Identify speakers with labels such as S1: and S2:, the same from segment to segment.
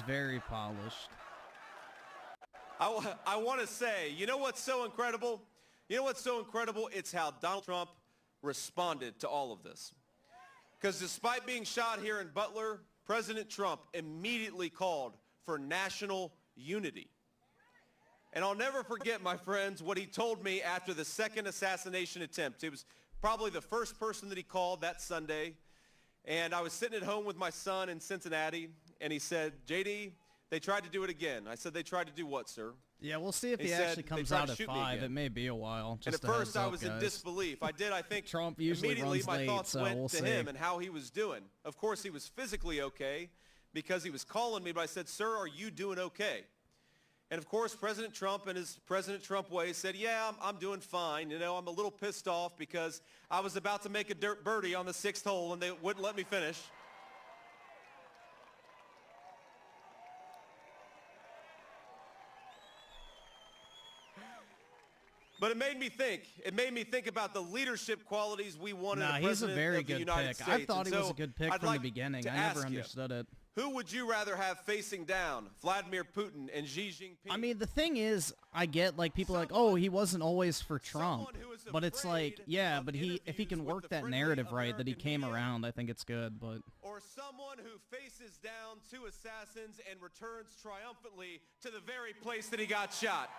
S1: very polished.
S2: I want to say, you know what's so incredible? You know what's so incredible? It's how Donald Trump responded to all of this. Because despite being shot here in Butler, President Trump immediately called for national unity. And I'll never forget, my friends, what he told me after the second assassination attempt. It was probably the first person that he called that Sunday. And I was sitting at home with my son in Cincinnati, and he said, JD, they tried to do it again. I said, they tried to do what, sir?
S1: Yeah, we'll see if he actually comes out at 5. It may be a while.
S2: And at first, I was in disbelief. I think,
S1: Trump usually
S2: immediately
S1: runs
S2: my
S1: late,
S2: thoughts
S1: so
S2: went
S1: we'll
S2: to
S1: see.
S2: him and how he was doing. Of course, he was physically okay because he was calling me, but I said, sir, are you doing okay? And of course, President Trump, in his President Trump way, said, yeah, I'm doing fine. You know, I'm a little pissed off because I was about to make a dirt birdie on the 6th hole and they wouldn't let me finish. But it made me think. It made me think about the leadership qualities we want in a president
S1: he's a very
S2: of the
S1: good
S2: United
S1: pick.
S2: States.
S1: I thought he
S2: And
S1: was
S2: so
S1: a good pick
S2: I'd
S1: from
S2: like
S1: the beginning.
S2: to
S1: I never
S2: ask you,
S1: understood it.
S2: who would you rather have facing down, Vladimir Putin and Xi Jinping?
S1: I mean, the thing is, I get, like, people are like, oh, he wasn't always for Trump. But it's like, yeah, but if he can work that narrative right, that he came around, I think it's good, but...
S2: Or someone who faces down 2 assassins and returns triumphantly to the very place that he got shot.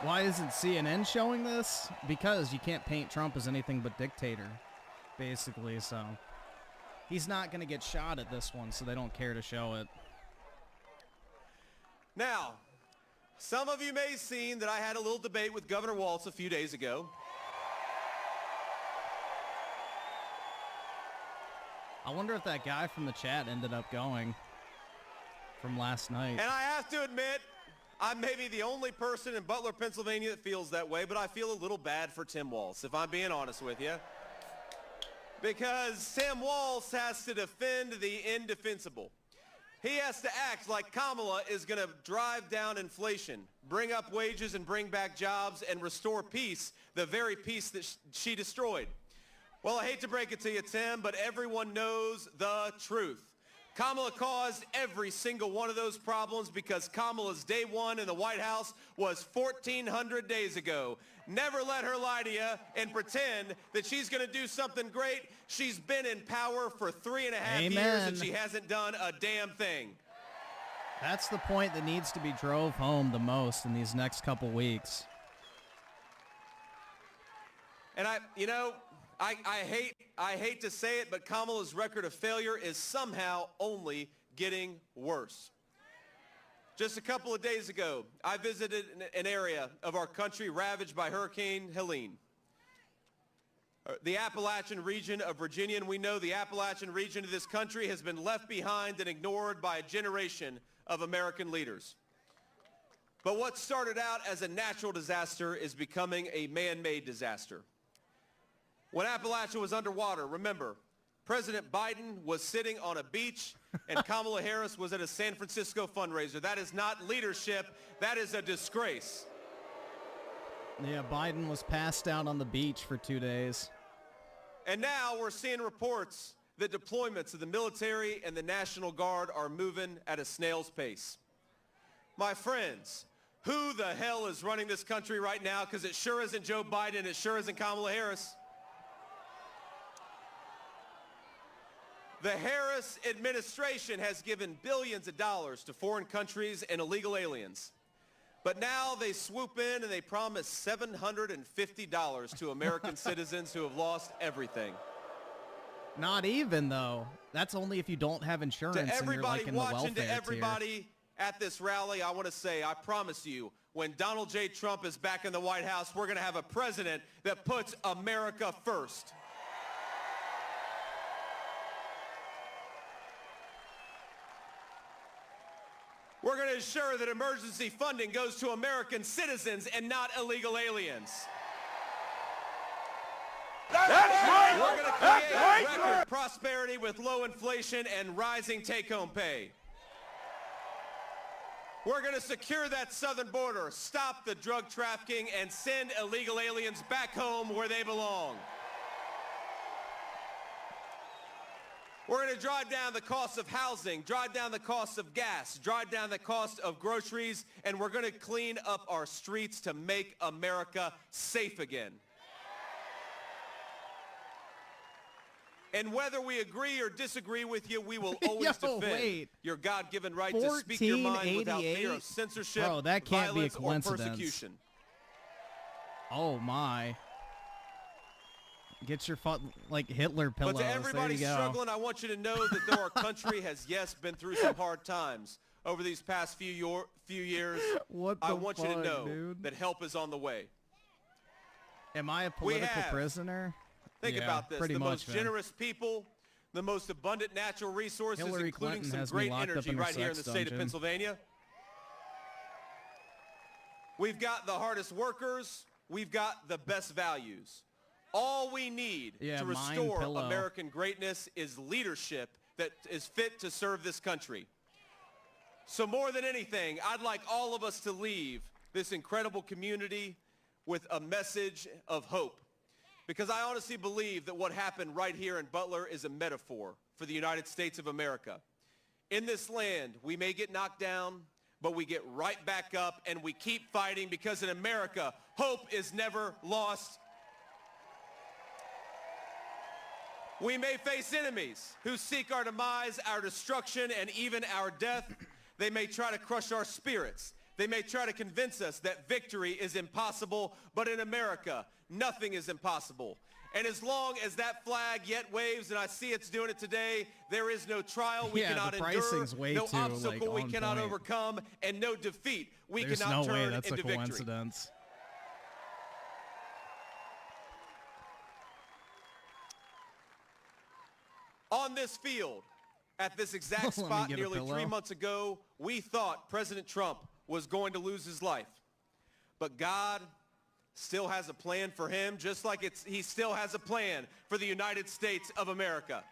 S1: Why isn't CNN showing this? Because you can't paint Trump as anything but dictator, basically, so... He's not going to get shot at this one, so they don't care to show it.
S2: Now, some of you may have seen that I had a little debate with Governor Walz a few days ago.
S1: I wonder if that guy from the chat ended up going from last night.
S2: And I have to admit, I'm maybe the only person in Butler, Pennsylvania that feels that way, but I feel a little bad for Tim Walz, if I'm being honest with you. Because Tim Walz has to defend the indefensible. He has to act like Kamala is going to drive down inflation, bring up wages and bring back jobs and restore peace, the very peace that she destroyed. Well, I hate to break it to you, Tim, but everyone knows the truth. Kamala caused every single one of those problems because Kamala's day one in the White House was 1,400 days ago. Never let her lie to you and pretend that she's going to do something great. She's been in power for 3.5 years and she hasn't done a damn thing.
S1: That's the point that needs to be drove home the most in these next couple weeks.
S2: And I hate to say it, but Kamala's record of failure is somehow only getting worse. Just a couple of days ago, I visited an area of our country ravaged by Hurricane Helene. The Appalachian region of Virginia, and we know the Appalachian region of this country has been left behind and ignored by a generation of American leaders. But what started out as a natural disaster is becoming a man-made disaster. When Appalachia was underwater, remember, President Biden was sitting on a beach and Kamala Harris was at a San Francisco fundraiser. That is not leadership. That is a disgrace.
S1: Yeah, Biden was passed out on the beach for 2 days.
S2: And now we're seeing reports that deployments of the military and the National Guard are moving at a snail's pace. My friends, who the hell is running this country right now? Because it sure isn't Joe Biden. It sure isn't Kamala Harris. The Harris administration has given billions of dollars to foreign countries and illegal aliens. But now they swoop in and they promise $750 to American citizens who have lost everything.
S1: Not even, though. That's only if you don't have insurance and you're like in the welfare tier.
S2: To everybody at this rally, I want to say, I promise you, when Donald J. Trump is back in the White House, we're going to have a president that puts America first. We're going to ensure that emergency funding goes to American citizens and not illegal aliens.
S3: That's right!
S2: We're going to create record prosperity with low inflation and rising take-home pay. We're going to secure that southern border, stop the drug trafficking, and send illegal aliens back home where they belong. We're going to drive down the cost of housing, drive down the cost of gas, drive down the cost of groceries, and we're going to clean up our streets to make America safe again. And whether we agree or disagree with you, we will always defend your God-given right to speak your mind without fear of censorship,
S1: Bro, that can't be a
S2: violence, or
S1: coincidence.
S2: persecution.
S1: Oh my. Get your like Hitler pillows.
S2: But to everybody
S1: there you go.
S2: struggling, I want you to know that though our country has, yes, been through some hard times over these past few years, I want you to know that help is on the way.
S1: Am I a political prisoner?
S2: Think about this. The most generous people, the most abundant natural resources,
S1: Hillary
S2: including
S1: Clinton
S2: some great energy right here in the state of Pennsylvania. We've got the hardest workers. We've got the best values. All we need to restore American greatness is leadership that is fit to serve this country. So more than anything, I'd like all of us to leave this incredible community with a message of hope. Because I honestly believe that what happened right here in Butler is a metaphor for the United States of America. In this land, we may get knocked down, but we get right back up and we keep fighting because in America, hope is never lost. We may face enemies who seek our demise, our destruction, and even our death. They may try to crush our spirits. They may try to convince us that victory is impossible, but in America, nothing is impossible. And as long as that flag yet waves, and I see it's doing it today, there is no trial we cannot endure, no obstacle we cannot overcome, and no defeat we cannot turn into victory. There's no way that's a coincidence. On this field, at this exact spot nearly 3 months ago, we thought President Trump was going to lose his life. But God still has a plan for him, just like he still has a plan for the United States of America.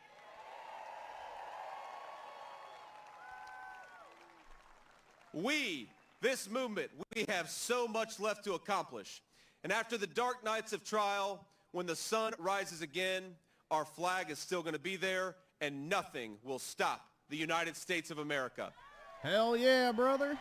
S2: This movement, we have so much left to accomplish. And after the dark nights of trial, when the sun rises again, our flag is still going to be there, and nothing will stop the United States of America.
S1: Hell yeah, brother.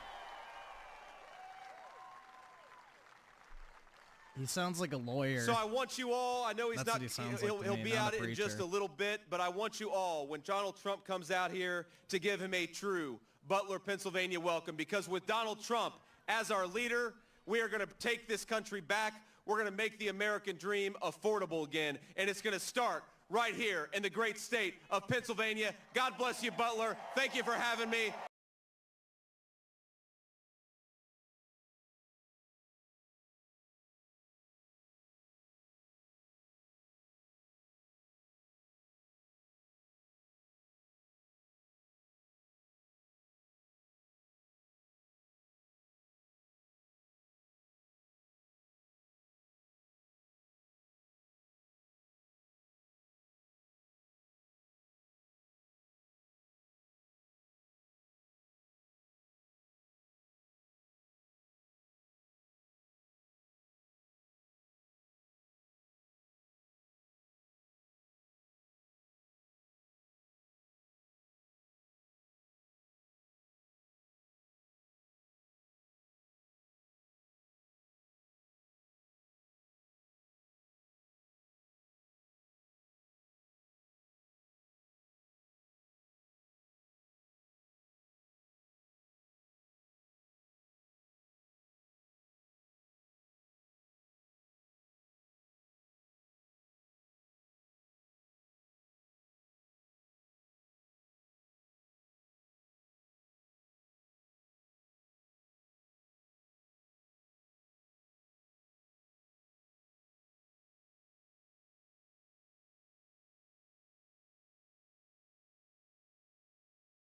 S1: He sounds like a lawyer.
S2: So I want you all, I know he'll be out in just a little bit, but I want you all, when Donald Trump comes out here, to give him a true Butler, Pennsylvania welcome, because with Donald Trump as our leader, we are going to take this country back. We're going to make the American dream affordable again, and it's going to start right here in the great state of Pennsylvania. God bless you, Butler. Thank you for having me.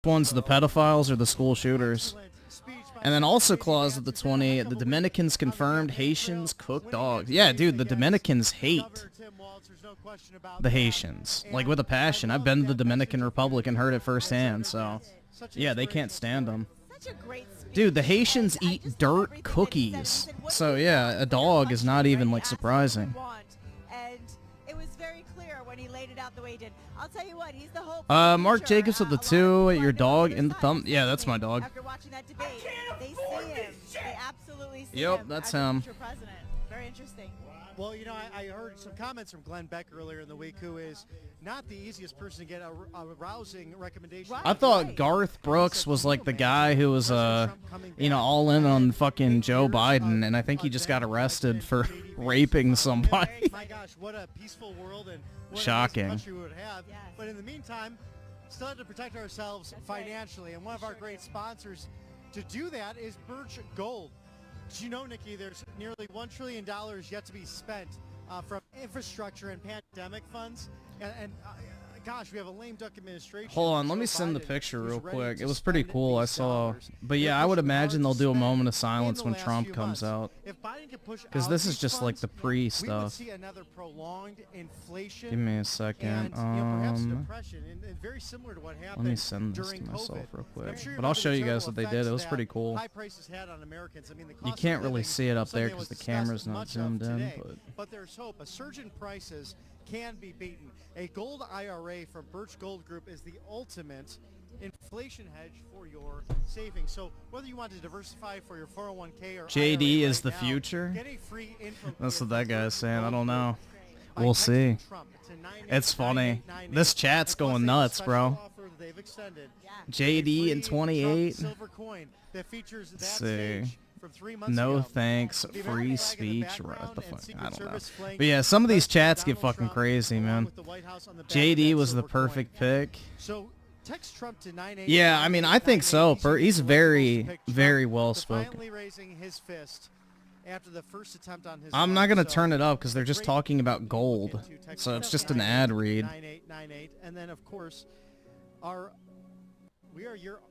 S1: Ones the pedophiles or the school shooters. And then also clause of the 20, the Dominicans confirmed Haitians cook dogs. Yeah, dude, the Dominicans hate the Haitians. Like, with a passion. I've been to the Dominican Republic and heard it firsthand, so... Yeah, they can't stand them. Dude, the Haitians eat dirt cookies. So, yeah, a dog is not even, like, surprising.
S4: And it was very clear when when he laid it out the way he did. I'll tell you what, he's the hope.
S1: Mark Jacobs with the 2, your dog in the thumb. Yeah, that's my dog.
S4: After watching that debate, they see him. They absolutely see
S1: Yep,
S4: him
S1: that's
S4: as a
S1: him.
S4: future president. Very interesting.
S5: Well, you know, I heard some comments from Glenn Beck earlier in the week, who is not the easiest person to get a rousing recommendation.
S4: Right.
S1: I thought Garth Brooks was like the guy who was, you know, all in on fucking Joe Biden, and I think he just got arrested for raping somebody.
S5: My gosh, what a peaceful world and what
S1: Shocking.
S5: a nice country we would have.
S4: Yes.
S5: But in the meantime, still have to protect ourselves financially. And one of our great sponsors to do that is Birch Gold. Did you know, Nikki, there's nearly $1 trillion yet to be spent from infrastructure and pandemic funds. And gosh, we have a lame duck administration.
S1: Hold on, let me send the picture real quick. It was pretty cool. I saw, but yeah, I would imagine they'll do a moment of silence when Trump comes out. Because this is just like the pre stuff. Give me a second. Let me send this to myself real quick. But I'll show you guys what they did. It was pretty cool. You can't really see it up there because the camera's not zoomed in.
S5: But there's hope. A surge in prices can be beaten. A gold IRA from Birch Gold Group is the ultimate inflation hedge for your savings. So whether you want to diversify for your 401k or
S1: JD
S5: IRA
S1: is the
S5: now,
S1: future?
S5: get a free info
S1: That's
S5: kit
S1: what that
S5: from
S1: guy's
S5: Birch
S1: saying. I
S5: Gold
S1: don't know.
S5: Group by
S1: We'll
S5: texting
S1: see.
S5: Trump to 989898.
S1: It's funny. This chat's
S5: Plus
S1: going
S5: a
S1: nuts,
S5: special
S1: bro.
S5: offer that they've extended.
S1: JD and
S5: Free
S1: 28.
S5: Trump silver coin that features that
S1: See.
S5: stage from 3 months
S1: No
S5: ago.
S1: thanks,
S5: The
S1: free
S5: American flag in the
S1: speech, what
S5: background
S1: the
S5: and
S1: fuck,
S5: Secret
S1: I don't know.
S5: Service flank
S1: But yeah, some of these
S5: President
S1: chats get
S5: Donald
S1: fucking
S5: Trump,
S1: crazy,
S5: along
S1: man.
S5: with the White House on the back of
S1: JD
S5: that
S1: was the
S5: silver coin.
S1: perfect pick.
S5: So text Trump to 989898.
S1: Yeah, I mean, I think so. He's very, very well spoken.
S5: Finally raising his fist after the first attempt on his
S1: I'm
S5: life.
S1: not going to
S5: So
S1: turn it up because they're just
S5: great
S1: talking about
S5: look
S1: gold.
S5: into text
S1: So it's
S5: Trump
S1: just an ad read.
S5: 9898. And then, of course, we are your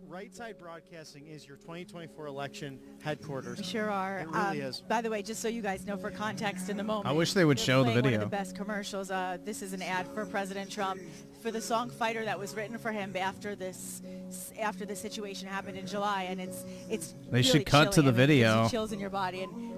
S5: Right Side Broadcasting is your 2024 election headquarters.
S4: We sure are.
S5: It really is.
S4: By the way, just so you guys know, for context in the moment,
S1: I wish they would
S4: they're
S1: show the
S4: playing
S1: video.
S4: One of the best commercials. This is an ad for President Trump for the song "Fighter" that was written for him after the situation happened in July, and it's.
S1: They should
S4: really
S1: cut to
S4: chilling.
S1: the
S4: I mean, it gives you
S1: video.
S4: chills in your body, and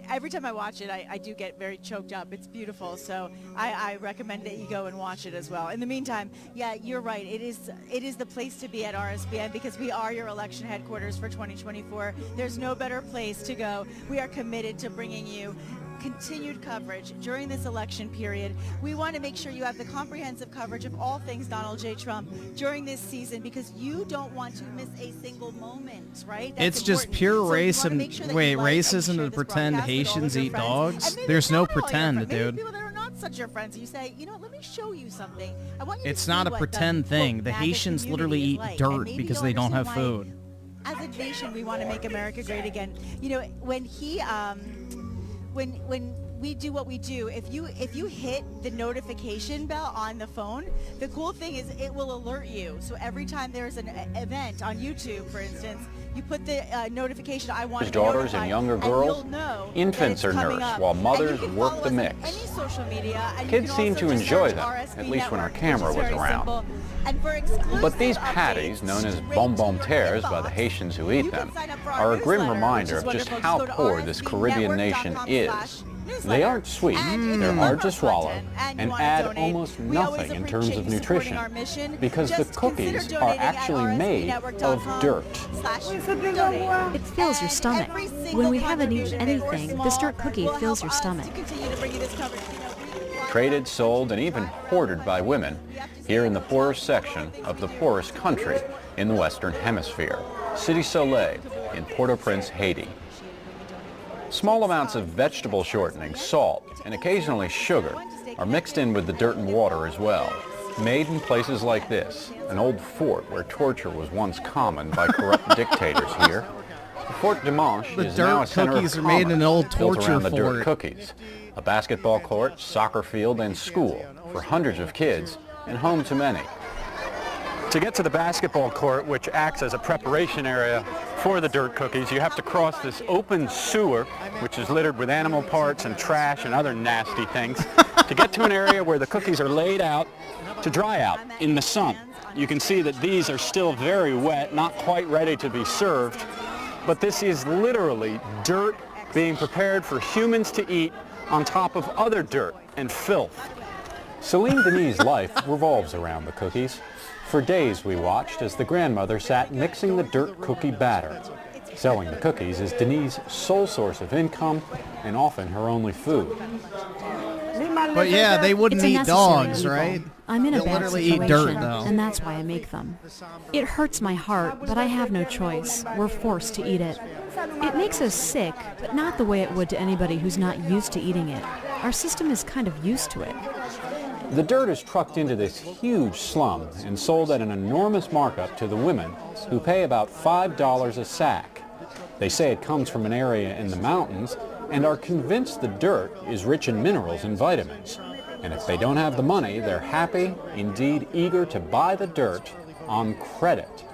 S4: every time I watch it, I do get very choked up. It's beautiful, so I recommend that you go and watch it as well. In the meantime, yeah, you're right. It is the place to be at RSBN because we are your election headquarters for 2024. There's no better place to go. We are committed to bringing you continued coverage during this election period. We want to make sure you have the comprehensive coverage of all things Donald J. Trump during this season because you don't want to miss a single moment, right? That's
S1: It's just
S4: important.
S1: pure
S4: So we
S1: race
S4: wanna
S1: and
S4: make sure that you
S1: wait,
S4: like and
S1: racism
S4: share
S1: to
S4: this
S1: pretend
S4: broadcast with all of
S1: Haitians
S4: your
S1: eat
S4: friends.
S1: dogs?
S4: And maybe
S1: There's
S4: it's
S1: no
S4: not all your
S1: pretend,
S4: friends. Maybe
S1: dude.
S4: people that are not such your friends. You say, you know, let me show you something. I want you
S1: It's
S4: to
S1: not
S4: see
S1: a
S4: what
S1: pretend
S4: the,
S1: thing.
S4: quote,
S1: The
S4: MAGA
S1: Haitians literally
S4: community is
S1: eat
S4: like. And
S1: dirt
S4: maybe
S1: because
S4: you'll
S1: they don't have
S4: understand why,
S1: food.
S4: as a nation, we want to make America great again. You know, when he, when we do what we do, if you hit the notification bell on the phone, the cool thing is it will alert you. So every time there's an event on YouTube, for instance, you put the notification, I want to be
S6: daughters
S4: notified,
S6: and younger
S4: and
S6: girls,
S4: you'll know
S6: infants
S4: that it's
S6: are
S4: coming
S6: nursed
S4: up.
S6: while
S4: And you
S6: mothers
S4: can
S6: work
S4: follow
S6: the
S4: us on
S6: mix.
S4: any social media, and
S6: Kids
S4: you can
S6: seem
S4: also
S6: to
S4: just
S6: enjoy
S4: search
S6: them,
S4: RSB
S6: at least when our
S4: Network,
S6: camera
S4: which is
S6: was
S4: very
S6: around.
S4: simple. And for exclusive
S6: But these
S4: updates
S6: patties, known as
S4: straight
S6: bon
S4: to
S6: bon
S4: your
S6: terres by the
S4: inbox,
S6: Haitians who
S4: you
S6: eat
S4: can
S6: them,
S4: sign up for
S6: are a grim
S4: newsletter,
S6: reminder
S4: which
S6: of
S4: is
S6: just
S4: wonderful.
S6: how
S4: Just go to
S6: poor this Caribbean nation is.
S4: rsbnetwork.com/newsletter.
S6: They aren't sweet,
S4: And if you
S6: they're
S4: love
S6: hard
S4: our
S6: to swallow,
S4: content and you
S6: and
S4: wanna
S6: add
S4: donate,
S6: almost
S4: we always
S6: nothing in terms of
S4: appreciate you supporting
S6: nutrition,
S4: our mission.
S6: because the
S4: Just consider
S6: cookies are
S4: donating at
S6: actually made of
S4: rsbnetwork.com/donate.
S7: It fills your
S4: And
S7: stomach.
S4: every single
S7: When we haven't eaten
S4: contribution, big or
S7: anything,
S4: small,
S7: this dirt cookie
S4: will
S7: fills
S4: help
S7: your
S4: us
S7: stomach.
S4: to continue to bring you this coverage. You know,
S6: dirt. Traded, sold, and even hoarded by women here in the poorest section of the poorest country in the Western Hemisphere, Cité Soleil in Port-au-Prince, Haiti. Small amounts of vegetable shortening, salt, and occasionally sugar are mixed in with the dirt and water as well. Made in places like this, an old fort where torture was once common by corrupt dictators here. The Fort Dimanche
S1: The
S6: is now a
S1: dirt
S6: center
S1: cookies
S6: of
S1: are made in an old
S6: commerce built
S1: torture
S6: around the dirt
S1: fort.
S6: cookies. A basketball court, soccer field, and school for hundreds of kids, and home to many.
S8: To get to the basketball court, which acts as a preparation area for the dirt cookies, you have to cross this open sewer, which is littered with animal parts and trash and other nasty things, to get to an area where the cookies are laid out to dry out in the sun. You can see that these are still very wet, not quite ready to be served, but this is literally dirt being prepared for humans to eat on top of other dirt and filth.
S6: Celine Denis' life revolves around the cookies. For days we watched as the grandmother sat mixing the dirt cookie batter. Selling the cookies is Denis' sole source of income and often her only food.
S1: But yeah, they wouldn't eat dogs, right?
S7: I'm in a
S1: They'll
S7: bad
S1: literally
S7: situation,
S1: eat dirt, though.
S7: and that's why I make them. It hurts my heart, but I have no choice. We're forced to eat it. It makes us sick, but not the way it would to anybody who's not used to eating it. Our system is kind of used to it.
S6: The dirt is trucked into this huge slum and sold at an enormous markup to the women, who pay about $5 a sack. They say it comes from an area in the mountains and are convinced the dirt is rich in minerals and vitamins. And if they don't have the money, they're happy, indeed eager to buy the dirt on credit.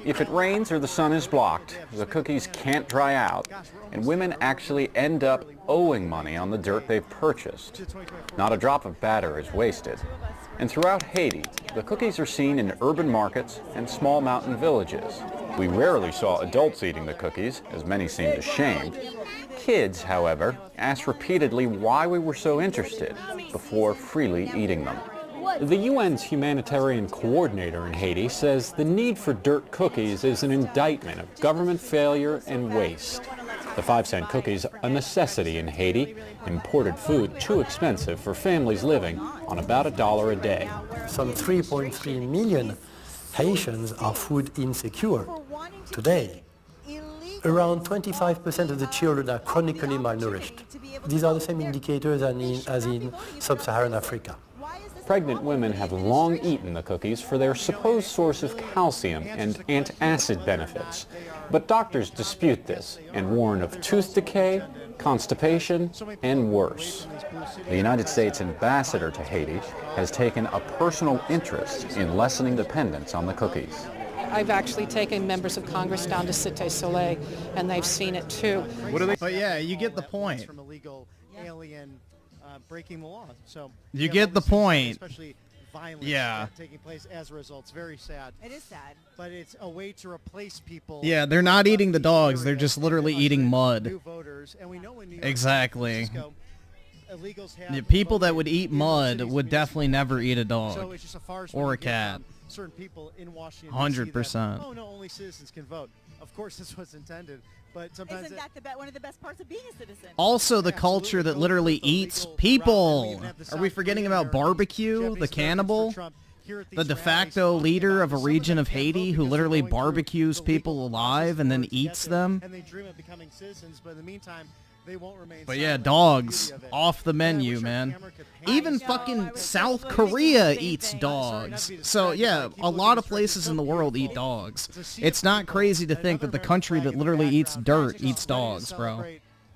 S6: If it rains or the sun is blocked, the cookies can't dry out, and women actually end up owing money on the dirt they've purchased. Not a drop of batter is wasted. And throughout Haiti, the cookies are seen in urban markets and small mountain villages. We rarely saw adults eating the cookies, as many seemed ashamed. Kids, however, asked repeatedly why we were so interested before freely eating them. The UN's humanitarian coordinator in Haiti says the need for dirt cookies is an indictment of government failure and waste. The 5-cent cookies, a necessity in Haiti, imported food too expensive for families living on about $1 a day.
S9: Some 3.3 million Haitians are food insecure today. Around 25% of the children are chronically malnourished. These are the same indicators as in sub-Saharan Africa.
S6: Pregnant women have long eaten the cookies for their supposed source of calcium and antacid benefits. But doctors dispute this and warn of tooth decay, constipation, and worse. The United States ambassador to Haiti has taken a personal interest in lessening dependence on the cookies.
S10: I've actually taken members of Congress down to Cité Soleil, and they've seen it too.
S1: What are they? But yeah, you get the point.
S5: From illegal alien breaking the law. So
S1: you get the point.
S5: Especially violence taking place as a result. It's very sad.
S4: It is sad.
S5: But it's a way to replace people.
S1: Yeah, they're not eating the dogs. They're just literally eating mud.
S5: New voters, and we know in New York,
S1: exactly.
S5: Illegals have
S1: The people that would eat mud would definitely never eat a dog
S5: so it's just a farce
S1: or a cat.
S5: Certain people in Washington
S1: 100%.
S5: Oh no, only citizens can vote. Of course, this was intended, but sometimes
S4: isn't that one of the best parts of being a citizen?
S1: Also, the culture that literally eats people. Are we forgetting about barbecue, the cannibal? The de facto leader of a region of Haiti who literally barbecues people alive and then eats them?
S5: And they dream of becoming citizens, but in the meantime, they won't remain.
S1: But yeah, dogs off the menu, man. Even fucking South Korea eats dogs. So yeah, a lot of places in the world eat dogs. It's not crazy to think that the country that literally eats dirt eats dogs, bro.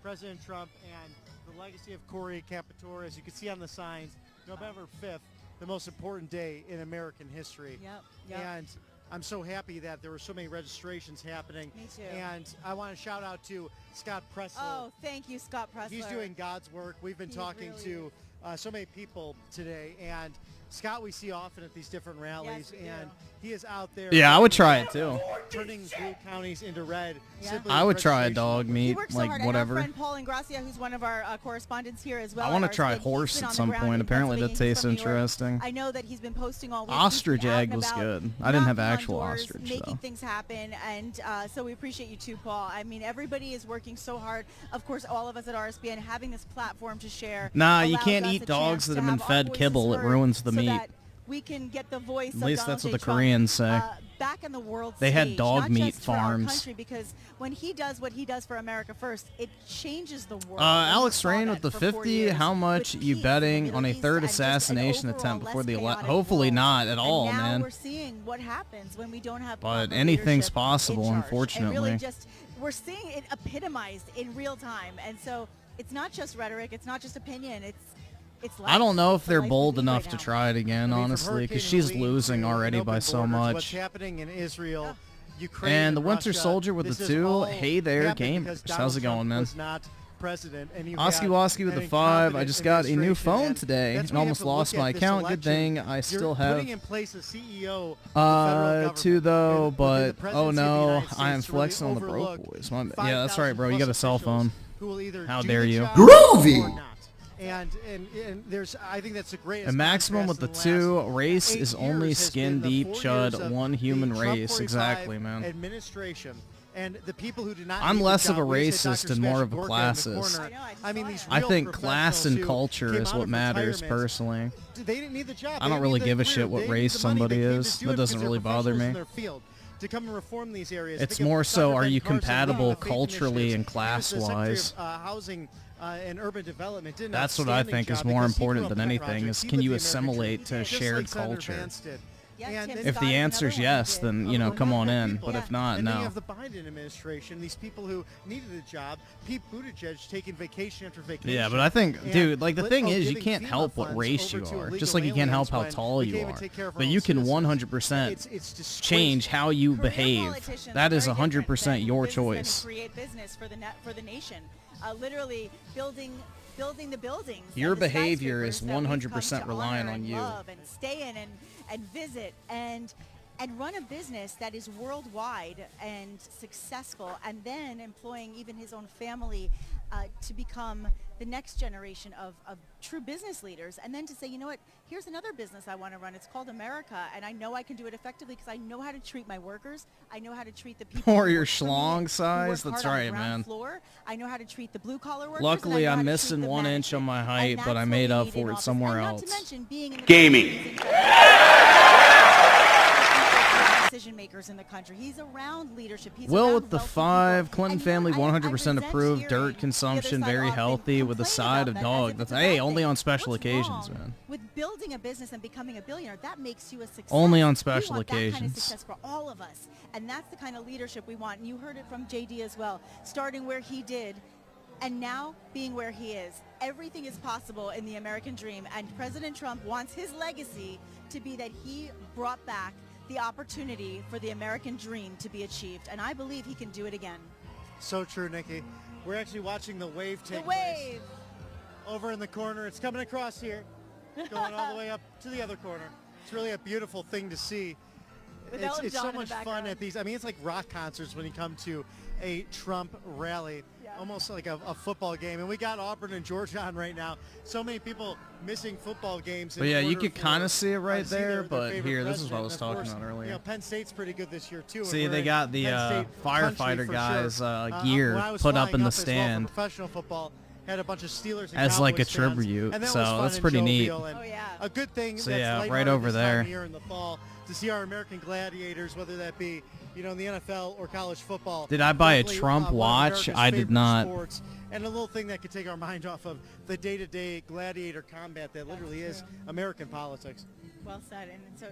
S5: President Trump and the legacy of Comperatore, as you can see on the signs, November 5th, the most important day in American history.
S4: Yep.
S5: And I'm so happy that there were so many registrations happening.
S4: Me too.
S5: And I want to shout out to Scott Pressler.
S4: Oh, thank you, Scott Pressler.
S5: He's doing God's work. We've been talking to so many people today, and Scott we see often at these different rallies, and he is out there.
S1: Yeah, I would try it too.
S5: Turning blue counties into red.
S1: I would try a dog meat, like
S4: hard.
S1: whatever.
S4: And our friend Paul Ingracia, who's one of our correspondents here as well.
S1: I want to try horse at some point. Apparently that tastes interesting.
S4: I know that he's been posting all week.
S1: Ostrich egg was good. I didn't have actual ostrich though.
S4: Making things happen, and so we appreciate you too, Paul. I mean, everybody is working so hard. Of course, all of us at RSBN having this platform to share.
S1: Nah, you can't eat dogs that have been fed kibble. It ruins the meat.
S4: We can get the voice
S1: at least
S4: of
S1: that's what
S4: Donald
S1: the
S4: J.
S1: Koreans say.
S4: Back in the world
S1: they had
S4: stage,
S1: dog
S4: not
S1: meat
S4: just for our
S1: farms.
S4: country, because when he does what he does for America first, it changes the world.
S1: Alex Rain with the 50. How much you betting on a third assassination attempt before the election? Hopefully not at all,
S4: now
S1: man.
S4: We're seeing what happens when we don't have.
S1: But anything's possible, unfortunately.
S4: And really, just we're seeing it epitomized in real time, and so it's not just rhetoric. It's not just opinion. It's
S1: I don't know if they're bold enough to try it again, honestly, because she's losing already by so much.
S5: What's happening in Israel, Ukraine,
S1: and the Winter
S5: Russia,
S1: Soldier with the 2. Hey there, gamers. How's it going, man? Oski Woski with the 5. I just got a new phone today and almost lost my account. Good thing I still have 2 though, but oh no, I am flexing on the broke boys. Yeah, that's right, bro. You got a cell phone. How dare you?
S11: Groovy!
S5: And there's, I think that's a great.
S1: A maximum with the two race is only skin deep chud, one human race. Exactly, man.
S5: Administration and the people who did not.
S1: I'm less of a racist and more of a classist.
S5: I mean,
S1: I think class and culture is what matters personally.
S5: They didn't need the job.
S1: I don't really give a shit what race somebody is. That doesn't really bother me.
S5: To come and reform these areas.
S1: It's more so, are you compatible culturally and class-wise?
S5: Housing and urban development did an
S1: That's what I think is more important than anything,
S5: project.
S1: is
S5: He
S1: can
S5: led
S1: you
S5: the
S1: assimilate to a
S5: American dream,
S1: shared
S5: just like Senator
S1: culture?
S5: Vance did. And
S1: If the answer is yes, then, you know, come on in. But if not,
S5: and then you
S1: no.
S5: have the Biden administration, these people who needed a job, Pete Buttigieg taking vacation after vacation.
S1: Yeah, but I think, dude, like, the thing is, you
S5: giving
S1: can't
S5: FEMA
S1: help what
S5: funds
S1: race you
S5: over to
S1: are.
S5: illegal
S1: Just like you can't help how
S5: aliens
S1: tall
S5: when we
S1: you
S5: can't even
S1: are.
S5: take care of our
S1: But
S5: own
S1: you can
S5: citizens.
S1: 100%
S5: It's disgraceful.
S1: change how you
S4: Korean
S1: behave.
S4: politicians
S1: That
S4: are
S1: is
S4: very different
S1: 100%
S4: than
S1: your
S4: businessmen who
S1: choice.
S4: create business for the nation. Literally building the buildings.
S1: Your
S4: and the
S1: behavior is
S4: skyscrapers that we've come
S1: 100%
S4: to
S1: reliant
S4: honor
S1: on
S4: and
S1: you.
S4: love and stay in and visit and run a business that is worldwide and successful, and then employing even his own family to become the next generation of true business leaders, and then to say, you know what, here's another business I want to run. It's called America, and I know I can do it effectively because I know how to treat my workers. I know how to treat the people.
S1: Or
S4: who
S1: your
S4: work for me,
S1: schlong
S4: who
S1: size?
S4: work
S1: That's
S4: hard on the
S1: right,
S4: ground
S1: man.
S4: floor. I know how to treat the blue-collar workers.
S1: Luckily,
S4: and I know
S1: I'm
S4: how to
S1: missing
S4: treat the
S1: 1 inch on my
S4: management.
S1: height,
S4: And
S1: but
S4: that's
S1: I
S4: what
S1: made
S4: we
S1: up
S4: need
S1: for
S4: in
S1: it
S4: office.
S1: somewhere
S4: And
S1: else.
S4: Not to mention being in the
S3: Gaming.
S4: decision makers in the country. He's around leadership. He's
S1: Will
S4: around
S1: with the
S4: wealthy
S1: 5,
S4: people.
S1: Clinton
S4: And, you know,
S1: family
S4: I
S1: 100%
S4: resent
S1: approved,
S4: hearing
S1: dirt
S4: the
S1: consumption
S4: other side
S1: very
S4: often
S1: healthy with a
S4: complain
S1: side
S4: about
S1: of
S4: that
S1: dog.
S4: as if
S1: That's,
S4: it's a
S1: hey,
S4: bad
S1: only
S4: thing.
S1: on special
S4: What's
S1: occasions,
S4: wrong
S1: man.
S4: with building a business and becoming a billionaire? That makes you a success.
S1: Only on
S4: We
S1: special
S4: want that kind of
S1: occasions.
S4: success for all of us, and that's the kind of leadership we want. And you heard it from JD as well, starting where he did and now being where he is. Everything is possible in the American dream, and President Trump wants his legacy to be that he brought back the opportunity for the American dream to be achieved, and I believe he can do it again.
S5: So true, Nikki. We're actually watching the wave take
S4: The wave.
S5: place over in the corner. It's coming across here, going all the way up to the other corner. It's really a beautiful thing to see.
S4: With Elton
S5: It's
S4: John
S5: so
S4: in the
S5: much fun
S4: background.
S5: at these. I mean, it's like rock concerts when you come to a Trump rally. Almost like a football game. And we got Auburn and Georgia on right now. So many people missing football games.
S1: But yeah, you could kind of see it right there, but here, this is what I was
S5: president.
S1: talking
S5: Of
S1: about
S5: course,
S1: earlier.
S5: You know, Penn State's pretty good this year too. and
S1: See,
S5: we're
S1: they
S5: in
S1: got the
S5: Penn State
S1: firefighter
S5: country for
S1: guys'
S5: sure.
S1: gear
S5: when I was
S1: put up
S5: flying
S1: in the
S5: as well for
S1: stand
S5: professional football, had a bunch of Steelers and
S1: as like a
S5: Cowboys fans,
S1: tribute,
S5: and that
S1: so
S5: was fun
S1: that's
S5: and
S1: pretty neat.
S5: jovial, and
S4: Oh, yeah.
S5: A good thing
S1: So
S5: that's
S1: yeah,
S5: lighthearted
S1: right over
S5: this time
S1: there.
S5: of year in the fall to see our American gladiators, whether that be in the NFL or college football.
S1: Did I buy a
S5: Definitely,
S1: Trump
S5: one of
S1: watch?
S5: America's
S1: I did
S5: favorite
S1: not.
S5: Sports, and a little thing that could take our mind off of the day-to-day gladiator combat that literally is American politics.
S4: Well said,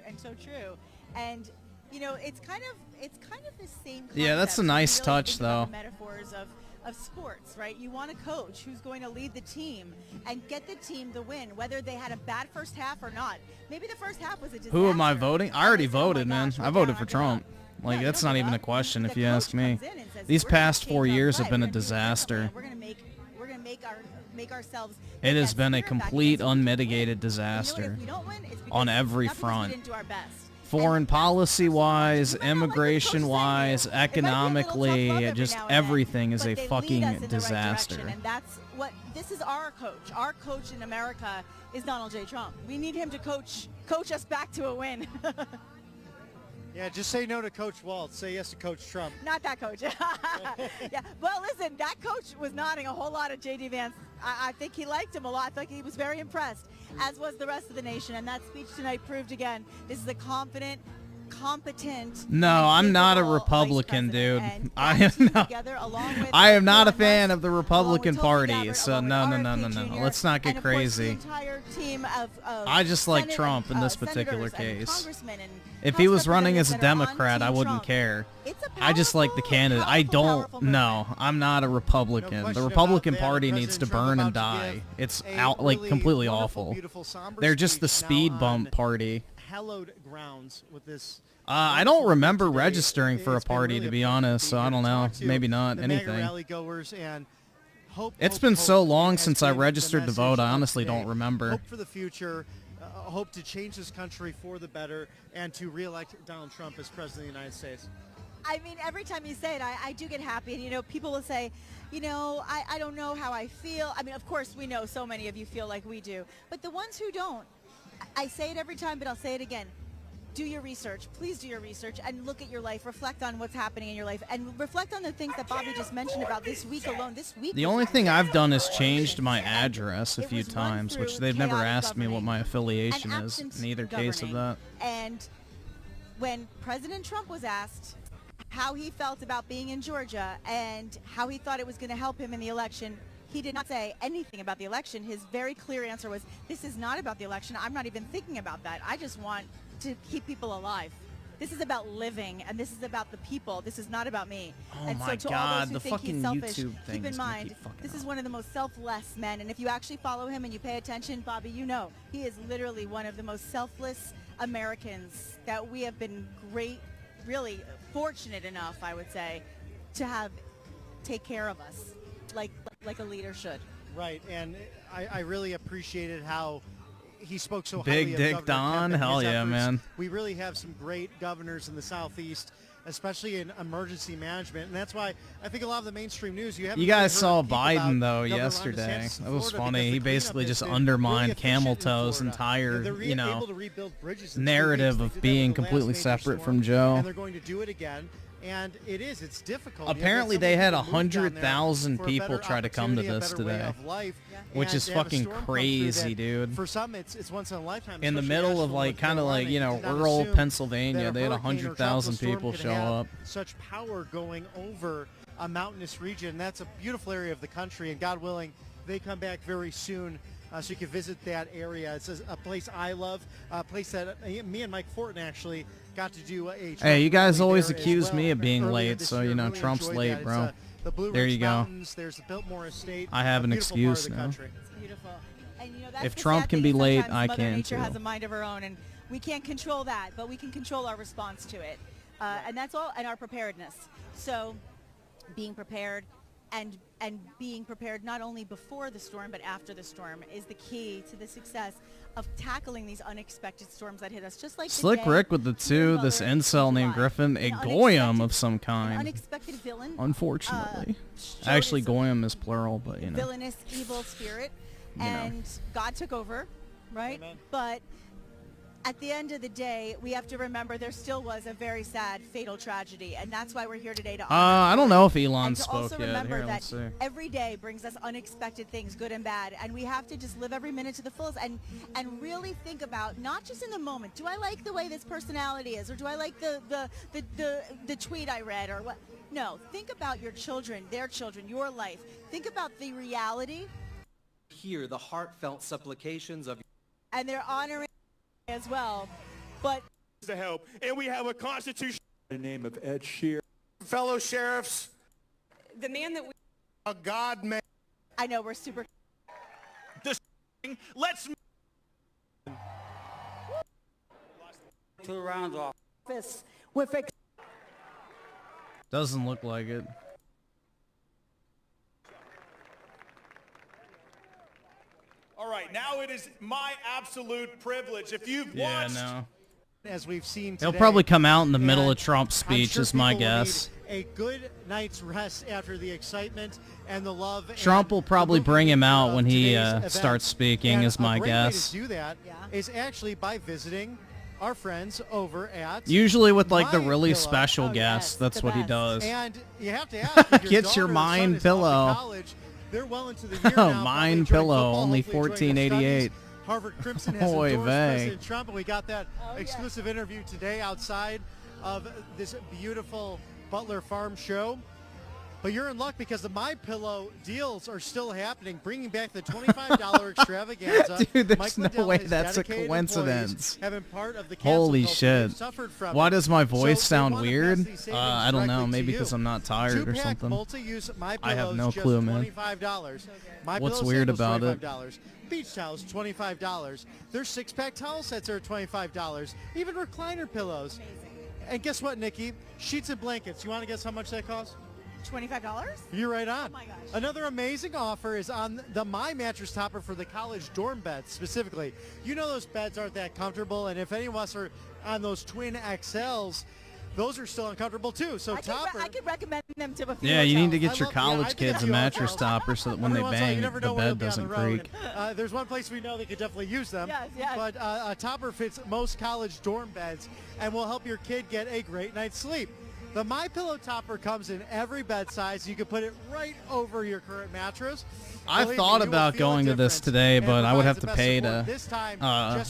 S4: and so true. And it's kind of the same concept.
S1: Yeah, that's a
S4: when you
S1: nice
S4: really
S1: touch,
S4: think about
S1: though.
S4: the metaphors of sports, right? You want a coach who's going to lead the team and get the team the win, whether they had a bad first half or not. Maybe the first half was a disaster.
S1: Who am I voting? I already
S4: And they say, "Oh my
S1: voted, man.
S4: gosh,
S1: I
S4: we're
S1: voted
S4: down,
S1: for
S4: I give
S1: Trump.
S4: up."
S1: Like,
S4: No,
S1: that's
S4: you don't
S1: not
S4: give
S1: even a
S4: up.
S1: question
S4: The
S1: if you
S4: coach
S1: ask me.
S4: comes in and says,
S1: These
S4: "We're gonna
S1: past
S4: change
S1: 4
S4: our
S1: years
S4: play.
S1: have been a
S4: We're gonna do it differently,
S1: disaster.
S4: and We're gonna make ourselves.
S1: It
S4: get
S1: has
S4: that
S1: been a
S4: spirit back
S1: complete
S4: against what we
S1: unmitigated
S4: win. And
S1: disaster
S4: if we don't win, it's because
S1: on every
S4: not because
S1: front.
S4: we didn't do our best.
S1: Foreign policy-wise,
S4: You might not like what the coach
S1: immigration-wise,
S4: said to you. It might be a little tough love
S1: economically,
S4: every
S1: just
S4: now and then,
S1: everything is
S4: but
S1: a
S4: they lead
S1: fucking
S4: us in the right
S1: disaster.
S4: direction, and that's what this is. Our coach. Our coach in America is Donald J. Trump. We need him to coach us back to a win.
S5: Yeah, just say no to Coach Waltz. Say yes to Coach Trump.
S4: Not that coach. Yeah. Well, listen, that coach was nodding a whole lot at J.D. Vance. I think he liked him a lot. I think he was very impressed, as was the rest of the nation. And that speech tonight proved again, this is a confident, competent.
S1: No,
S4: and
S1: I'm not a
S4: capable
S1: Republican,
S4: vice
S1: dude.
S4: president. And
S1: I
S4: that
S1: am
S4: team
S1: not.
S4: together, along with
S1: I am not a
S4: Elon
S1: fan
S4: Musk,
S1: of the
S4: along with
S1: Republican
S4: Tulsi
S1: Party,
S4: Gabbard,
S1: so
S4: along with
S1: no.
S4: RFK Jr.,
S1: Let's not get
S4: and of course,
S1: crazy.
S4: the entire team of
S1: I just like
S4: Senate
S1: Trump in
S4: and,
S1: this particular
S4: senators and
S1: case.
S4: congressmen and
S1: If
S4: House
S1: he was running as a
S4: representatives that are on
S1: Democrat, I
S4: Team
S1: wouldn't
S4: Trump.
S1: care.
S4: It's a
S1: I just like the
S4: powerful,
S1: candidate. I don't.
S4: powerful
S1: No,
S4: movement.
S1: I'm not a
S5: No
S1: Republican.
S5: question
S1: The
S5: about
S1: Republican
S5: that.
S1: Party needs to
S5: President Trump
S1: burn and
S5: about to
S1: die.
S5: give
S1: It's
S5: a
S1: out like
S5: really
S1: completely
S5: wonderful,
S1: awful.
S5: beautiful, somber
S1: They're just the
S5: speech now
S1: speed
S5: on
S1: bump party.
S5: hallowed grounds with this.
S1: I don't remember
S5: Today,
S1: registering for a
S5: it's been
S1: party,
S5: really
S1: to be
S5: pleasure
S1: honest, so
S5: be
S1: I
S5: here
S1: don't
S5: to
S1: know.
S5: talk to
S1: Maybe not
S5: the MAGA
S1: anything.
S5: rally goers and hope.
S1: It's
S5: hope,
S1: been
S5: hope
S1: so long
S5: has
S1: since I
S5: been the
S1: registered to
S5: message
S1: vote, I
S5: of
S1: honestly
S5: today.
S1: don't remember.
S5: Hope for the future. Hope to change this country for the better and to re-elect Donald Trump as president of the United States.
S4: I mean, every time you say it, I do get happy. And, you know, people will say, you know, I don't know how I feel. I mean, of course, we know so many of you feel like we do. But the ones who don't, I say it every time, but I'll say it again. Do your research. Please do your research and look at your life. Reflect on what's happening in your life. And reflect on the things that Bobby just mentioned about this week alone. This week.
S1: The only thing I've done is changed my address a few times, which they've never asked me what my affiliation is in either case of that.
S4: And when President Trump was asked how he felt about being in Georgia and how he thought it was going to help him in the election, he did not say anything about the election. His very clear answer was, this is not about the election. I'm not even thinking about that. I just want to keep people alive. This is about living, and this is about the people. This is not about me.
S1: Oh
S4: and
S1: my
S4: so to
S1: God,
S4: all those who
S1: the
S4: think he's
S1: fucking
S4: selfish,
S1: YouTube thing
S4: keep in
S1: is gonna
S4: mind,
S1: keep fucking
S4: this is
S1: up.
S4: one of the most selfless men. And if you actually follow him and you pay attention, Bobby, you know, he is literally one of the most selfless Americans that we have been really fortunate enough, I would say, to have take care of us like a leader should.
S5: Right, and I really appreciated how he spoke so
S1: Big
S5: highly of
S1: Dick
S5: Governor
S1: Don?
S5: Kemp and
S1: Hell
S5: his
S1: yeah,
S5: efforts.
S1: man.
S5: We really have some great governors in the Southeast, especially in emergency management, and that's why I think a lot of the mainstream news you haven't.
S1: You
S5: really
S1: guys
S5: heard
S1: saw
S5: people
S1: Biden
S5: about
S1: though
S5: Governor Ron
S1: yesterday.
S5: DeSantis in
S1: That was
S5: Florida
S1: funny.
S5: because
S1: He
S5: the
S1: basically
S5: cleanup
S1: just
S5: has been
S1: undermined
S5: really efficient
S1: Camel
S5: in
S1: Toe's
S5: Florida.
S1: entire,
S5: And they're
S1: you know,
S5: able to rebuild bridges in 2
S1: narrative
S5: weeks. They
S1: of
S5: did that
S1: being
S5: with the last
S1: completely
S5: major
S1: separate
S5: storm,
S1: from Joe.
S5: and they're going to do it again. And it's difficult.
S1: Apparently
S5: You know,
S1: they had
S5: so many people moved down there
S1: 100,000
S5: for a
S1: people
S5: better
S1: try to come to
S5: opportunity, a
S1: this
S5: better way
S1: today,
S5: of life.
S1: which
S5: And
S1: is
S5: to have a
S1: fucking
S5: storm come through
S1: crazy,
S5: that,
S1: dude.
S5: For some, it's once in a lifetime.
S1: In the
S5: especially
S1: middle of
S5: Asheville,
S1: like
S5: North
S1: kind of like,
S5: Carolina.
S1: you know,
S5: You did not
S1: rural
S5: assume
S1: Pennsylvania,
S5: that a
S1: they had
S5: hurricane or
S1: 100,000
S5: tropical storm
S1: people
S5: could
S1: show
S5: have
S1: up.
S5: Such power going over a mountainous region. That's a beautiful area of the country, and God willing, they come back very soon. So you can visit that area. It's a place I love, a place that me and Mike Fortin actually got to do a.
S1: Hey, you guys
S5: rally
S1: always
S5: there as
S1: accuse
S5: well
S1: me of being
S5: earlier
S1: late,
S5: this
S1: so
S5: year.
S1: you know
S5: Really
S1: Trump's
S5: enjoyed
S1: late,
S5: that.
S1: bro.
S5: It's, the Blue
S1: There
S5: Ridge
S1: you go.
S5: Mountains, there's the Biltmore Estate.
S1: I have
S5: a
S1: an
S5: beautiful part of
S1: excuse
S5: the
S1: now.
S5: country.
S4: It's beautiful. And you know, that's
S1: If
S4: the
S1: Trump
S4: sad
S1: can
S4: thing
S1: be
S4: is
S1: late,
S4: sometimes
S1: I
S4: Mother
S1: can
S4: Nature
S1: too.
S4: has a mind of her own, and we can't control that, but we can control our response to it. And that's all, and our preparedness. So being prepared and being prepared not only before the storm but after the storm is the key to the success of tackling these unexpected storms that hit us. Just like
S1: Slick
S4: the day
S1: Rick with the
S4: here in
S1: two, this
S4: Butler in
S1: incel named
S4: July.
S1: Griffin, a
S4: An
S1: goyim
S4: unexpected-
S1: of some
S4: an
S1: kind.
S4: unexpected villain.
S1: Unfortunately.
S4: showed
S1: Actually,
S4: its
S1: goyim is plural, but you know.
S4: villainous, evil spirit,
S1: You know.
S4: and God took over, right?
S5: Amen.
S4: But at the end of the day, we have to remember there still was a very sad, fatal tragedy, and that's why we're here today to honor
S1: I don't know if
S4: stories.
S1: Elon
S4: And to
S1: spoke
S4: also
S1: yet.
S4: remember
S1: Here,
S4: that
S1: let's see.
S4: every day brings us unexpected things, good and bad, and we have to just live every minute to the fullest and really think about, not just in the moment, do I like the way this personality is, or do I like the tweet I read, or what? No, think about your children, their children, your life. Think about the reality,
S11: Hear the heartfelt supplications of
S4: and they're honoring as well. But
S3: to help. And we have a constitution.
S12: The name of Ed Shear.
S3: Fellow sheriffs,
S10: The man that we
S3: a God man.
S4: I know we're super.
S3: Let's
S12: 2 rounds off.
S1: Doesn't look like it.
S3: All right, now it is my absolute privilege. If you've
S1: Yeah,
S3: watched
S1: no.
S5: As we've seen today.
S1: He'll probably come out in the middle of
S5: And
S1: Trump's
S5: I'm
S1: speech,
S5: sure
S1: is my
S5: people will
S1: guess.
S5: need a good night's rest after the excitement and the love.
S1: Trump
S5: and
S1: will probably
S5: the
S1: bring him
S5: movement
S1: out
S5: of
S1: when he
S5: today's event.
S1: starts speaking,
S5: And
S1: is my
S5: a great
S1: guess.
S5: way to do that is actually by visiting our friends over at
S1: Usually with like the
S5: My
S1: really
S5: Pillow.
S1: special
S4: Oh,
S1: guests,
S4: yes,
S1: that's
S4: the
S1: what he
S4: best.
S1: does.
S5: And you have to ask, if your
S1: Get your
S5: daughter or son
S1: Mind
S5: is off to
S1: Pillow.
S5: college, they're well into the year
S1: Oh,
S5: now,
S1: Mind
S5: probably enjoying
S1: Pillow,
S5: football,
S1: only
S5: hopefully enjoying their
S1: $14.88.
S5: studies. Harvard Crimson has
S1: Oy
S5: endorsed
S1: vey.
S5: President Trump, and we got that exclusive interview today outside of this beautiful Butler Farm show. But you're in luck because the My Pillow deals are still happening, bringing back the $25 extravaganza.
S1: Dude, there's
S5: Mike
S1: no
S5: Liddell
S1: way
S5: and his
S1: that's a
S5: dedicated
S1: coincidence.
S5: employees have been part of the cancel
S1: Holy
S5: culture.
S1: shit.
S5: They've suffered from
S1: Why
S5: it.
S1: does my voice
S5: So they
S1: sound
S5: wanna
S1: weird?
S5: pass these savings
S1: I don't know.
S5: directly
S1: Maybe
S5: to
S1: because
S5: you.
S1: I'm not tired or
S5: 2-pack
S1: something.
S5: multi-use My
S1: I have
S5: Pillows,
S1: no
S5: just
S1: clue, man.
S5: $25. My
S1: What's
S5: Pillow
S1: weird
S5: singles,
S1: about it?
S5: $25. Beach towels, $25. Their 6-pack towel sets are $25. Even recliner pillows. And guess what, Nikki? Sheets and blankets. You want to guess how much that costs?
S4: $25?
S5: You're right on.
S4: Oh my gosh.
S5: Another amazing offer is on the My Mattress Topper for the college dorm beds specifically. You know those beds aren't that comfortable, and if any of us are on those twin XLs, those are still uncomfortable too. So topper.
S4: I could recommend them to a few
S1: Yeah, you need to
S4: hotels.
S1: get your college kids a mattress topper so that when they bang, the bed doesn't creak.
S5: There's one place we know they could definitely use them.
S4: Yes.
S5: But a topper fits most college dorm beds and will help your kid get a great night's sleep. The MyPillow topper comes in every bed size. You can put it right over your current mattress.
S1: I thought about going to this today, but I would have to pay to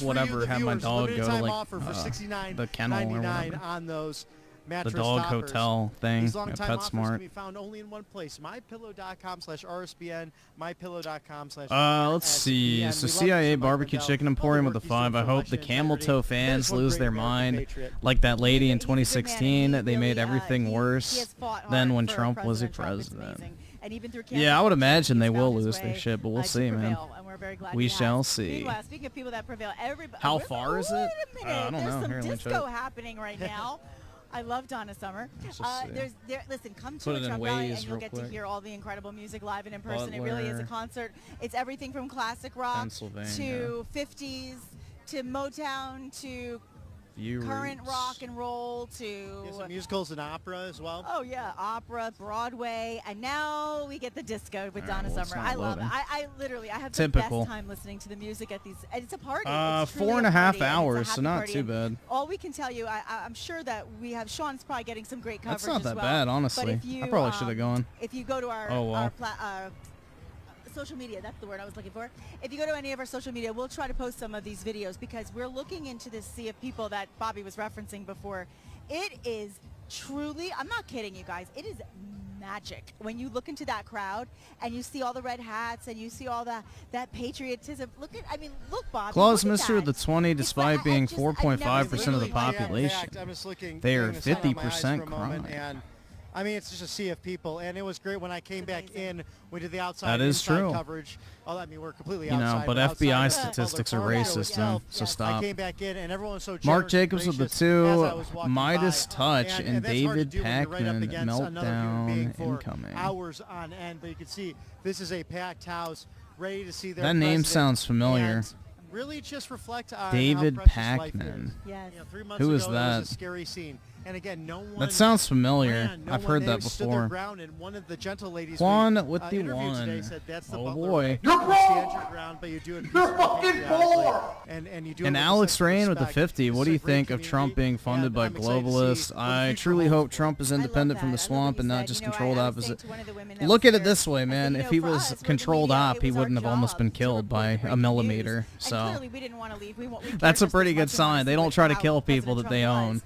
S1: whatever, have my dog go to like the kennel or whatever.
S5: On those
S1: the dog
S5: toppers.
S1: Hotel thing
S5: These
S1: at
S5: long-time offers can
S1: PetSmart.
S5: be found only in one place. MyPillow.com/RSBN. MyPillow.com/RSBN.
S1: Let's see. So CIA Barbecue Chicken Emporium with a 5. I hope the camel toe fans lose their mind. Like that lady in 2016, they made everything worse than when Trump was a president. Yeah, I would imagine they will lose their shit, but we'll see, man. We shall see.
S4: Meanwhile, speaking of people that prevail, everybody.
S1: How far is it?
S4: I
S1: don't know.
S4: There's
S1: Here,
S4: some
S1: let me check.
S4: disco happening right now. I love Donna Summer. Listen, come to
S1: Put
S4: a
S1: it in
S4: Trump rally
S1: Waze
S4: and you'll
S1: real
S4: get
S1: quick.
S4: to hear all the incredible music live and in person. It really is a
S1: Butler,
S4: concert. It's everything from classic rock
S1: Pennsylvania.
S4: to 50s to Motown to current rock and roll to
S5: some musicals and opera as well.
S4: Oh yeah, opera, Broadway, and now we get the disco with Donna
S1: well, it's
S4: Summer.
S1: not
S4: I love it.
S1: loading.
S4: I literally have
S1: Typical.
S4: the best time listening to the music at these. And it's a party. It's truly
S1: 4.5
S4: a party, and it's a
S1: hours, so
S4: happy
S1: not
S4: party.
S1: too
S4: And
S1: bad.
S4: all we can tell you, I'm sure that we have Sean's probably getting some great coverage.
S1: That's not that
S4: as well.
S1: bad,
S4: But
S1: honestly.
S4: if you,
S1: I probably should have gone.
S4: If you go to our,
S1: Oh, well.
S4: our social media, that's the word I was looking for. If you go to any of our social media, we'll try to post some of these videos because we're looking into this sea of people that Bobby was referencing before. It is truly, I'm not kidding you guys, it is magic when you look into that crowd and you see all the red hats and you see all that patriotism. Look, Bobby.
S1: Claus
S4: look at
S1: Mr.
S4: that.
S1: the 20, despite being 4.5% of the
S5: I'm
S1: population,
S5: just looking,
S1: they are
S5: getting the sun on my eyes for
S1: 50%
S5: a moment,
S1: crime.
S5: and I mean, it's just a sea of people, and it was great when I came back in. We did the outside
S1: That is
S5: inside
S1: true.
S5: coverage. Oh, I mean, we're completely
S1: You know,
S5: outside.
S1: but
S5: outside
S1: FBI
S5: of the
S1: statistics are
S5: public
S1: racist,
S5: park
S1: man,
S5: itself.
S1: so
S5: I
S1: stop.
S5: came back in, and everyone was so
S1: Mark
S5: generous
S1: Jacobs with the
S5: and gracious as I
S1: 2,
S5: was walking
S1: Midas
S5: by.
S1: Touch, and
S5: that's hard to
S1: David
S5: do when you're right up
S1: Packman,
S5: against another human being
S1: Meltdown
S5: for
S1: incoming.
S5: hours on end, but you can see this is a packed house, ready to see their
S1: That name
S5: president,
S1: sounds familiar.
S5: and really just reflect on
S1: David
S5: how precious life
S1: Packman.
S5: is.
S4: Yes.
S5: You know, 3 months
S1: Who
S5: ago,
S1: is
S5: it
S1: that?
S5: was a scary scene. And again, no one
S1: That sounds familiar.
S5: ran, no
S1: I've
S5: one,
S1: heard
S5: they
S1: that
S5: stood their
S1: before.
S5: ground, and one of the gentle ladies
S1: Juan
S5: we,
S1: with the
S5: interviewed today
S1: one.
S5: said that's the
S1: Oh
S5: Butler
S1: boy.
S5: way. You stand your ground, but you do it peacefully, and you do it
S1: And
S5: with a
S1: Alex
S5: sense of
S1: Rain with the
S5: respect.
S1: 50.
S5: This
S1: What
S5: is
S1: do
S5: a
S1: you
S5: great
S1: think of Trump
S5: community,
S1: being funded
S5: and
S1: by
S5: I'm excited to see
S1: globalists?
S5: what the
S1: I
S5: future
S1: truly
S5: holds
S1: hope
S5: for
S1: Trump is independent from the swamp and not just controlled
S4: I was saying
S1: opposite.
S4: to one of the women that
S1: Look
S4: was
S1: at it
S4: there,
S1: this way,
S4: I
S1: man.
S4: said,
S1: If he
S4: for us,
S1: was
S4: we're the
S1: controlled
S4: media,
S1: op,
S4: it
S1: he
S4: was our
S1: wouldn't have almost
S4: job
S1: been
S4: to
S1: killed
S4: report
S1: by
S4: the
S1: a
S4: breaking
S1: millimeter.
S4: news.
S1: So
S4: And clearly we didn't want to leave. We
S1: that's a
S4: cared
S1: pretty
S4: just
S1: good
S4: as much
S1: sign.
S4: and
S1: They
S4: honestly
S1: don't try to
S4: how
S1: kill
S4: President
S1: people that
S4: Trump
S1: they
S4: was.
S1: own.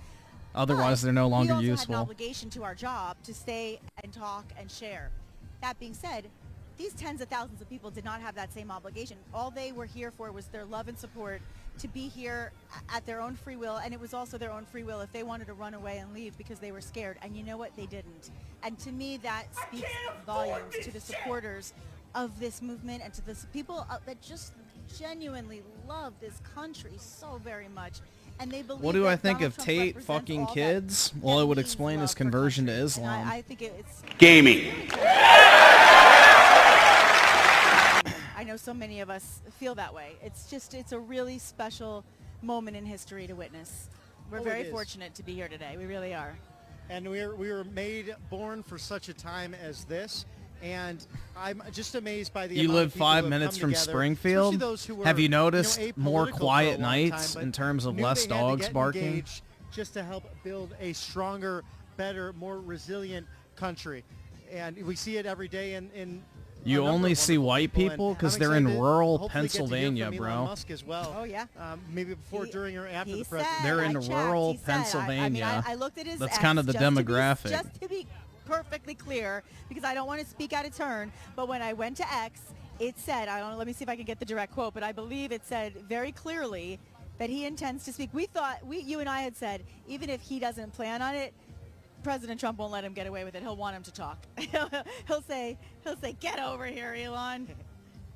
S1: Otherwise, they're no longer
S4: we also
S1: useful.
S4: had an obligation to our job to stay and talk and share. That being said, these tens of thousands of people did not have that same obligation. All they were here for was their love and support to be here at their own free will, and it was also their own free will if they wanted to run away and leave because they were scared. And you know what? They didn't. And to me, that speaks volumes to the supporters of this movement and to the people that just genuinely love this country so very much. And they believe
S1: What do I
S4: that
S1: think
S4: Donald
S1: of
S4: Trump
S1: Tate
S4: represents
S1: fucking
S4: all that
S1: kids? Well, it would
S4: means
S1: explain his
S4: love for
S1: conversion to
S4: country.
S1: Islam.
S4: And I think it's
S8: Gamey.
S4: I know so many of us feel that way. It's a really special moment in history to witness. We're very fortunate to be here today. We really are.
S5: And we were born for such a time as this. And I'm just amazed by the
S1: You
S5: amount
S1: live
S5: of people
S1: 5
S5: who have
S1: minutes
S5: come
S1: from
S5: together,
S1: Springfield?
S5: especially those who were,
S1: Have you noticed more
S5: apolitical for a
S1: quiet
S5: long
S1: nights
S5: time,
S1: in terms of
S5: knew
S1: less
S5: they had to
S1: dogs
S5: get
S1: barking?
S5: engaged just to help build a stronger, better, more resilient country. And we see it every day in
S1: You only see white people because they're in rural Pennsylvania,
S5: bro.
S1: bro.
S5: Musk as well.
S4: Oh yeah.
S5: Maybe before, during, or after
S4: He
S5: the president.
S4: said,
S1: They're in
S4: I checked,
S1: rural
S4: he said,
S1: Pennsylvania.
S4: I looked at his
S1: That's
S4: X
S1: kind of the
S4: just to be-
S1: demographic.
S4: just to be perfectly clear, because I don't want to speak out of turn, but when I went to X, it said, I don't know, let me see if I can get the direct quote, but I believe it said very clearly that he intends to speak. We thought, you and I had said, even if he doesn't plan on it, President Trump won't let him get away with it. He'll want him to talk. he'll say, get over here, Elon.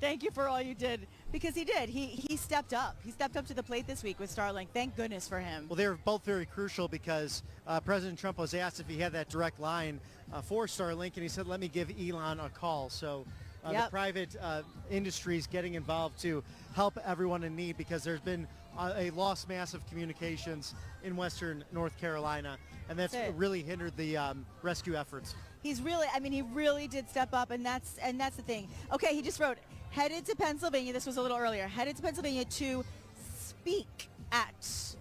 S4: Thank you for all you did. Because he did. He stepped up. He stepped up to the plate this week with Starlink. Thank goodness for him.
S5: Well, they were both very crucial because President Trump was asked if he had that direct line for Starlink, and he said, let me give Elon a call. So the private industry is getting involved to help everyone in need because there's been a lost mass of communications in western North Carolina, and that's really hindered the rescue efforts.
S4: He's really, I mean, he really did step up, and that's the thing. Okay, he just wrote, headed to Pennsylvania, this was a little earlier, headed to Pennsylvania to speak at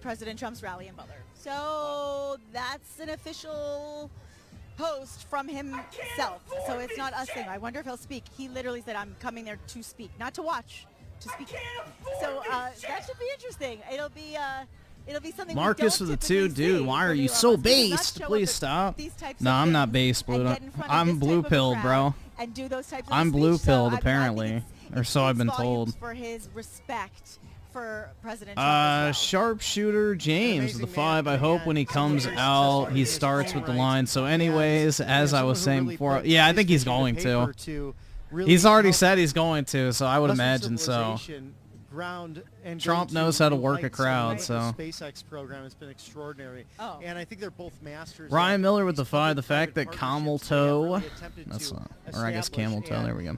S4: President Trump's rally in Butler. So that's an official post from himself. So it's not us thing. I wonder if he'll speak. He literally said, I'm coming there to speak, not to watch, to speak. So that should be interesting. It'll be something.
S1: Marcus with the 2, dude. Why are you so based? Please stop. No, I'm not based, Blue. I'm blue-pilled, bro.
S4: And do those types of
S1: I'm
S4: speech.
S1: blue-pilled,
S4: So
S1: apparently, or so I've been told.
S4: For his respect for President Trump as well.
S1: Sharpshooter James with the 5. I hope when he comes out, he starts with the line. So anyways, as I was saying before, yeah, I think he's going to. He's already said he's going to, so I would imagine so. Trump knows how to work a crowd, so.
S5: The SpaceX program has been extraordinary, and I think they're both masters.
S1: Ryan Miller with the 5. The fact that Camel Toe, that's not, or I guess Camel Toe. There we go.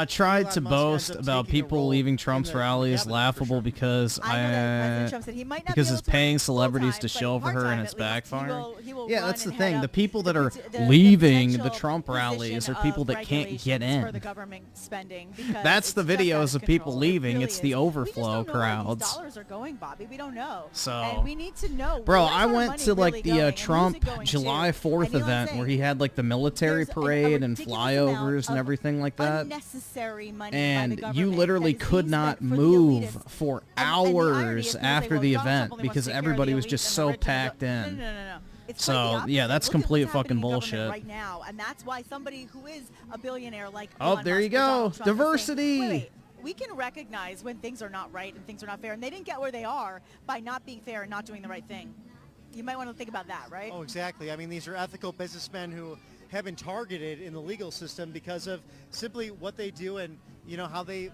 S1: Tried to boast about people leaving Trump's rallies laughable because it's paying celebrities to show over her and it's backfiring. Yeah, that's the thing. The people that are leaving the Trump rallies are people that can't get in. That's the videos of people leaving. It's the overflow crowds.
S4: Dollars are going, Bobby. We don't know.
S1: So,
S4: and we need to know.
S1: Bro, I went to like the Trump July 4th event where he had like the military parade and flyovers and everything like that.
S4: Unnecessary money
S1: and you literally could not move for hours after the event because everybody was just so packed in.
S4: No.
S1: So yeah, that's complete fucking bullshit.
S4: Right now, and that's why somebody who is a billionaire like
S1: Elon
S4: there
S1: you go, diversity.
S4: Wait. We can recognize when things are not right and things are not fair, and they didn't get where they are by not being fair and not doing the right thing. You might want to think about that, right?
S5: Oh, exactly. I mean, these are ethical businessmen who have been targeted in the legal system because of simply what they do and, you know, how they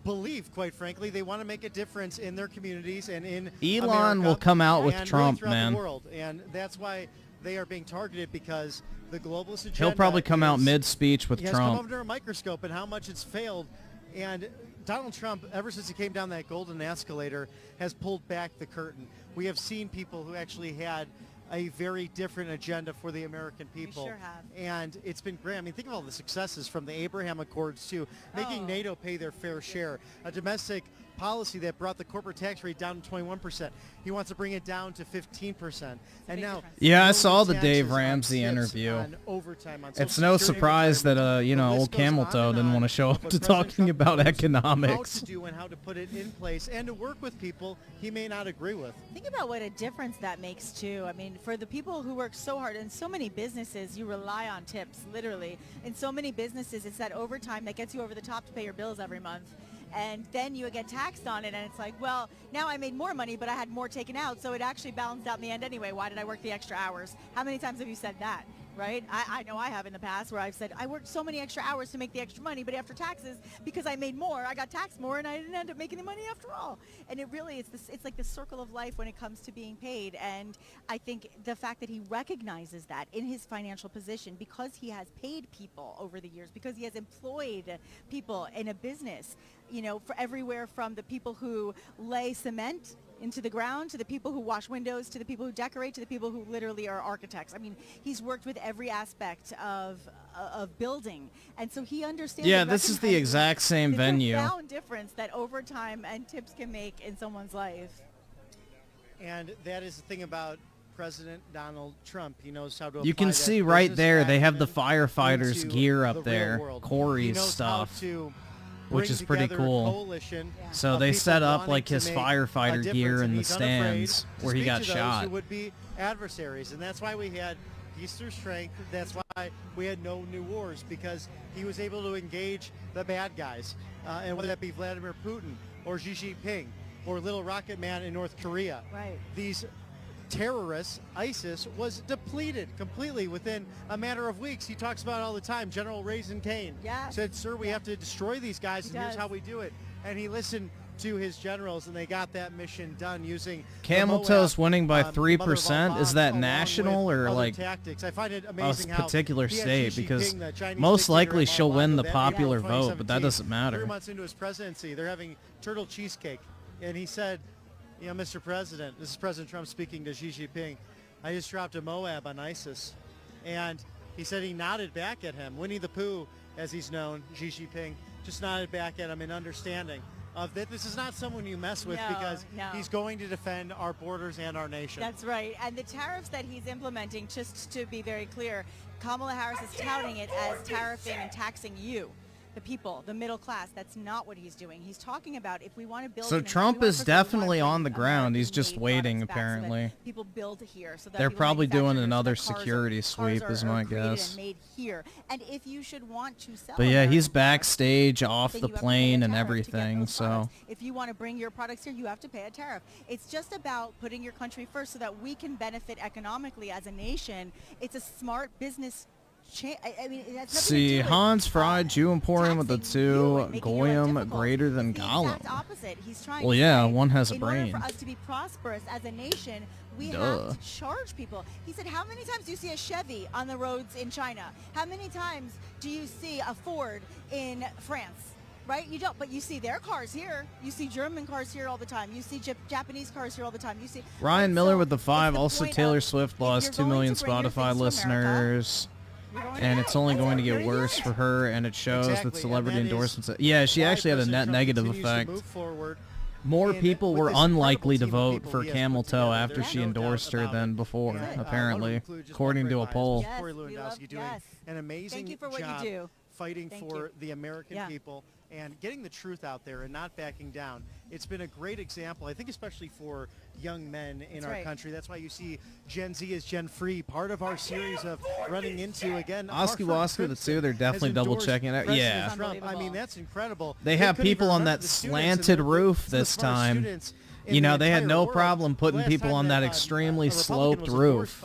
S5: believe, quite frankly. They want to make a difference in their communities and in
S1: Elon
S5: America
S1: will come out with
S5: and
S1: Trump,
S5: really
S1: man.
S5: The world. And that's why they are being targeted, because the globalist agenda
S1: He'll probably come out mid-speech with
S5: has
S1: Trump.
S5: come under a microscope and how much it's failed. And Donald Trump, ever since he came down that golden escalator, has pulled back the curtain. We have seen people who actually had a very different agenda for the American people.
S4: We sure have.
S5: And it's been great. I mean, think of all the successes from the Abraham Accords to making NATO pay their fair share, a domestic policy that brought the corporate tax rate down to 21%. He wants to bring it down to 15%. And now,
S1: yeah, I saw the Dave Ramsey interview. It's no surprise that you know, old Camel Toe didn't want to show up to talking about economics.
S5: How to do and how to put it in place and to work with people he may not agree with.
S4: Think about what a difference that makes too. I mean, for the people who work so hard, in so many businesses you rely on tips, literally. In so many businesses, it's that overtime that gets you over the top to pay your bills every month. And then you get taxed on it, and it's like, well, now I made more money, but I had more taken out, so it actually balanced out in the end anyway. Why did I work the extra hours? How many times have you said that, right? I know I have in the past where I've said, I worked so many extra hours to make the extra money, but after taxes, because I made more, I got taxed more, and I didn't end up making the money after all. And it really, it's like the circle of life when it comes to being paid. And I think the fact that he recognizes that in his financial position, because he has paid people over the years, because he has employed people in a business, you know, for everywhere from the people who lay cement into the ground to the people who wash windows to the people who decorate to the people who literally are architects. I mean, he's worked with every aspect of building, and so he understands.
S1: Yeah, this is the exact same venue.
S4: The profound difference that overtime and tips can make in someone's life.
S5: And that is the thing about President Donald Trump. He knows how to.
S1: You can see right there they have the firefighters gear up there, Corey's stuff, which is pretty cool. So they set up like his firefighter gear in the stands where he got shot.
S5: Who would be adversaries, and that's why we had Easter strength. That's why we had no new wars, because he was able to engage the bad guys, and whether that be Vladimir Putin or Xi Jinping or Little Rocket Man in North Korea.
S4: Right.
S5: These terrorists, ISIS, was depleted completely within a matter of weeks. He talks about it all the time. General Raisin Kane said, sir, we have to destroy these guys, and here's how we do it. And he listened to his generals, and they got that mission done using
S1: Camel Toe's winning by 3%. Is that national or like
S5: tactics? I find it
S1: a
S5: amazing
S1: particular state, because most likely she'll win the popular vote, but that doesn't matter.
S5: 3 months into his presidency, they're having turtle cheesecake and he said, you know, Mr. President, this is President Trump speaking to Xi Jinping, I just dropped a Moab on ISIS. And he said he nodded back at him. Winnie the Pooh, as he's known, Xi Jinping, just nodded back at him in understanding of that this is not someone you mess with because he's going to defend our borders and our nation.
S4: That's right. And the tariffs that he's implementing, just to be very clear, Kamala Harris is touting it as tariffing and taxing you, the people, the middle class. That's not what he's doing. He's talking about if we want to build.
S1: So Trump is definitely on the ground. He's just waiting, apparently.
S4: People build here, so that
S1: they're probably doing another security sweep, is my guess.
S4: Made here. And if you should want to sell,
S1: but yeah, he's backstage, off the plane, and everything. So
S4: if you want to bring your products here, you have to pay a tariff. It's just about putting your country first, so that we can benefit economically as a nation. It's a smart business. I mean, it has
S1: see, Hans Fried, Jew Emporium with the two, Goyim greater than Gollum. Well, yeah, one has a brain.
S4: In order for us to be prosperous as a nation, we have to charge people. He said, how many times do you see a Chevy on the roads in China? How many times do you see a Ford in France? Right? You don't, but you see their cars here. You see German cars here all the time. You see Japanese cars here all the time. You see
S1: Ryan Miller with the 5. Also, Taylor Swift lost 2 million Spotify listeners. And it's only going to get worse for her, and it shows that celebrity endorsements. Yeah, she actually had a net negative effect. More people were unlikely to vote for Camel Toe after she endorsed her than before, apparently, according to a poll.
S5: Corey Lewandowski doing an amazing job fighting for the American people and getting the truth out there and not backing down. It's been a great example, I think, especially for young men in our country. That's why you see Gen Z is Gen Free, part of our series of running into, again,
S1: Oski Woski the 2, they're definitely double checking it out. Yeah.
S5: Trump. I mean, that's incredible.
S1: They have people on that slanted roof this time. You know, they had no problem putting people on that extremely sloped roof.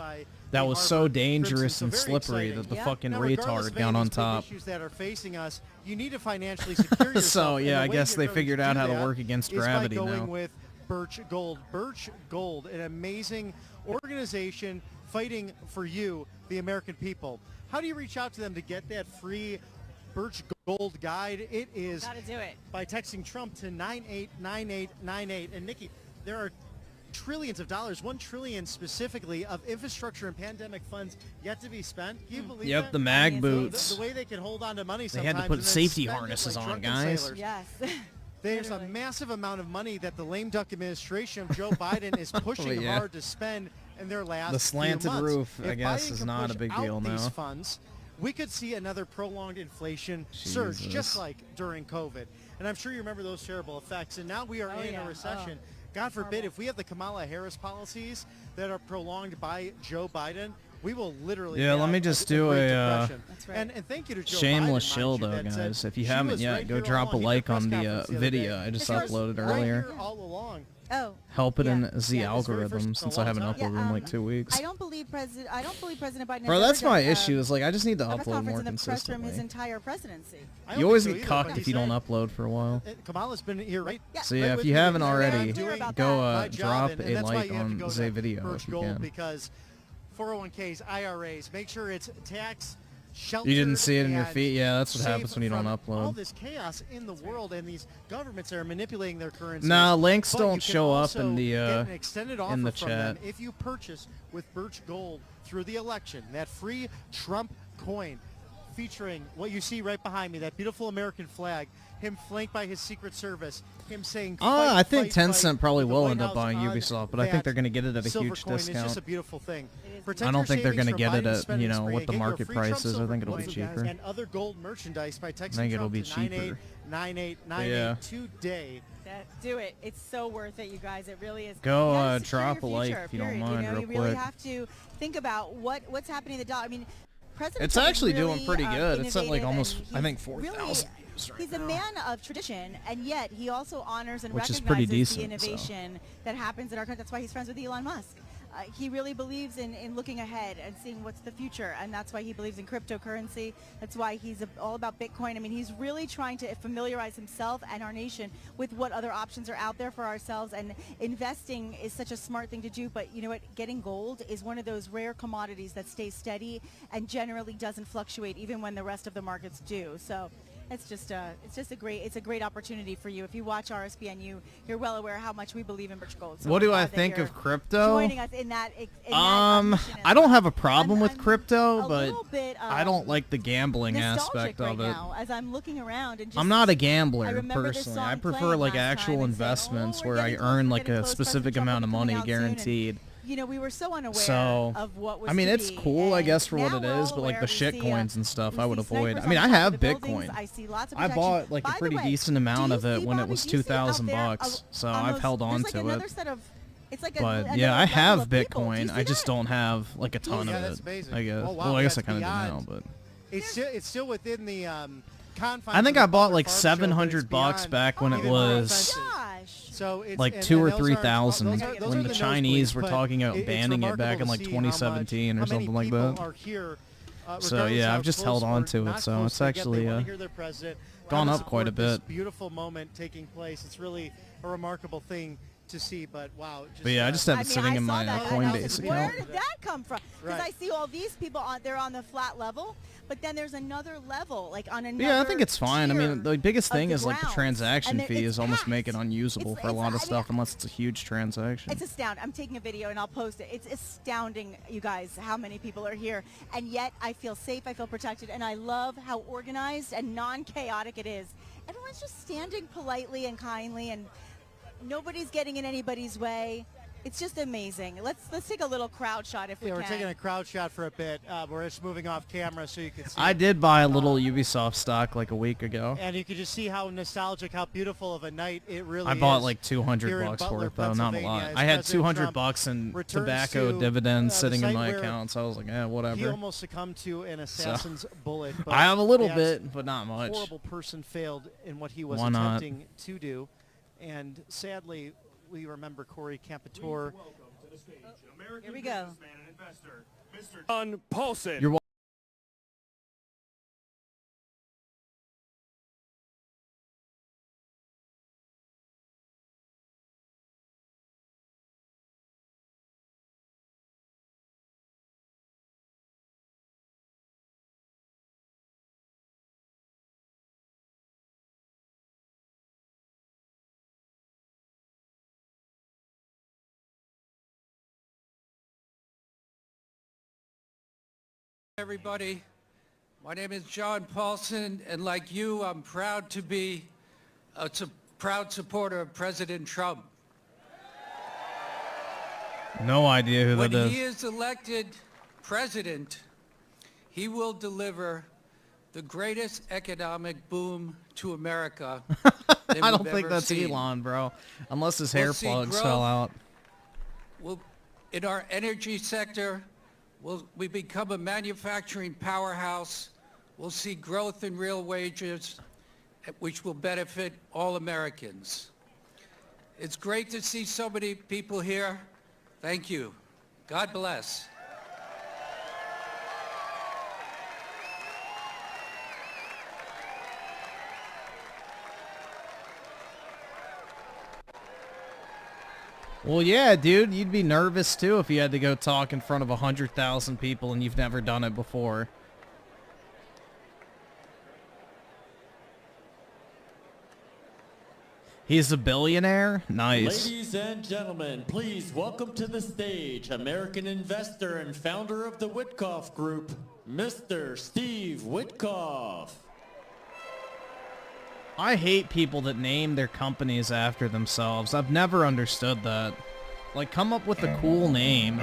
S1: That was so dangerous and slippery that the fucking retard got on top.
S5: Issues that are facing us, you need to financially secure yourself.
S1: So yeah, I guess they figured out how to work against gravity now.
S5: By going with Birch Gold. Birch Gold, an amazing organization fighting for you, the American people. How do you reach out to them to get that free Birch Gold guide? It is by texting Trump to 989898. And Nikki, there are trillions of dollars, $1 trillion specifically, of infrastructure and pandemic funds yet to be spent. Can you believe that?
S1: The mag boots.
S5: The way they can hold on to money
S1: they
S5: sometimes.
S1: had to put safety harnesses on, guys.
S4: Yes.
S5: There's a massive amount of money that the lame duck administration of Joe Biden is pushing hard to spend in their last
S1: The slanted
S5: few months.
S1: roof, I guess, is not a big deal now.
S5: These funds, we could see another prolonged inflation surge, just like during COVID. And I'm sure you remember those terrible effects. And now we are in a recession. God forbid, if we have the Kamala Harris policies that are prolonged by Joe Biden, we will literally
S1: let me just do a
S5: and thank you to Joe
S1: shameless
S5: Biden,
S1: shill, though, guys. If you haven't yet, go drop a like on the video I just uploaded earlier.
S5: All along.
S1: Help it in the algorithm, since I haven't uploaded in like 2 weeks.
S4: I don't believe President Biden.
S1: Bro, that's my issue. Is like I just need to upload more consistently.
S4: His entire presidency.
S1: You always get cucked if you don't upload for a while.
S5: Kamala's been here, right?
S1: So yeah, if you haven't already, go drop a like on the video if you can.
S5: Because 401ks, IRAs, make sure it's tax sheltered.
S1: You didn't see it in your feet? Yeah, that's what happens when you don't upload.
S5: All this chaos in the world and these governments that are manipulating their currency.
S1: Nah, links don't show up in the chat.
S5: If you purchase with Birch Gold through the election, that free Trump coin featuring what you see right behind me, that beautiful American flag, him flanked by his Secret Service, him saying fight,
S1: I think
S5: fight,
S1: Tencent
S5: fight,
S1: probably will
S5: White
S1: end up
S5: House
S1: buying Ubisoft, but I think they're going to get it at a huge discount.
S5: It's just a beautiful thing.
S1: I don't think they're going to get it at, what the market price is. I think it'll be cheaper.
S5: And other gold merchandise by texting
S1: I think it'll be cheaper.
S5: 989898 today.
S4: Do it. It's so worth it, you guys. It really is.
S1: Go drop a like if you don't mind, real quick.
S4: You really have to think about what's happening in the dollar. I mean, President
S1: it's
S4: Trump
S1: actually
S4: really,
S1: doing pretty good. It's at like almost, I think, 4,000 views right
S4: He's a man of tradition, and yet he also honors and
S1: recognizes
S4: pretty
S1: decent,
S4: the innovation that happens in our country. That's why he's friends with Elon Musk. He really believes in looking ahead and seeing what's the future, and that's why he believes in cryptocurrency. That's why he's all about Bitcoin. I mean, he's really trying to familiarize himself and our nation with what other options are out there for ourselves, and investing is such a smart thing to do, but you know what? Getting gold is one of those rare commodities that stays steady and generally doesn't fluctuate even when the rest of the markets do. So It's just a great opportunity for you. If you watch RSBN, you're well aware how much we believe in Birch Gold. So
S1: what
S4: we're
S1: do I
S4: glad that
S1: think
S4: you're
S1: of crypto?
S4: Joining us in that mission as
S1: I don't
S4: well.
S1: have a problem with
S4: I'm
S1: crypto,
S4: a
S1: but
S4: little bit,
S1: I don't like the gambling
S4: nostalgic
S1: aspect
S4: right
S1: of it.
S4: now as I'm looking around and just,
S1: I'm not a
S4: I
S1: gambler
S4: remember this
S1: personally.
S4: song
S1: I prefer
S4: playing
S1: like
S4: last
S1: actual
S4: time and
S1: investments
S4: saying, "Oh, we're
S1: where I
S4: getting close,
S1: earn
S4: we're
S1: like
S4: getting
S1: a
S4: close,
S1: specific
S4: President
S1: amount of
S4: Trump will be
S1: money
S4: coming out soon," and,
S1: guaranteed.
S4: you know, we were so unaware
S1: So,
S4: of what was
S1: I mean,
S4: to
S1: it's
S4: be.
S1: cool, I
S4: And
S1: guess, for what
S4: now
S1: it
S4: we're
S1: is,
S4: all
S1: but like
S4: aware.
S1: the
S4: We
S1: shit
S4: see,
S1: coins and stuff,
S4: we
S1: I would
S4: see
S1: avoid.
S4: snipers
S1: I mean,
S4: on
S1: I
S4: top of
S1: have
S4: the buildings.
S1: Bitcoin.
S4: I see lots of
S1: I
S4: protection.
S1: bought like
S4: By
S1: a
S4: the
S1: pretty
S4: way,
S1: decent amount
S4: do
S1: of
S4: you
S1: it
S4: see,
S1: when it
S4: Bobby,
S1: was
S4: do you see out
S1: $2,000
S4: there
S1: bucks, so I've
S4: almost-
S1: held on
S4: there's like
S1: to
S4: another
S1: it.
S4: set of, it's like
S1: But
S4: another
S1: yeah, I
S4: level
S1: have
S4: of people. Do you
S1: Bitcoin.
S4: see
S1: I just
S4: that?
S1: don't have like a ton
S5: Yeah,
S1: of
S5: that's
S1: it.
S5: amazing.
S1: I guess.
S5: Oh, wow,
S1: Well, I guess I
S5: that's
S1: kind of do
S5: beyond-
S1: now, but
S5: It's still within the confines.
S1: I think
S5: of
S1: I
S5: the
S1: bought
S5: Butler
S1: like
S5: Farm Show, but it's
S1: $700
S5: beyond
S1: back when it
S5: even more
S1: was
S5: offensive. So it's,
S1: like
S5: and
S1: 2 or
S5: those
S1: 3,000
S5: those are
S1: when the
S5: nosebleeds,
S1: Chinese were
S5: but
S1: talking about
S5: it's
S1: banning it back
S5: remarkable
S1: in
S5: to
S1: like
S5: see
S1: 2017
S5: how
S1: or
S5: many
S1: something like
S5: people
S1: that.
S5: are here,
S1: So
S5: regardless
S1: yeah,
S5: how
S1: I've just
S5: close
S1: held on
S5: or
S1: to it,
S5: not
S1: so
S5: close
S1: it's
S5: they get,
S1: actually
S5: they want to hear their president,
S1: gone
S5: want to
S1: up quite a
S5: support this
S1: bit.
S5: beautiful moment taking place. It's really a remarkable thing to see, but wow.
S1: But yeah, I just have it sitting in my Coinbase
S4: Where
S1: account.
S4: did that come from? Because
S5: Right.
S4: I see all these people they're on the flat level, but then there's another level, like on another.
S1: Yeah, I think it's fine. I mean, the biggest thing is like the
S4: grounds.
S1: transaction
S4: And
S1: fee
S4: it's
S1: is almost
S4: packed.
S1: make it unusable for a lot of stuff unless it's a huge transaction.
S4: It's astounding. I'm taking a video and I'll post it. It's astounding, you guys, how many people are here. And yet I feel safe, I feel protected, and I love how organized and non-chaotic it is. Everyone's just standing politely and kindly, and nobody's getting in anybody's way. It's just amazing. Let's take a little crowd shot if we
S5: Yeah,
S4: can.
S5: we're taking a crowd shot for a bit. We're just moving off camera so you can see.
S1: I did buy a little Ubisoft stock like a week ago.
S5: And you can just see how nostalgic, how beautiful of a night it really is.
S1: I bought like 200
S5: here in
S1: bucks
S5: Butler,
S1: for it though, not a lot.
S5: Pennsylvania, as
S1: I had
S5: President
S1: 200
S5: Trump
S1: bucks in
S5: returns
S1: tobacco
S5: to,
S1: dividends
S5: the
S1: sitting in
S5: site
S1: my
S5: where
S1: account, so I was like,
S5: He
S1: whatever.
S5: almost succumbed to an assassin's bullet. But
S1: I have a little
S5: that
S1: bit, but not much.
S5: Horrible person failed in what he was
S1: Why not?
S5: attempting to do, and sadly, we remember Corey Comperatore.
S4: Here we go.
S3: Mr. John Paulson.
S1: You're
S13: Everybody, my name is John Paulson, and like you, I'm proud to be a proud supporter of President Trump.
S1: No idea who
S13: When
S1: that
S13: he
S1: is.
S13: is elected president, he will deliver the greatest economic boom to America than
S1: I don't
S13: we've
S1: think
S13: ever
S1: that's
S13: seen.
S1: Elon, bro. Unless his
S13: We'll
S1: hair
S13: see
S1: plugs
S13: growth.
S1: fell out.
S13: In our energy sector, we become a manufacturing powerhouse. We'll see growth in real wages, which will benefit all Americans. It's great to see so many people here. Thank you. God bless.
S1: Well, yeah, dude, you'd be nervous too if you had to go talk in front of 100,000 people and you've never done it before. He's a billionaire? Nice.
S14: Ladies and gentlemen, please welcome to the stage American investor and founder of the Witkoff Group, Mr. Steve Witkoff.
S1: I hate people that name their companies after themselves. I've never understood that. Like, come up with a cool name.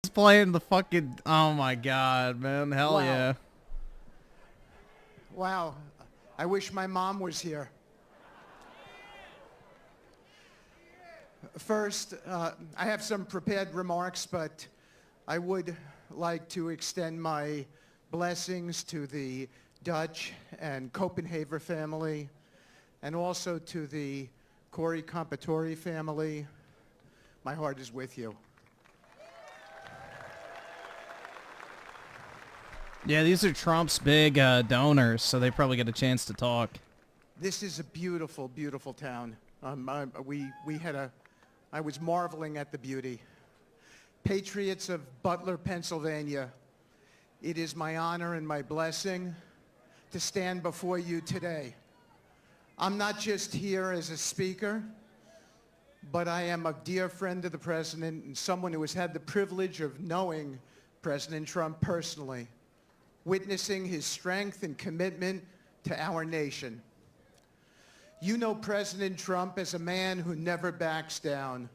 S1: He's playing the fucking... Oh my god, man. Hell
S15: Wow.
S1: yeah.
S15: Wow. I wish my mom was here. First, I have some prepared remarks, but I would like to extend my blessings to the Dutch and Comperatore family, and also to the Corey Comperatore family. My heart is with you.
S1: Yeah, these are Trump's big donors, so they probably get a chance to talk.
S15: This is a beautiful, beautiful town. I was marveling at the beauty. Patriots of Butler, Pennsylvania, it is my honor and my blessing to stand before you today. I'm not just here as a speaker, but I am a dear friend of the president and someone who has had the privilege of knowing President Trump personally, witnessing his strength and commitment to our nation. You know President Trump as a man who never backs down.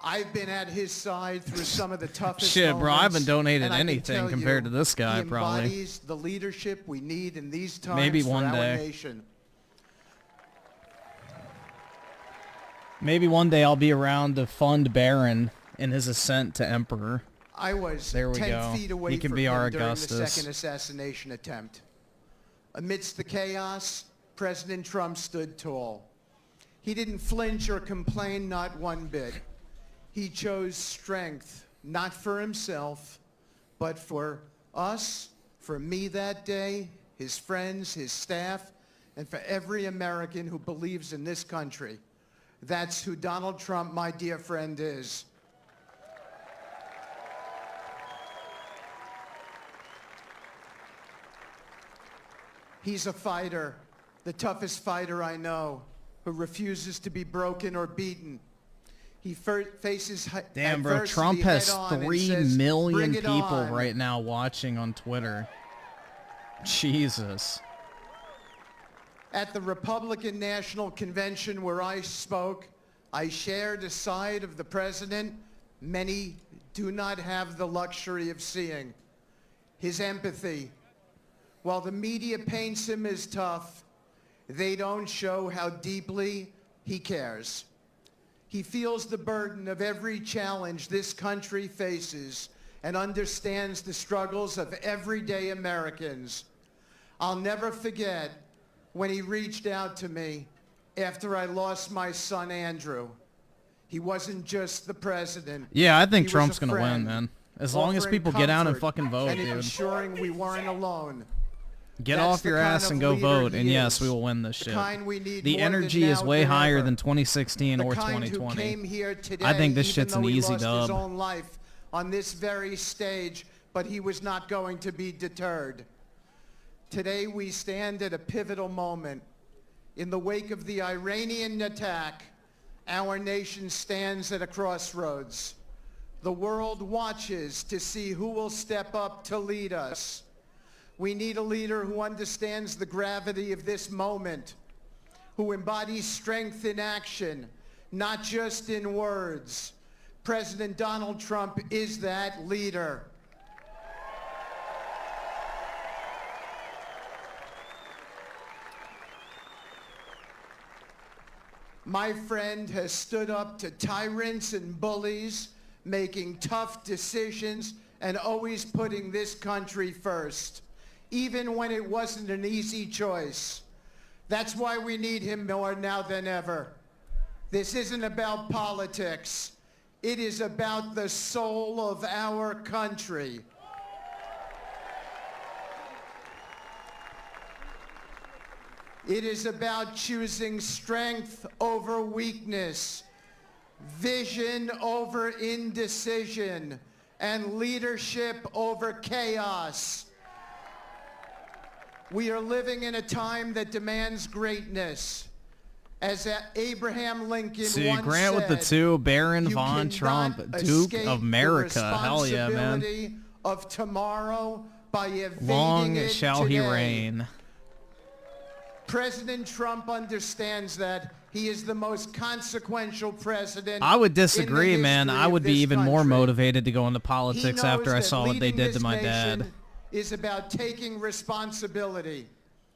S15: I've been at his side through some of the toughest
S1: Shit,
S15: moments,
S1: bro, I haven't donated
S15: and I can
S1: anything
S15: tell
S1: compared
S15: you,
S1: to this guy,
S15: he
S1: probably.
S15: embodies the leadership we need in these times
S1: Maybe
S15: for
S1: one
S15: our
S1: day.
S15: nation.
S1: Maybe one day I'll be around to fund Barron in his ascent to emperor.
S15: I was
S1: There we
S15: 10
S1: go.
S15: feet away
S1: He can
S15: from
S1: be
S15: him
S1: our
S15: during the
S1: Augustus.
S15: second assassination attempt. Amidst the chaos, President Trump stood tall. He didn't flinch or complain, not one bit. He chose strength, not for himself, but for us, for me that day, his friends, his staff, and for every American who believes in this country. That's who Donald Trump, my dear friend, is. He's a fighter, the toughest fighter I know, who refuses to be broken or beaten. He faces
S1: Damn, bro,
S15: adversity
S1: Trump has
S15: head-on and
S1: 3
S15: says,
S1: million
S15: "Bring it
S1: people
S15: on."
S1: right now watching on Twitter. Jesus.
S15: At the Republican National Convention where I spoke, I shared a side of the president many do not have the luxury of seeing. His empathy. While the media paints him as tough, they don't show how deeply he cares. He feels the burden of every challenge this country faces and understands the struggles of everyday Americans. I'll never forget when he reached out to me after I lost my son Andrew. He wasn't just the president.
S1: Yeah, I think
S15: He was
S1: Trump's
S15: a
S1: going to win,
S15: friend,
S1: man. As long as
S15: offering
S1: people get out and
S15: comfort
S1: fucking vote,
S15: and
S1: dude.
S15: ensuring we weren't alone.
S1: Get
S15: That's
S1: off
S15: the
S1: your
S15: kind
S1: ass
S15: of
S1: and go
S15: leader
S1: vote,
S15: he
S1: and yes,
S15: is.
S1: we will win this
S15: The
S1: shit.
S15: kind we need
S1: The
S15: more than
S1: energy is
S15: now
S1: way
S15: than
S1: higher
S15: ever.
S1: than 2016
S15: The
S1: or
S15: kind who
S1: 2020.
S15: came here today,
S1: I think this
S15: even
S1: shit's an
S15: though he
S1: easy
S15: lost
S1: dub.
S15: his own life on this very stage, but he was not going to be deterred. Today we stand at a pivotal moment. In the wake of the Iranian attack, our nation stands at a crossroads. The world watches to see who will step up to lead us. We need a leader who understands the gravity of this moment, who embodies strength in action, not just in words. President Donald Trump is that leader. My friend has stood up to tyrants and bullies, making tough decisions and always putting this country first, even when it wasn't an easy choice. That's why we need him more now than ever. This isn't about politics. It is about the soul of our country. It is about choosing strength over weakness, vision over indecision, and leadership over chaos. We are living in a time that demands greatness. As Abraham Lincoln
S1: See,
S15: once
S1: Grant with the
S15: said,
S1: 2, Baron
S15: "You
S1: Von
S15: cannot
S1: Trump, Duke
S15: escape
S1: of
S15: the
S1: America. Hell yeah, man.
S15: responsibility of tomorrow by evading
S1: Long
S15: it
S1: shall he
S15: today."
S1: reign.
S15: President Trump understands that he is the most consequential president.
S1: I would
S15: in the
S1: disagree, man.
S15: history
S1: I
S15: of
S1: would be
S15: this
S1: even more
S15: country.
S1: motivated to go into
S15: He
S1: politics
S15: knows
S1: after I
S15: that
S1: saw what they
S15: leading
S1: did to
S15: this
S1: my
S15: nation
S1: dad.
S15: is about taking responsibility.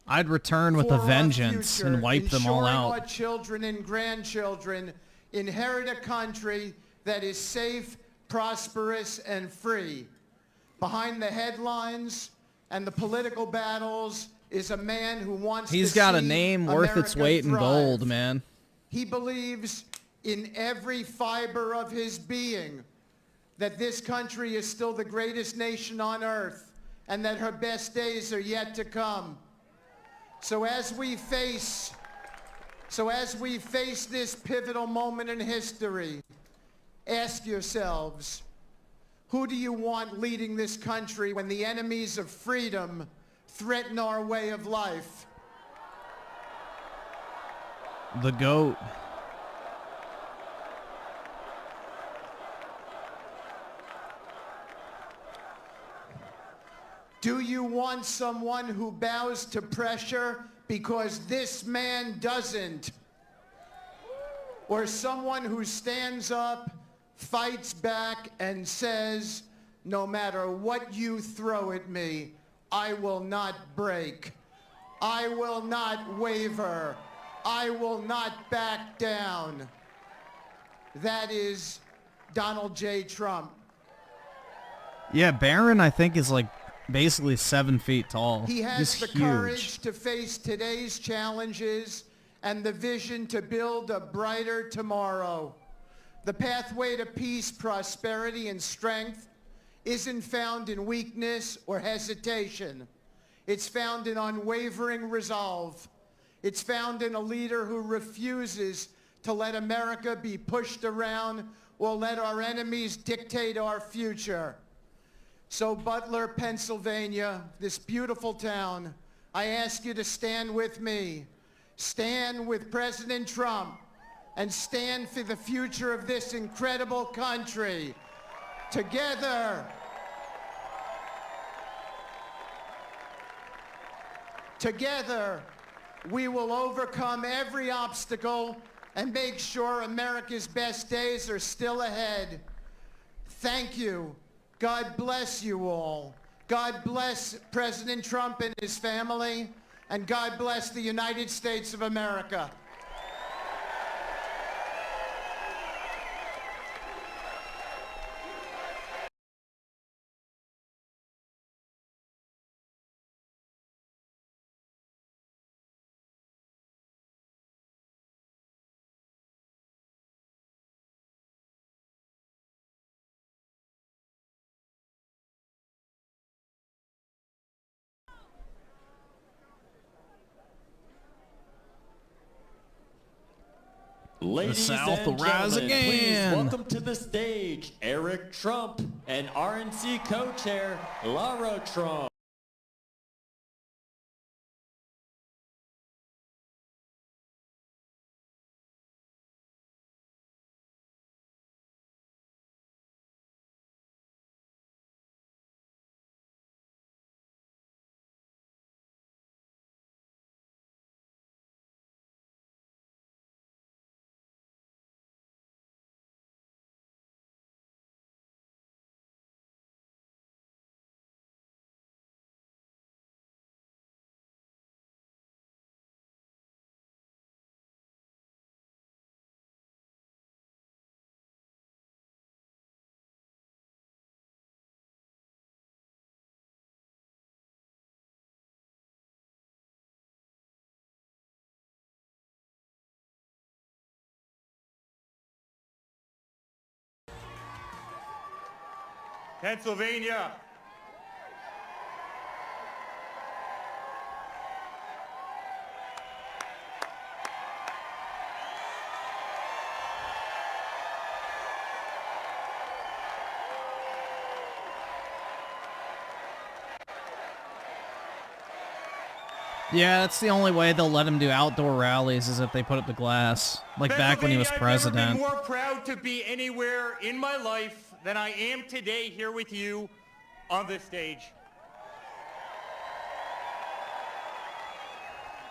S1: I'd return with
S15: for
S1: a
S15: our
S1: vengeance
S15: future,
S1: and wipe them all
S15: ensuring
S1: out.
S15: our children and grandchildren inherit a country that is safe, prosperous, and free. Behind the headlines and the political battles is a man who wants
S1: He's
S15: to
S1: got a
S15: see
S1: name worth its
S15: America
S1: weight in
S15: thrive.
S1: gold, man.
S15: He believes in every fiber of his being that this country is still the greatest nation on earth and that her best days are yet to come. So as we face this pivotal moment in history, ask yourselves, who do you want leading this country when the enemies of freedom threaten our way of life?
S1: The GOAT.
S15: Do you want someone who bows to pressure because this man doesn't? Or someone who stands up, fights back, and says, no matter what you throw at me, I will not break. I will not waver. I will not back down. That is Donald J. Trump.
S1: Yeah, Barron, I think, is like basically 7 feet tall.
S15: He has
S1: He's
S15: the
S1: huge.
S15: courage to face today's challenges and the vision to build a brighter tomorrow. The pathway to peace, prosperity, and strength isn't found in weakness or hesitation. It's found in unwavering resolve. It's found in a leader who refuses to let America be pushed around or let our enemies dictate our future. So Butler, Pennsylvania, this beautiful town, I ask you to stand with me. Stand with President Trump and stand for the future of this incredible country. Together, we will overcome every obstacle and make sure America's best days are still ahead. Thank you. God bless you all. God bless President Trump and his family, and God bless the United States of America.
S14: Ladies
S1: South will
S14: and
S1: rise
S14: gentlemen, please
S1: again.
S14: welcome to the stage Eric Trump and RNC co-chair Lara Trump.
S3: Pennsylvania.
S1: Yeah, that's the only way they'll let him do outdoor rallies is if they put up the glass, like back when he was president.
S3: I've never been more proud to be anywhere in my life than I am today here with you on this stage.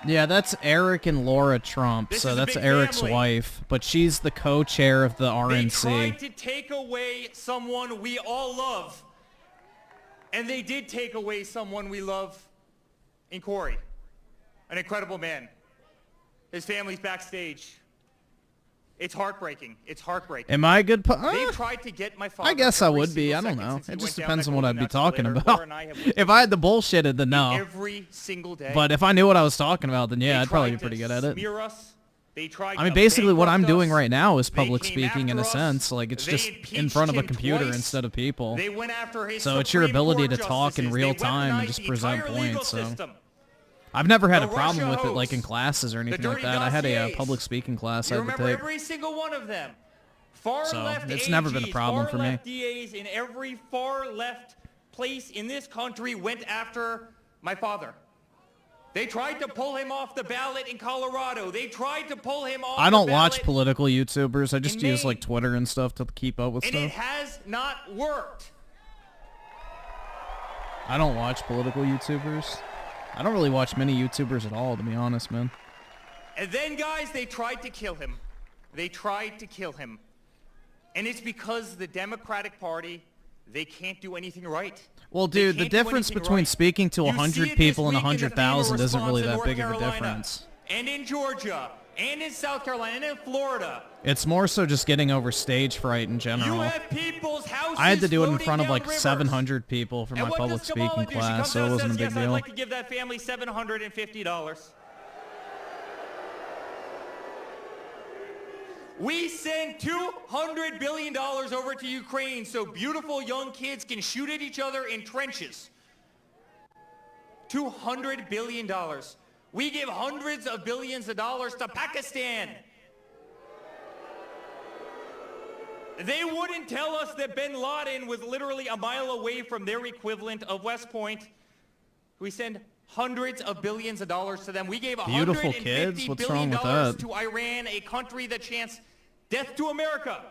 S1: Yeah, that's Eric and Laura Trump, so that's Eric's wife, but she's the co-chair of the RNC.
S3: They tried to take away someone we all love, and they did take away someone we love in Corey, an incredible man. His family's backstage. It's heartbreaking. It's heartbreaking.
S1: Am I a good
S3: They tried to get my father.
S1: I guess I would be. I don't know. It just depends on what I'd be talking about. If I had the bullshitted, then no.
S3: Every single day.
S1: But if I knew what I was talking about, then yeah, I'd probably be pretty good at it.
S3: Smear us. They tried
S1: I mean,
S3: to
S1: basically what I'm
S3: bankrupt
S1: doing
S3: us.
S1: right now is
S3: They
S1: public
S3: came
S1: speaking in a
S3: after us.
S1: sense. Like, it's
S3: They
S1: just in
S3: impeached
S1: front of a
S3: him
S1: computer
S3: twice.
S1: instead of people.
S3: They went after his
S1: So it's your
S3: Supreme
S1: ability to
S3: Court
S1: talk in
S3: justices.
S1: real
S3: They
S1: time and
S3: weaponized
S1: just
S3: the
S1: present
S3: entire legal
S1: points. So
S3: system.
S1: I've never had
S3: The
S1: a problem
S3: Russia
S1: with it, like in
S3: hoax.
S1: classes or anything like
S3: dirty
S1: that. I had a
S3: dossiers.
S1: public speaking class I
S3: You
S1: had to
S3: remember
S1: take.
S3: every single one of them. Far
S1: So,
S3: left
S1: it's
S3: AGs,
S1: never been a problem
S3: far
S1: for me.
S3: left DAs in every far left place in this country went after my father. They tried to pull him off the ballot in Colorado. They tried to pull him off
S1: I don't
S3: the
S1: watch
S3: ballot,
S1: political YouTubers. I just
S3: in
S1: use
S3: Maine.
S1: like Twitter and stuff to keep up with
S3: and it
S1: stuff.
S3: has not worked.
S1: I don't watch political YouTubers. I don't really watch many YouTubers at all, to be honest, man.
S3: And then, guys, they tried to kill him. They tried to kill him. And it's because the Democratic Party, they can't do anything right.
S1: Well, dude, the
S3: can't do
S1: difference
S3: anything
S1: between
S3: right.
S1: speaking to
S3: You see
S1: 100
S3: it
S1: people
S3: this
S1: and
S3: week in the
S1: 100,000
S3: FEMA
S1: isn't really
S3: response
S1: that
S3: in
S1: big of a
S3: North Carolina,
S1: difference.
S3: And in Georgia, and in South Carolina, and in Florida.
S1: It's more so just getting over stage fright in general.
S3: You have people's houses
S1: I had to do it in
S3: floating
S1: front of
S3: down
S1: like
S3: rivers.
S1: 700 people for
S3: And
S1: my
S3: what
S1: public
S3: does Kamala
S1: speaking
S3: do? She
S1: class,
S3: comes
S1: so
S3: out
S1: it
S3: and
S1: wasn't a
S3: says,
S1: big
S3: yes, I'd
S1: deal.
S3: like to give that family $750. We send $200 billion over to Ukraine so beautiful young kids can shoot at each other in trenches. $200 billion. We give hundreds of billions of dollars to Pakistan. They wouldn't tell us that bin Laden was literally a mile away from their equivalent of West Point. We send hundreds of billions of dollars to them. We gave
S1: Beautiful
S3: $150
S1: kids? What's
S3: billion
S1: wrong with that?
S3: to Iran, a country that chants death to America.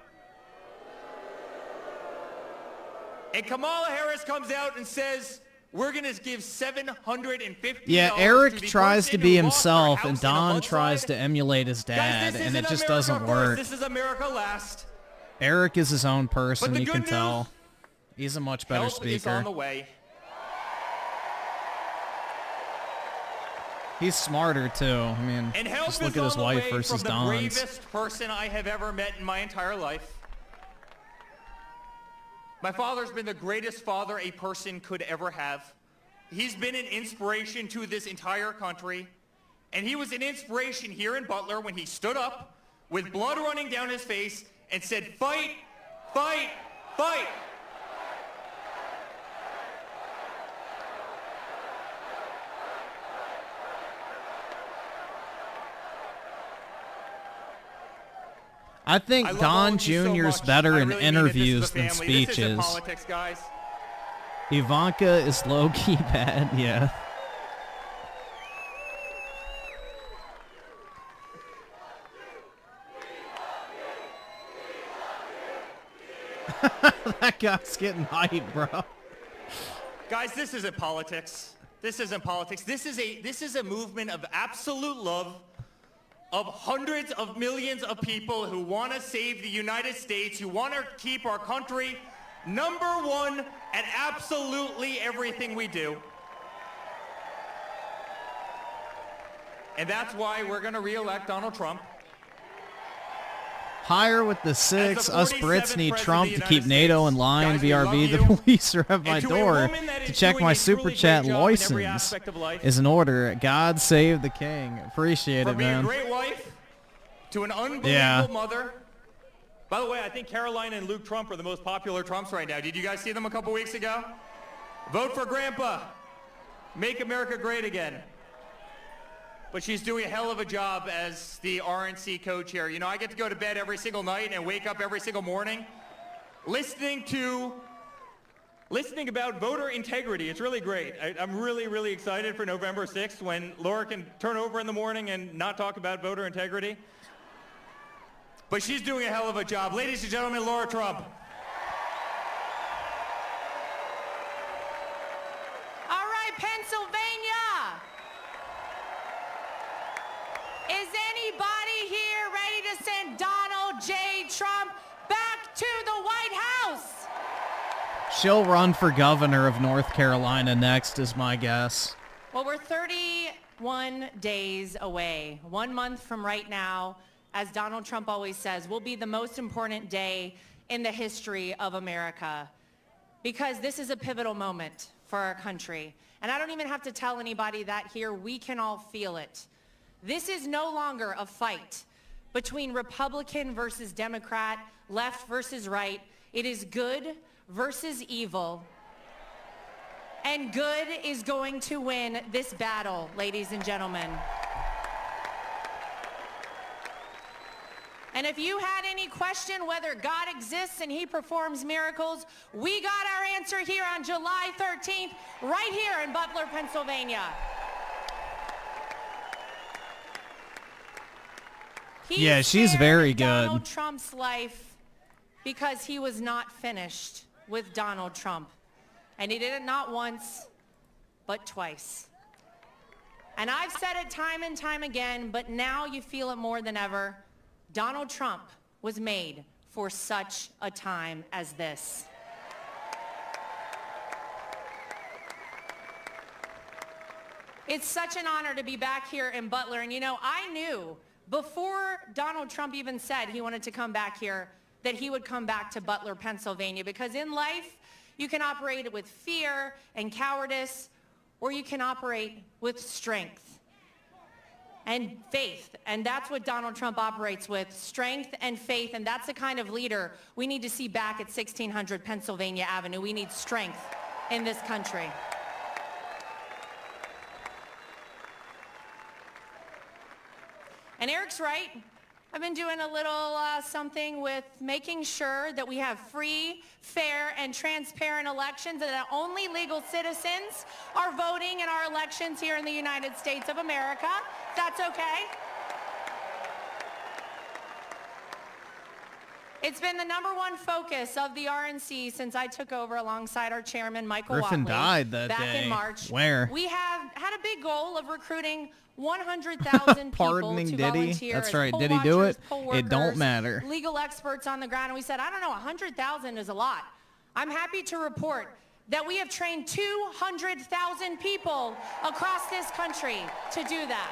S3: And Kamala Harris comes out and says, we're going to give $750.
S1: Yeah, Eric tries to be himself, and Don tries to emulate his dad,
S3: Guys, this
S1: and it
S3: isn't
S1: just
S3: America
S1: doesn't
S3: first.
S1: work.
S3: This is America last.
S1: Eric is his own person,
S3: But the
S1: you can
S3: good
S1: tell.
S3: news,
S1: He's a much better
S3: help is
S1: speaker.
S3: on the way.
S1: He's smarter, too. I mean,
S3: And help
S1: just
S3: is
S1: look at his
S3: on the
S1: wife
S3: way
S1: versus
S3: from the
S1: Don's.
S3: bravest person I have ever met in my entire life. My father's been the greatest father a person could ever have. He's been an inspiration to this entire country. And he was an inspiration here in Butler when he stood up with blood running down his face and said, fight, fight, fight.
S1: I think
S3: I love all
S1: Don
S3: of you so
S1: Jr.'s
S3: much.
S1: better
S3: I
S1: in
S3: really mean it. This is
S1: interviews
S3: a
S1: than
S3: family. This isn't
S1: speeches.
S3: politics, guys.
S1: Ivanka is low-key bad, yeah. That guy's getting hyped, bro.
S3: Guys, this isn't politics. This isn't politics. This is a movement of absolute love of hundreds of millions of people who want to save the United States, who want to keep our country number one at absolutely everything we do. And that's why we're going to re-elect Donald Trump.
S1: Higher with the six. Us Brits need Trump to keep
S3: United
S1: NATO in
S3: States.
S1: line.
S3: Guys, we love
S1: BRB, the
S3: you.
S1: police are at my
S3: And to a
S1: door
S3: woman that
S1: to
S3: is
S1: check
S3: doing
S1: my
S3: a truly
S1: super
S3: great
S1: chat
S3: job in every
S1: license
S3: aspect of life.
S1: is an order. God save the king. Appreciate
S3: From
S1: it,
S3: being
S1: man.
S3: a great wife to an unbelievable
S1: Yeah.
S3: mother. By the way, I think Caroline and Luke Trump are the most popular Trumps right now. Did you guys see them a couple weeks ago? Vote for Grandpa. Make America great again. But she's doing a hell of a job as the RNC co-chair. You know, I get to go to bed every single night and wake up every single morning listening about voter integrity. It's really great. I'm really, really excited for November 6th when Laura can turn over in the morning and not talk about voter integrity. But she's doing a hell of a job. Ladies and gentlemen, Laura Trump.
S16: All right, Pennsylvania. Is anybody here ready to send Donald J. Trump back to the White House?
S1: She'll run for governor of North Carolina next, is my guess.
S16: Well, we're 31 days away. 1 month from right now, as Donald Trump always says, will be the most important day in the history of America, because this is a pivotal moment for our country. And I don't even have to tell anybody that here. We can all feel it. This is no longer a fight between Republican versus Democrat, left versus right. It is good versus evil. And good is going to win this battle, ladies and gentlemen. And if you had any question whether God exists and he performs miracles, we got our answer here on July 13th, right here in Butler, Pennsylvania.
S1: Yeah, she's very good.
S16: Donald Trump's life because he was not finished with Donald Trump. And he did it not once, but twice. And I've said it time and time again, but now you feel it more than ever. Donald Trump was made for such a time as this. It's such an honor to be back here in Butler. And you know, I knew before Donald Trump even said he wanted to come back here that he would come back to Butler, Pennsylvania, because in life, you can operate with fear and cowardice, or you can operate with strength and faith. And that's what Donald Trump operates with, strength and faith. And that's the kind of leader we need to see back at 1600 Pennsylvania Avenue. We need strength in this country. And Eric's right. I've been doing a little something with making sure that we have free, fair, and transparent elections, and that only legal citizens are voting in our elections here in the United States of America. That's okay. It's been the #1 focus of the RNC since I took over alongside our chairman, Michael
S1: Griffin
S16: Watley,
S1: died that
S16: back
S1: day.
S16: in March.
S1: Where?
S16: We have had a big goal of recruiting 100,000 people
S1: Pardoning
S16: to
S1: did he?
S16: volunteer
S1: That's
S16: as
S1: right.
S16: poll
S1: Did he do
S16: watchers,
S1: it?
S16: poll
S1: It don't
S16: workers,
S1: matter.
S16: Legal experts on the ground. And we said, I don't know, 100,000 is a lot. I'm happy to report that we have trained 200,000 people across this country to do that.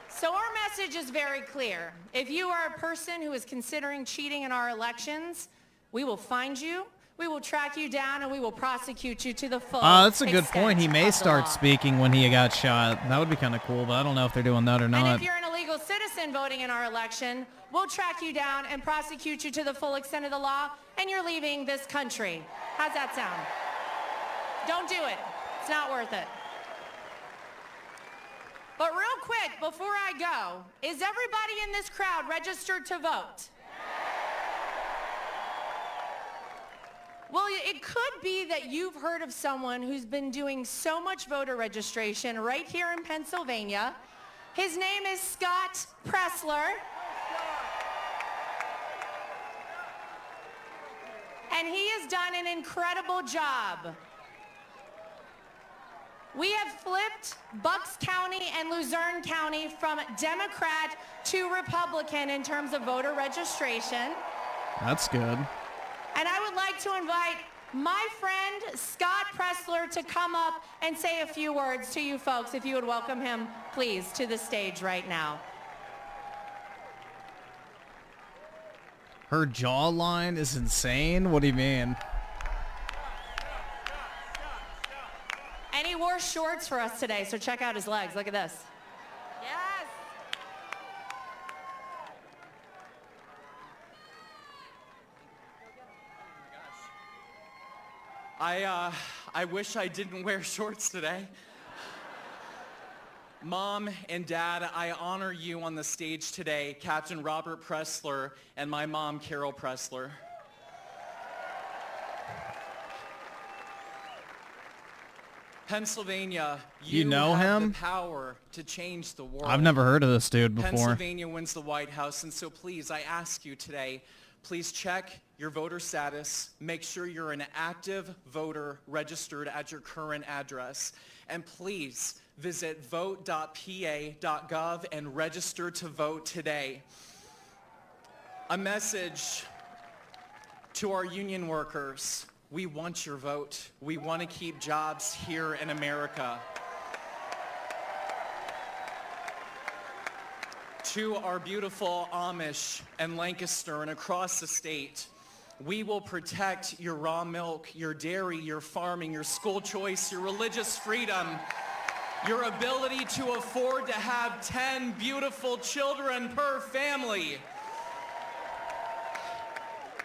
S16: So our message is very clear. If you are a person who is considering cheating in our elections, we will find you, we will track you down, and we will prosecute you to the full
S1: That's a good
S16: extent
S1: point. He may
S16: of the
S1: start
S16: law.
S1: speaking when he got shot. That would be kind of cool, but I don't know if they're doing that or
S16: And
S1: not.
S16: if you're an illegal citizen voting in our election, we'll track you down and prosecute you to the full extent of the law, and you're leaving this country. How's that sound? Don't do it. It's not worth it. But real quick, before I go, is everybody in this crowd registered to vote? Well, it could be that you've heard of someone who's been doing so much voter registration right here in Pennsylvania. His name is Scott Pressler. And he has done an incredible job. We have flipped Bucks County and Luzerne County from Democrat to Republican in terms of voter registration.
S1: That's good.
S16: And I would like to invite my friend Scott Pressler to come up and say a few words to you folks, if you would welcome him, please, to the stage right now.
S1: Her jawline is insane. What do you mean?
S16: And he wore shorts for us today, so check out his legs. Look at this. Yes.
S17: I wish I didn't wear shorts today. Mom and Dad, I honor you on the stage today, Captain Robert Pressler and my mom, Carol Pressler. Pennsylvania,
S1: You know
S17: have
S1: him?
S17: the power to change the world.
S1: I've never heard of this dude before.
S17: Pennsylvania wins the White House, and so please, I ask you today, please check your voter status. Make sure you're an active voter registered at your current address. And please visit vote.pa.gov and register to vote today. A message to our union workers. We want your vote. We want to keep jobs here in America. To our beautiful Amish and Lancaster and across the state, we will protect your raw milk, your dairy, your farming, your school choice, your religious freedom, your ability to afford to have 10 beautiful children per family.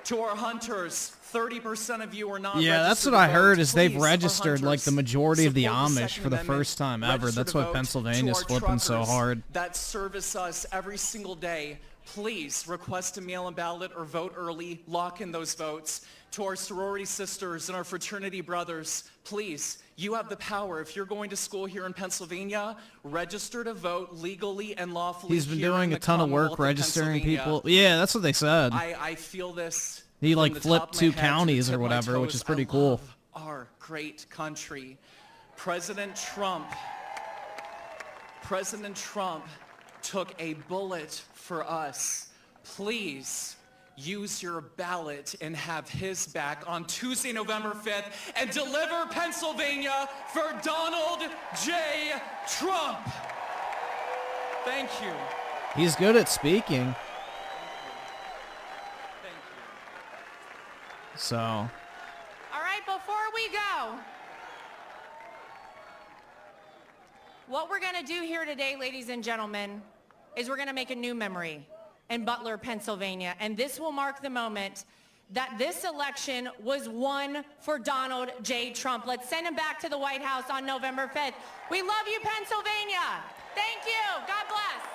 S17: To our hunters, 30% of you are not
S1: Yeah, that's
S17: registered
S1: what
S17: to
S1: I
S17: vote.
S1: heard is they've
S17: Please, our
S1: registered like the
S17: hunters,
S1: majority of the
S17: support
S1: Amish
S17: Second
S1: for the
S17: Amendment,
S1: first time ever.
S17: register
S1: That's
S17: to
S1: why
S17: vote.
S1: Pennsylvania's
S17: To our
S1: flipping so
S17: truckers
S1: hard.
S17: that service us every single day, please request a mail-in ballot or vote early. Lock in those votes. To our sorority sisters and our fraternity brothers, please, you have the power. If you're going to school here in Pennsylvania, register to vote legally and lawfully.
S1: He's been
S17: here
S1: doing
S17: in
S1: a
S17: the
S1: ton of work
S17: Commonwealth of
S1: registering
S17: Pennsylvania.
S1: people. Yeah, that's what they said.
S17: I feel this.
S1: He like
S17: from the top
S1: flipped
S17: of my
S1: 2
S17: head to the
S1: counties
S17: tip
S1: or
S17: of my
S1: whatever, which
S17: toes.
S1: is pretty
S17: I
S1: cool.
S17: love our great country. President Trump took a bullet for us. Please use your ballot and have his back on Tuesday, November 5th, and deliver Pennsylvania for Donald J. Trump. Thank you.
S1: He's good at speaking. So,
S16: All right, before we go, what we're going to do here today, ladies and gentlemen, is we're going to make a new memory in Butler, Pennsylvania. And this will mark the moment that this election was won for Donald J. Trump. Let's send him back to the White House on November 5th. We love you, Pennsylvania. Thank you. God bless.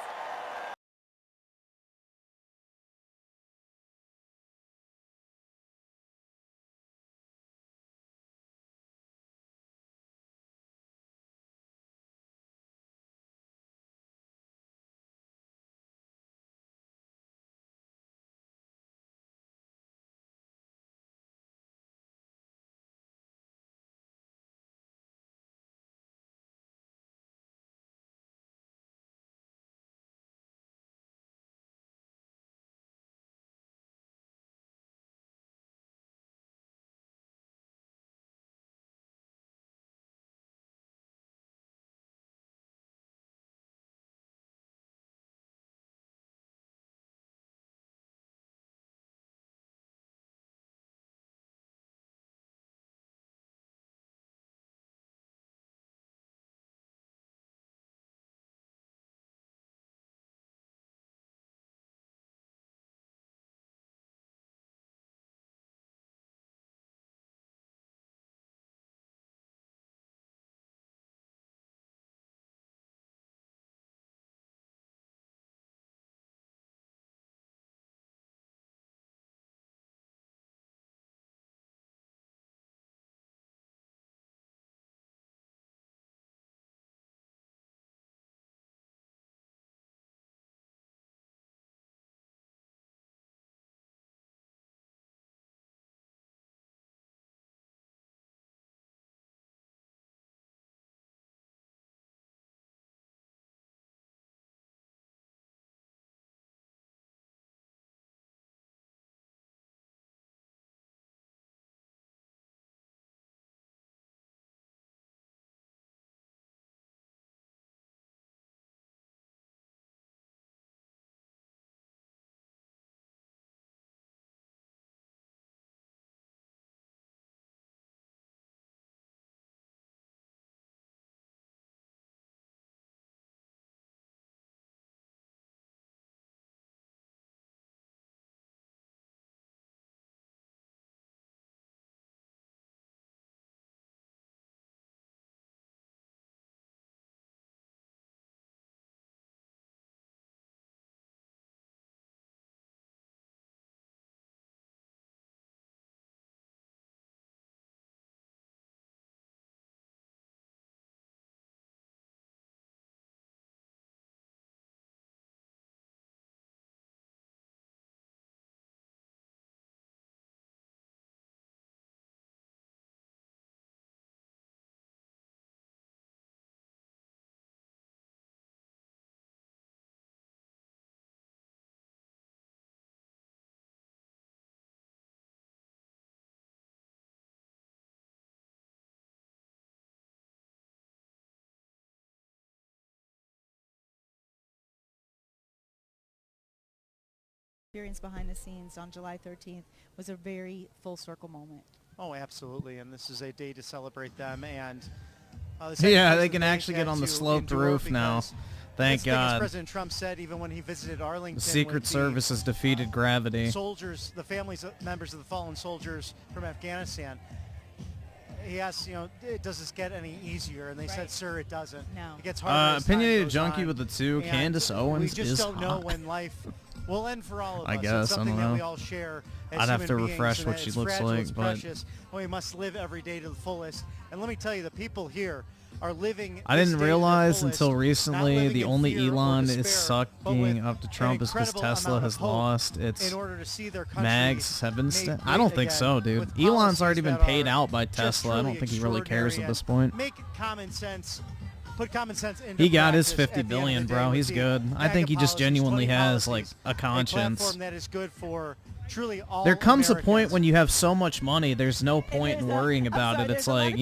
S4: Experience behind the scenes on July 13th was a very full circle moment.
S5: Oh, absolutely, and this is a day to celebrate them, and
S1: Yeah, they can actually get on the sloped roof now. Thank God.
S5: As President Trump said, even when he visited Arlington,
S1: The Secret Service has defeated gravity.
S5: Soldiers, the families, members of the fallen soldiers from Afghanistan. He asked, does this get any easier? And they said, sir, it doesn't.
S4: No.
S5: It gets harder.
S1: Opinionated junkie with the 2.
S5: And
S1: Candace Owens
S5: we just
S1: is
S5: don't know
S1: hot.
S5: when life will end for all of us.
S1: I guess,
S5: It's something
S1: I don't know.
S5: that we all share as
S1: I'd have to
S5: human beings,
S1: refresh
S5: and
S1: what
S5: that
S1: she
S5: it's
S1: looks
S5: fragile,
S1: like,
S5: it's
S1: but-
S5: precious, and we must live every day to the fullest. And let me tell you, the people here are living.
S1: I
S5: this
S1: didn't
S5: day to the
S1: realize
S5: fullest,
S1: until
S5: not
S1: recently
S5: living
S1: the
S5: in
S1: only
S5: fear or
S1: Elon
S5: despair,
S1: is
S5: but
S1: sucking
S5: with
S1: up to
S5: an
S1: Trump is because
S5: incredible
S1: Tesla
S5: amount
S1: has
S5: of hope
S1: lost its
S5: in order to see their country
S1: mags have been
S5: made
S1: I don't
S5: great
S1: think so,
S5: again
S1: dude.
S5: with
S1: Elon's already been
S5: policies
S1: paid
S5: that
S1: out by
S5: are just
S1: Tesla. I don't
S5: truly
S1: think he really cares at
S5: extraordinary
S1: this
S5: and
S1: point.
S5: Make common sense. Put common sense into
S1: He got his
S5: practice
S1: 50
S5: at the end of
S1: billion,
S5: the day
S1: bro.
S5: with
S1: He's
S5: the
S1: good. I
S5: MAGA
S1: think he just
S5: policies,
S1: genuinely
S5: voting
S1: has like
S5: policies,
S1: a conscience.
S5: platform that is good for truly all
S1: There comes a
S5: Americans.
S1: point when you have so much money, there's no point in worrying about it. It's like,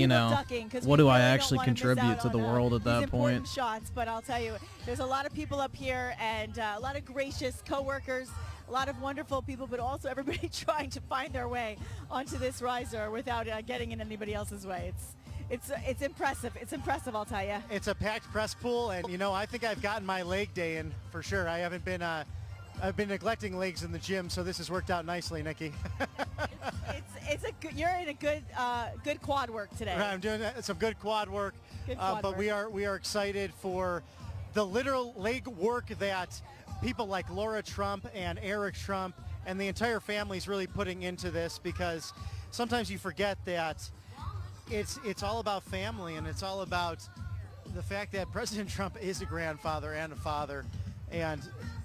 S1: what do I actually contribute to the world at that point?
S4: Shots, but I'll tell you, there's a lot of people up here and a lot of gracious coworkers, a lot of wonderful people, but also everybody trying to find their way onto this riser without getting in anybody else's way. It's impressive. It's impressive, I'll tell you.
S5: It's a packed press pool, and I think I've gotten my leg day in for sure. I haven't been. I've been neglecting legs in the gym, so this has worked out nicely, Nikki.
S4: You're in a good quad work today.
S5: I'm doing some good quad work, but we are excited for the literal leg work that people like Laura Trump and Eric Trump and the entire family is really putting into this, because sometimes you forget that it's all about family, and it's all about the fact that President Trump is a grandfather and a father, and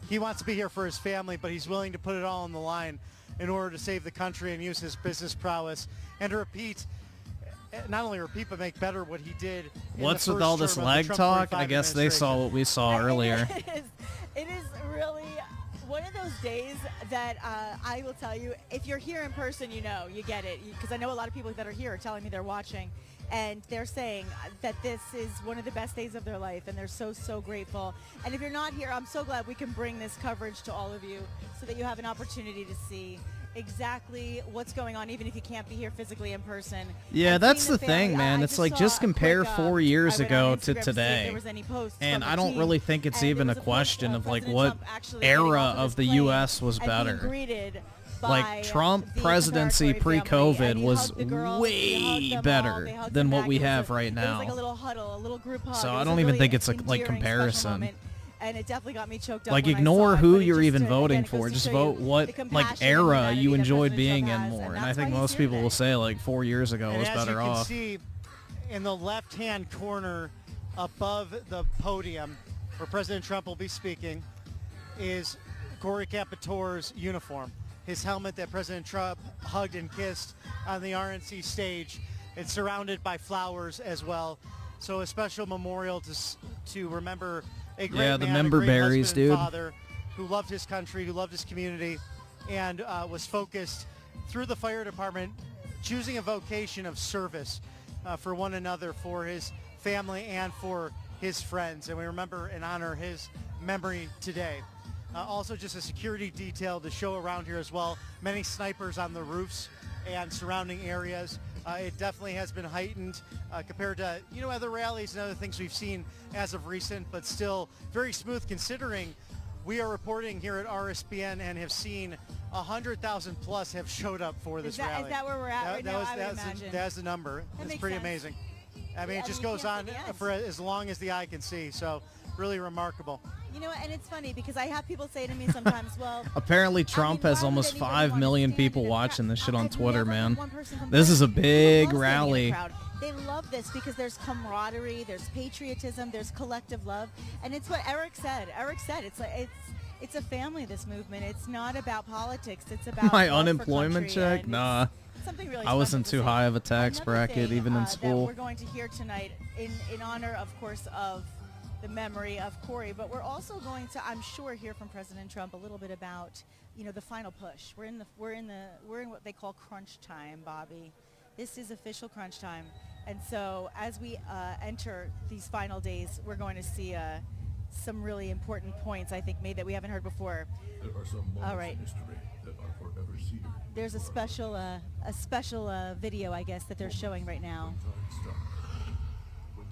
S5: he wants to be here for his family, but he's willing to put it all on the line in order to save the country and use his business prowess and to not only repeat, but make better what he did.
S1: What's with all this leg talk? I guess they saw what we saw earlier.
S4: It is really one of those days that I will tell you, if you're here in person, you get it. Because I know a lot of people that are here are telling me they're watching, and they're saying that this is one of the best days of their life, and they're so, so grateful. And if you're not here, I'm so glad we can bring this coverage to all of you so that you have an opportunity to see exactly what's going on, even if you can't be here physically in person.
S1: Yeah,
S4: And
S1: that's
S4: seeing
S1: the
S4: family,
S1: thing, man. It's like, just compare 4 years ago to today. And I don't really think it's even a question of like what era of the U.S. was better. Like Trump presidency pre-COVID was way better than what we have right now.
S4: It was like a little huddle, a little group hug.
S1: So I
S4: It was
S1: don't
S4: a
S1: even
S4: really
S1: think it's like
S4: endearing, special
S1: comparison.
S4: moment, and it definitely got me choked up.
S1: Like
S4: when I
S1: ignore
S4: saw it,
S1: who
S4: but it
S1: you're
S4: just
S1: even
S4: again,
S1: voting
S4: it goes
S1: for.
S4: to
S1: Just
S4: show
S1: vote
S4: you
S1: what
S4: the
S1: like
S4: compassion and
S1: era
S4: humanity
S1: you
S4: that
S1: enjoyed
S4: President
S1: being
S4: Trump
S1: in
S4: has,
S1: more.
S4: and
S1: And I
S4: that's
S1: think
S4: why he's
S1: most
S4: here
S1: people
S4: today.
S1: will say like 4 years ago
S5: And
S1: was
S5: as
S1: better
S5: you can
S1: off.
S5: see in the left-hand corner above the podium where President Trump will be speaking is Corey Capitore's uniform, his helmet that President Trump hugged and kissed on the RNC stage. It's surrounded by flowers as well. So a special memorial to remember a great man,
S1: the
S5: a
S1: member
S5: great
S1: berries,
S5: husband and
S1: dude.
S5: father who loved his country, who loved his community, and was focused through the fire department, choosing a vocation of service for one another, for his family and for his friends. And we remember and honor his memory today. Also just a security detail to show around here as well. Many snipers on the roofs and surrounding areas. It definitely has been heightened compared to other rallies and other things we've seen as of recent, but still very smooth considering we are reporting here at RSBN and have seen 100,000 plus have showed up for this rally.
S4: Is that where we're at right now? I would imagine.
S5: That's the number. It's pretty amazing. I mean, it just goes on for as long as the eye can see. So really remarkable.
S4: And it's funny because I have people say to me sometimes, well,
S1: Apparently Trump has almost 5 million people watching this shit on Twitter, man. This is a big rally.
S4: They love this because there's camaraderie, there's patriotism, there's collective love, and it's what Eric said. Eric said it's a family, this movement. It's not about politics. It's about
S1: My
S4: love for
S1: unemployment
S4: country,
S1: check?
S4: and
S1: Nah.
S4: it's something really
S1: I wasn't
S4: special
S1: too
S4: to see.
S1: high of a tax
S4: Another
S1: bracket
S4: thing,
S1: even in
S4: that
S1: school.
S4: we're going to hear tonight in honor, of course, of the memory of Corey, but we're also going to, I'm sure, hear from President Trump a little bit about, the final push. We're in what they call crunch time, Bobby. This is official crunch time, and so as we enter these final days, we're going to see some really important points, I think, made that we haven't heard before.
S18: There are some moments in history that are forever seated.
S4: There's a special video, I guess, that they're showing right now.
S18: When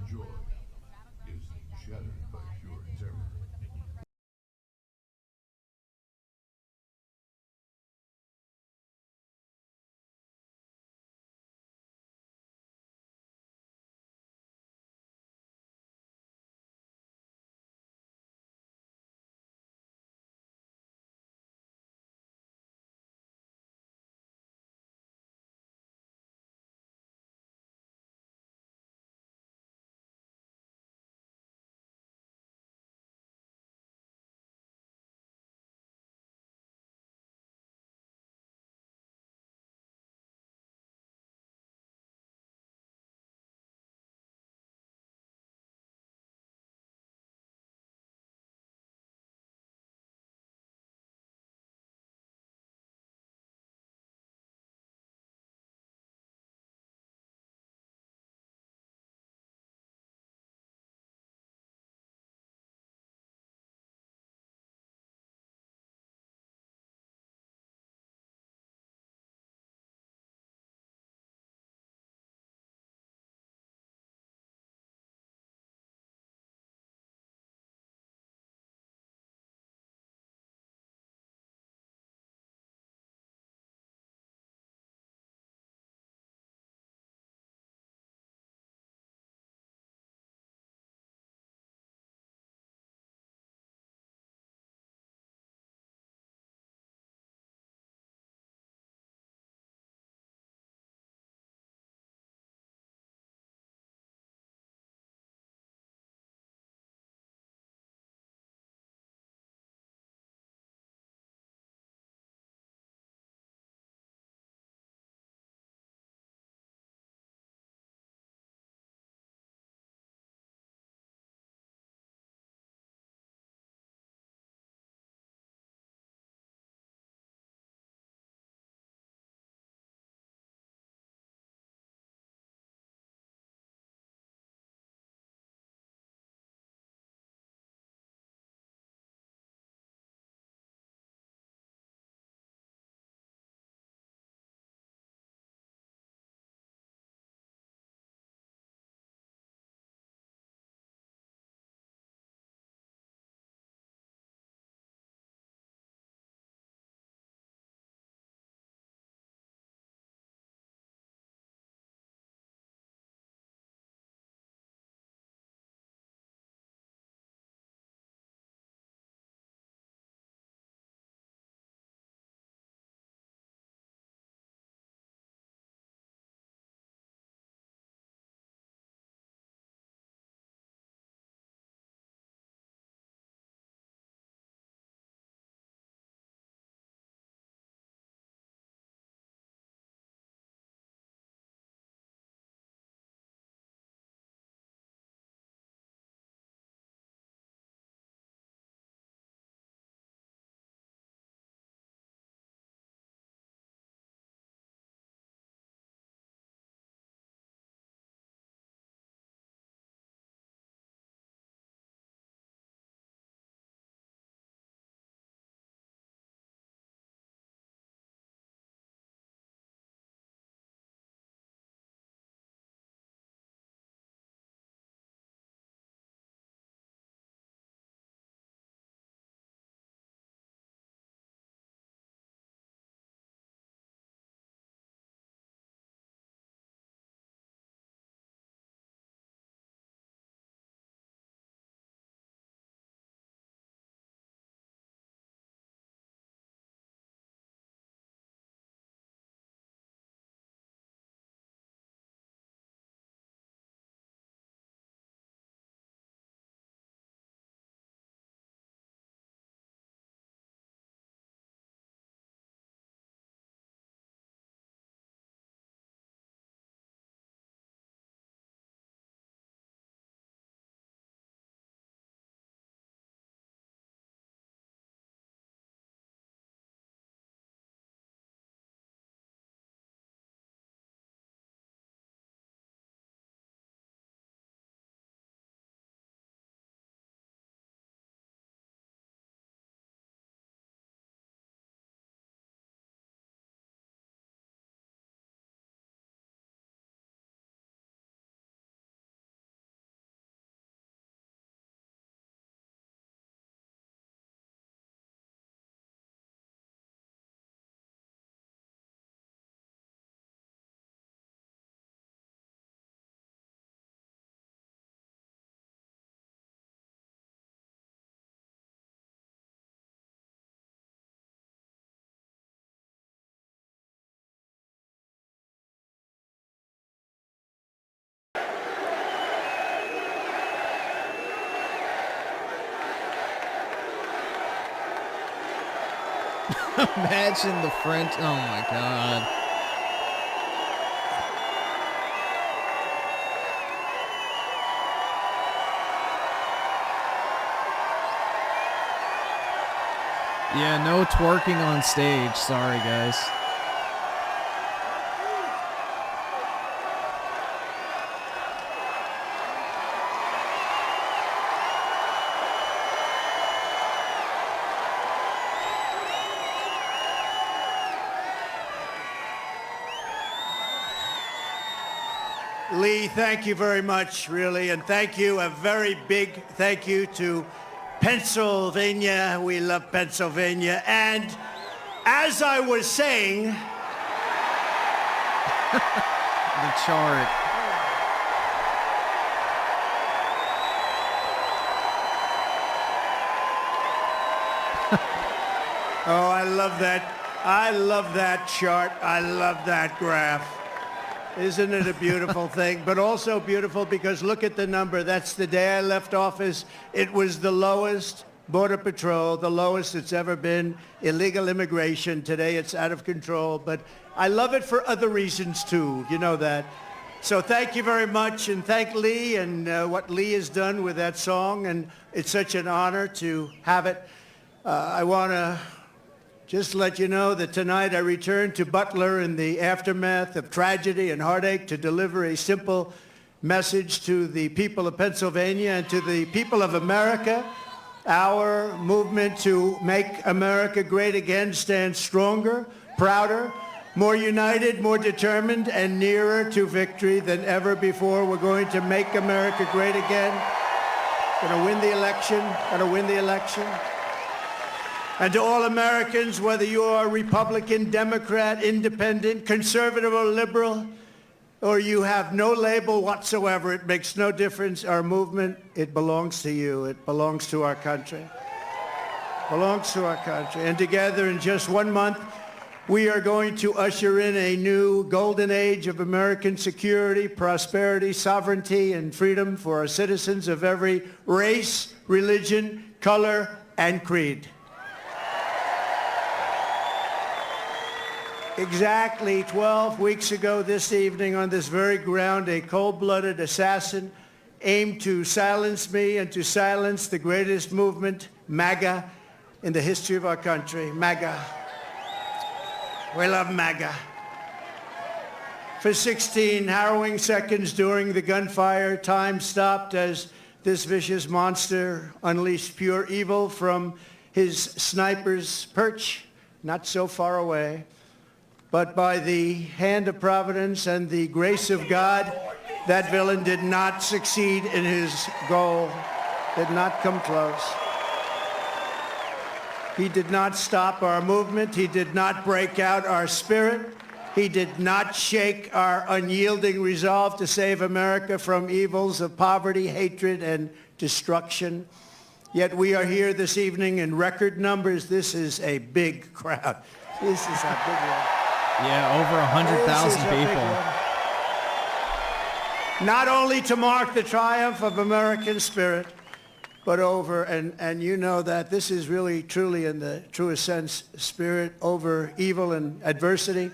S1: Imagine the French. Oh my God. Yeah, no twerking on stage. Sorry, guys.
S19: Lee, thank you very much, really, and thank you, a very big thank you to Pennsylvania. We love Pennsylvania. And as I was saying...
S1: The chart.
S19: Oh, I love that. I love that chart. I love that graph. Isn't it a beautiful thing? But also beautiful because look at the number. That's the day I left office. It was the lowest Border Patrol, the lowest it's ever been. Illegal immigration. Today it's out of control. But I love it for other reasons too. You know that. So thank you very much. And thank Lee and what Lee has done with that song. And it's such an honor to have it. I want to just let you know that tonight I return to Butler in the aftermath of tragedy and heartache to deliver a simple message to the people of Pennsylvania and to the people of America. Our movement to make America great again stands stronger, prouder, more united, more determined, and nearer to victory than ever before. We're going to make America great again. Going to win the election. Going to win the election. And to all Americans, whether you are Republican, Democrat, Independent, Conservative, or Liberal, or you have no label whatsoever, it makes no difference. Our movement, it belongs to you. It belongs to our country. It belongs to our country. And together in just 1 month, we are going to usher in a new golden age of American security, prosperity, sovereignty, and freedom for our citizens of every race, religion, color, and creed. Exactly 12 weeks ago this evening on this very ground, a cold-blooded assassin aimed to silence me and to silence the greatest movement, MAGA, in the history of our country. MAGA. We love MAGA. For 16 harrowing seconds during the gunfire, time stopped as this vicious monster unleashed pure evil from his sniper's perch, not so far away. But by the hand of Providence and the grace of God, that villain did not succeed in his goal, did not come close. He did not stop our movement. He did not break out our spirit. He did not shake our unyielding resolve to save America from evils of poverty, hatred, and destruction. Yet we are here this evening in record numbers. This is a big crowd. This is a big one.
S1: Yeah, over 100,000 people.
S19: Not only to mark the triumph of American spirit, but over, and you know that this is really, truly, in the truest sense, spirit over evil and adversity,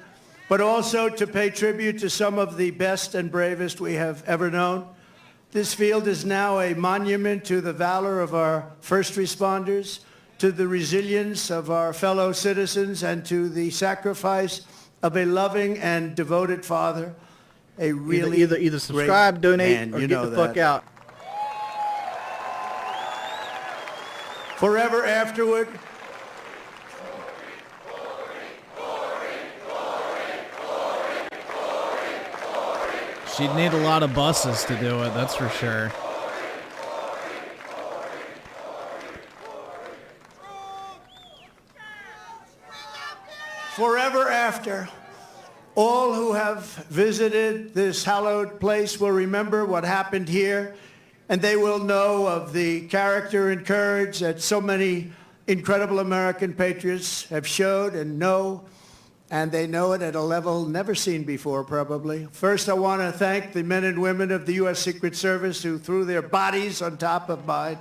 S19: but also to pay tribute to some of the best and bravest we have ever known. This field is now a monument to the valor of our first responders, to the resilience of our fellow citizens, and to the sacrifice of a loving and devoted father, a really
S20: either subscribe, donate,
S19: man,
S20: or get the fuck out.
S19: Forever afterward.
S1: She'd need a lot of buses to do it, that's for sure.
S19: Forever after, all who have visited this hallowed place will remember what happened here, and they will know of the character and courage that so many incredible American patriots have showed and know, and they know it at a level never seen before, probably. First, I want to thank the men and women of the U.S. Secret Service who threw their bodies on top of mine.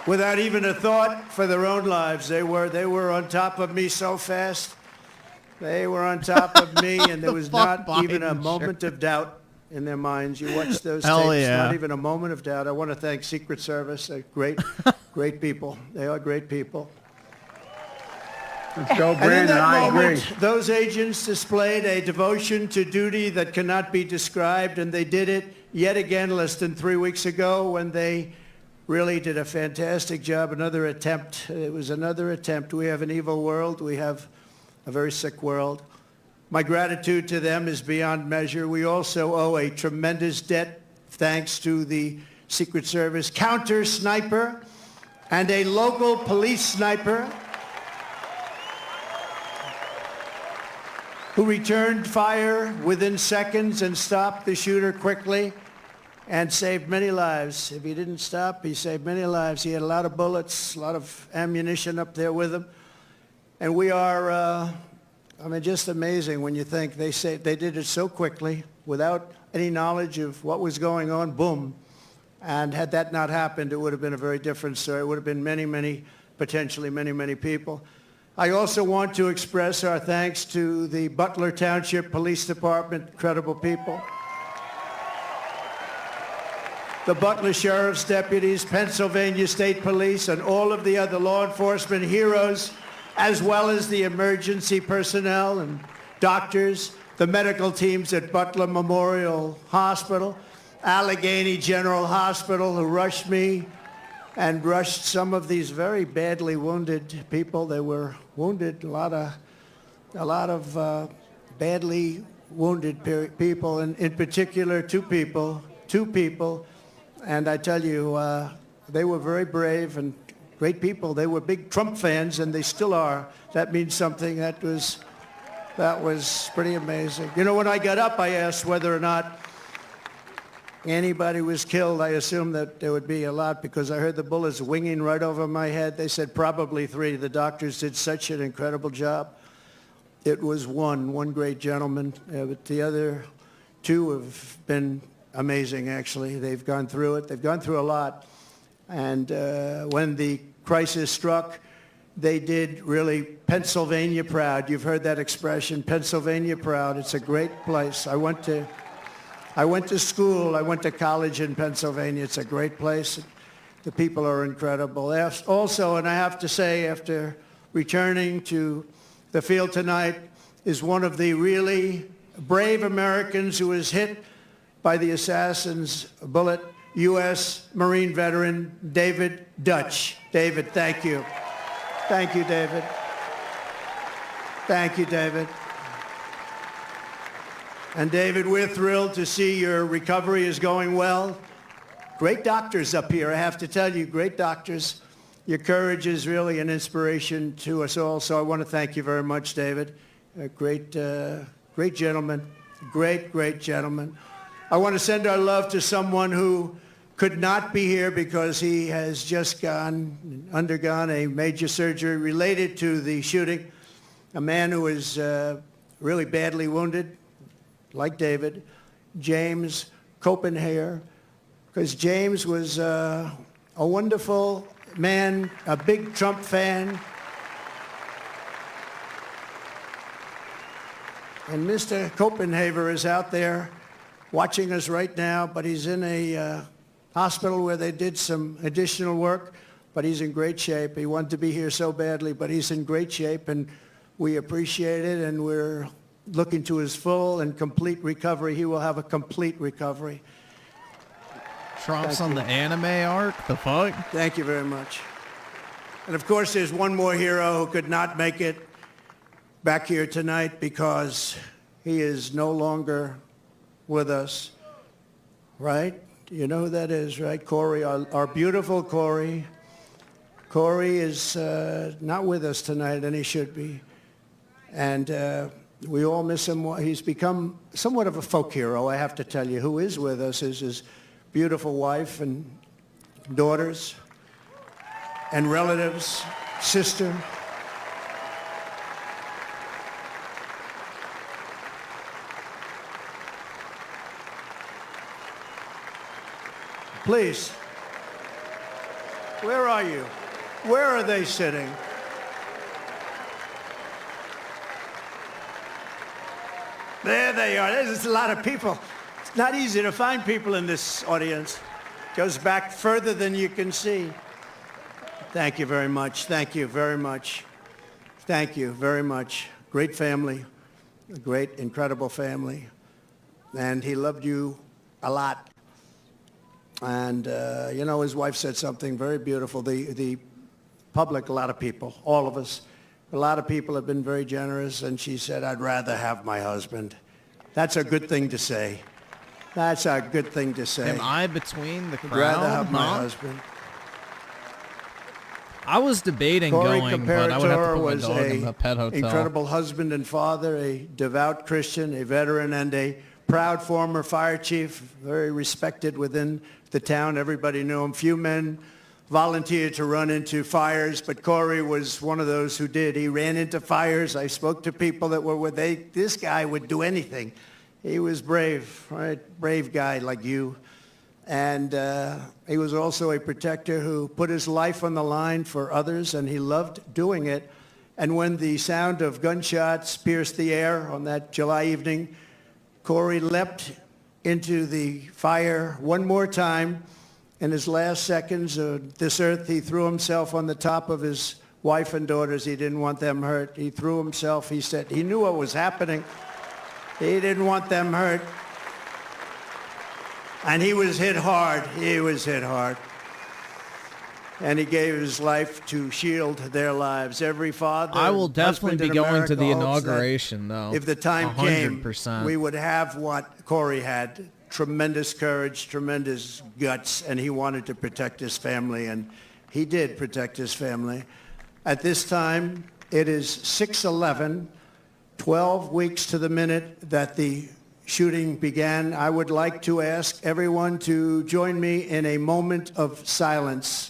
S19: without even a thought for their own lives. They were on top of me so fast. They were on top of me, and there was not even a moment of doubt in their minds. You watch those
S1: Hell
S19: tapes,
S1: yeah.
S19: not even a moment of doubt. I want to thank Secret Service. They're great, great people. They are great people.
S20: Let's go,
S19: And in
S20: Brandon.
S19: that
S20: I agree.
S19: moment, those agents displayed a devotion to duty that cannot be described, and they did it yet again less than 3 weeks ago when they really did a fantastic job. Another attempt. It was another attempt. We have an evil world. We have a very sick world. My gratitude to them is beyond measure. We also owe a tremendous debt thanks to the Secret Service counter sniper and a local police sniper who returned fire within seconds and stopped the shooter quickly and saved many lives. If he didn't stop, he saved many lives. He had a lot of bullets, a lot of ammunition up there with him. And we are, I mean, just amazing when you think they did it so quickly without any knowledge of what was going on, boom. And had that not happened, it would have been a very different story. It would have been many, potentially many people. I also want to express our thanks to the Butler Township Police Department, incredible people. The Butler Sheriff's deputies, Pennsylvania State Police, and all of the other law enforcement heroes, as well as the emergency personnel and doctors, the medical teams at Butler Memorial Hospital, Allegheny General Hospital, who rushed me and rushed some of these very badly wounded people. They were wounded, a lot of badly wounded people, and in particular two people, and I tell you, they were very brave and great people. They were big Trump fans, and they still are. That means something. That was pretty amazing. You know, when I got up, I asked whether or not anybody was killed. I assumed that there would be a lot because I heard the bullets winging right over my head. They said probably 3. The doctors did such an incredible job. It was one great gentleman, but the other 2 have been amazing, actually. They've gone through it. They've gone through a lot. And when the crisis struck, they did really Pennsylvania proud. You've heard that expression, Pennsylvania proud. It's a great place. I went to school. I went to college in Pennsylvania. It's a great place. The people are incredible. Also, and I have to say, after returning to the field tonight, is one of the really brave Americans who was hit by the assassin's bullet, U.S. Marine veteran David Dutch. David, thank you. Thank you, David. Thank you, David. And David, we're thrilled to see your recovery is going well. Great doctors up here, I have to tell you, great doctors. Your courage is really an inspiration to us all, so I want to thank you very much, David. A great gentleman, great gentleman. I want to send our love to someone who could not be here because he has just undergone a major surgery related to the shooting. A man who is really badly wounded, like David, James Copenhaver, because James was a wonderful man, a big Trump fan. And Mr. Copenhaver is out there watching us right now, but he's in a hospital where they did some additional work, but he's in great shape. He wanted to be here so badly, but he's in great shape, and we appreciate it, and we're looking to his full and complete recovery. He will have a complete recovery.
S1: Trump's on the anime arc? The fuck?
S19: Thank you very much. And of course, there's one more hero who could not make it back here tonight because he is no longer with us, right? You know who that is, right? Corey, our beautiful Corey. Corey is not with us tonight, and he should be. And we all miss him. He's become somewhat of a folk hero, I have to tell you. Who is with us is his beautiful wife and daughters and relatives, sister. Please. Where are you? Where are they sitting? There they are. There's a lot of people. It's not easy to find people in this audience. Goes back further than you can see. Thank you very much. Thank you very much. Thank you very much. Great family, a great, incredible family. And he loved you a lot. And, you know, his wife said something very beautiful. The public, a lot of people, all of us, a lot of people have been very generous. And she said, I'd rather have my husband. That's a good thing to say. That's a good thing to say.
S1: Am I between the crowd?
S19: I'd rather have my
S1: Huh?
S19: husband.
S1: I was debating
S19: Corey
S1: going, but I would have to
S19: Comperatore
S1: put my
S19: was
S1: dog in the pet hotel.
S19: incredible husband and father, a devout Christian, a veteran, and a proud former fire chief, very respected within the town. Everybody knew him. Few men volunteered to run into fires, but Corey was one of those who did. He ran into fires. I spoke to people that were with this guy would do anything. He was brave, right? Brave guy like you. And he was also a protector who put his life on the line for others, and he loved doing it. And when the sound of gunshots pierced the air on that July evening, Corey leapt into the fire one more time. In his last seconds of this earth, he threw himself on the top of his wife and daughters. He didn't want them hurt. He threw himself. He said he knew what was happening. He didn't want them hurt. And he was hit hard. He was hit hard. And he gave his life to shield their lives. Every father,
S1: I will definitely be going to the
S19: America hopes that
S1: inauguration, though.
S19: if the time
S1: 100%.
S19: came, we would have what Corey had. Tremendous courage, tremendous guts, and he wanted to protect his family, and he did protect his family. At this time, it is 6:11, 12 weeks to the minute that the shooting began. I would like to ask everyone to join me in a moment of silence.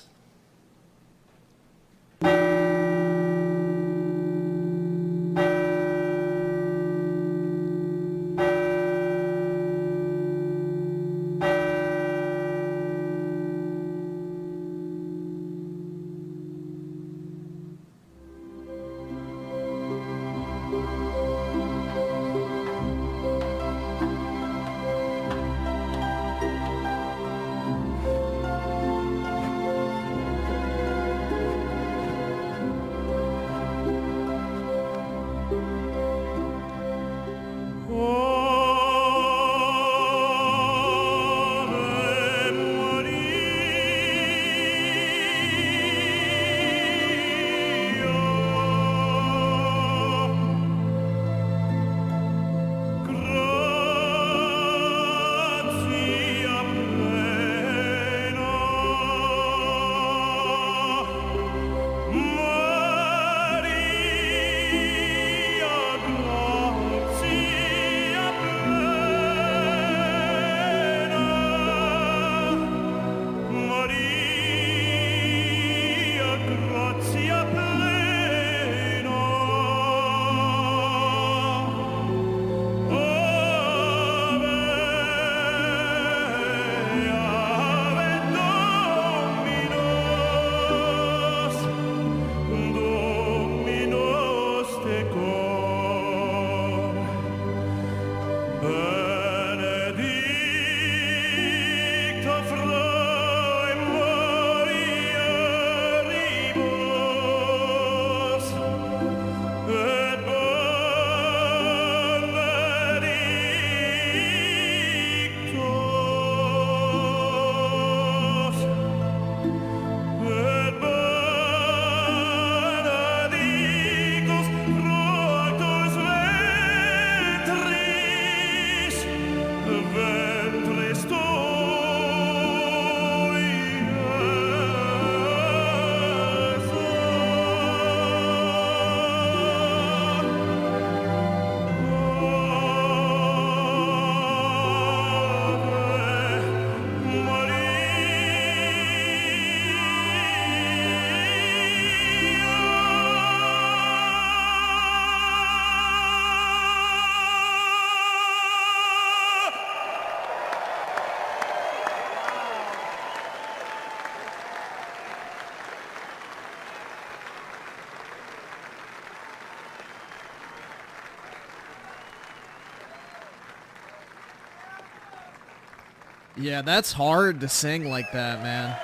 S1: Yeah, that's hard to sing like that, man.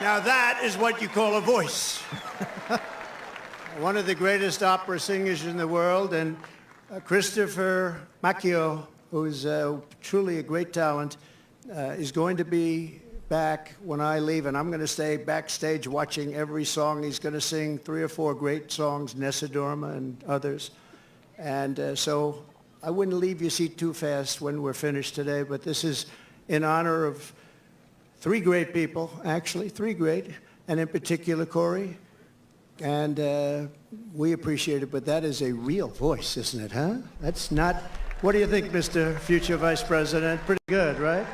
S19: Now that is what you call a voice. One of the greatest opera singers in the world, and Christopher Macchio, who's truly a great talent, is going to be back when I leave, and I'm going to stay backstage watching every song. He's going to sing 3 or 4 great songs, Nessa Dorma and others. And so I wouldn't leave your seat too fast when we're finished today, but this is in honor of 3 great people, actually, 3 great, and in particular Corey. And we appreciate it, but that is a real voice, isn't it, huh? That's not, what do you think, Mr. Future Vice President? Pretty good, right?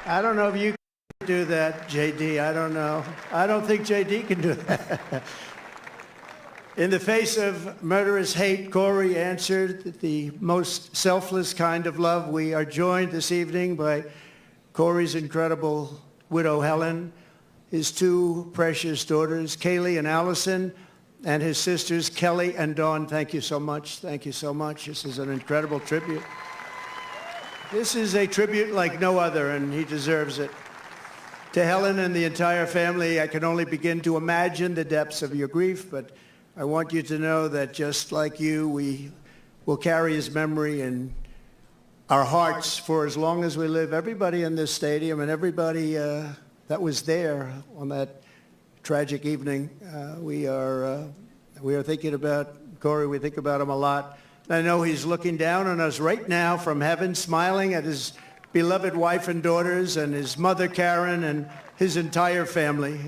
S19: I don't know if you can do that, JD, I don't know. I don't think JD can do that. In the face of murderous hate, Corey answered the most selfless kind of love. We are joined this evening by Corey's incredible widow, Helen, his 2 precious daughters, Kaylee and Allison, and his sisters, Kelly and Dawn. Thank you so much. Thank you so much. This is an incredible tribute. This is a tribute like no other, and he deserves it. To Helen and the entire family, I can only begin to imagine the depths of your grief, but I want you to know that just like you, we will carry his memory in our hearts for as long as we live. Everybody in this stadium and everybody that was there on that tragic evening, we are thinking about Corey. We think about him a lot. And I know he's looking down on us right now from heaven, smiling at his beloved wife and daughters and his mother, Karen, and his entire family.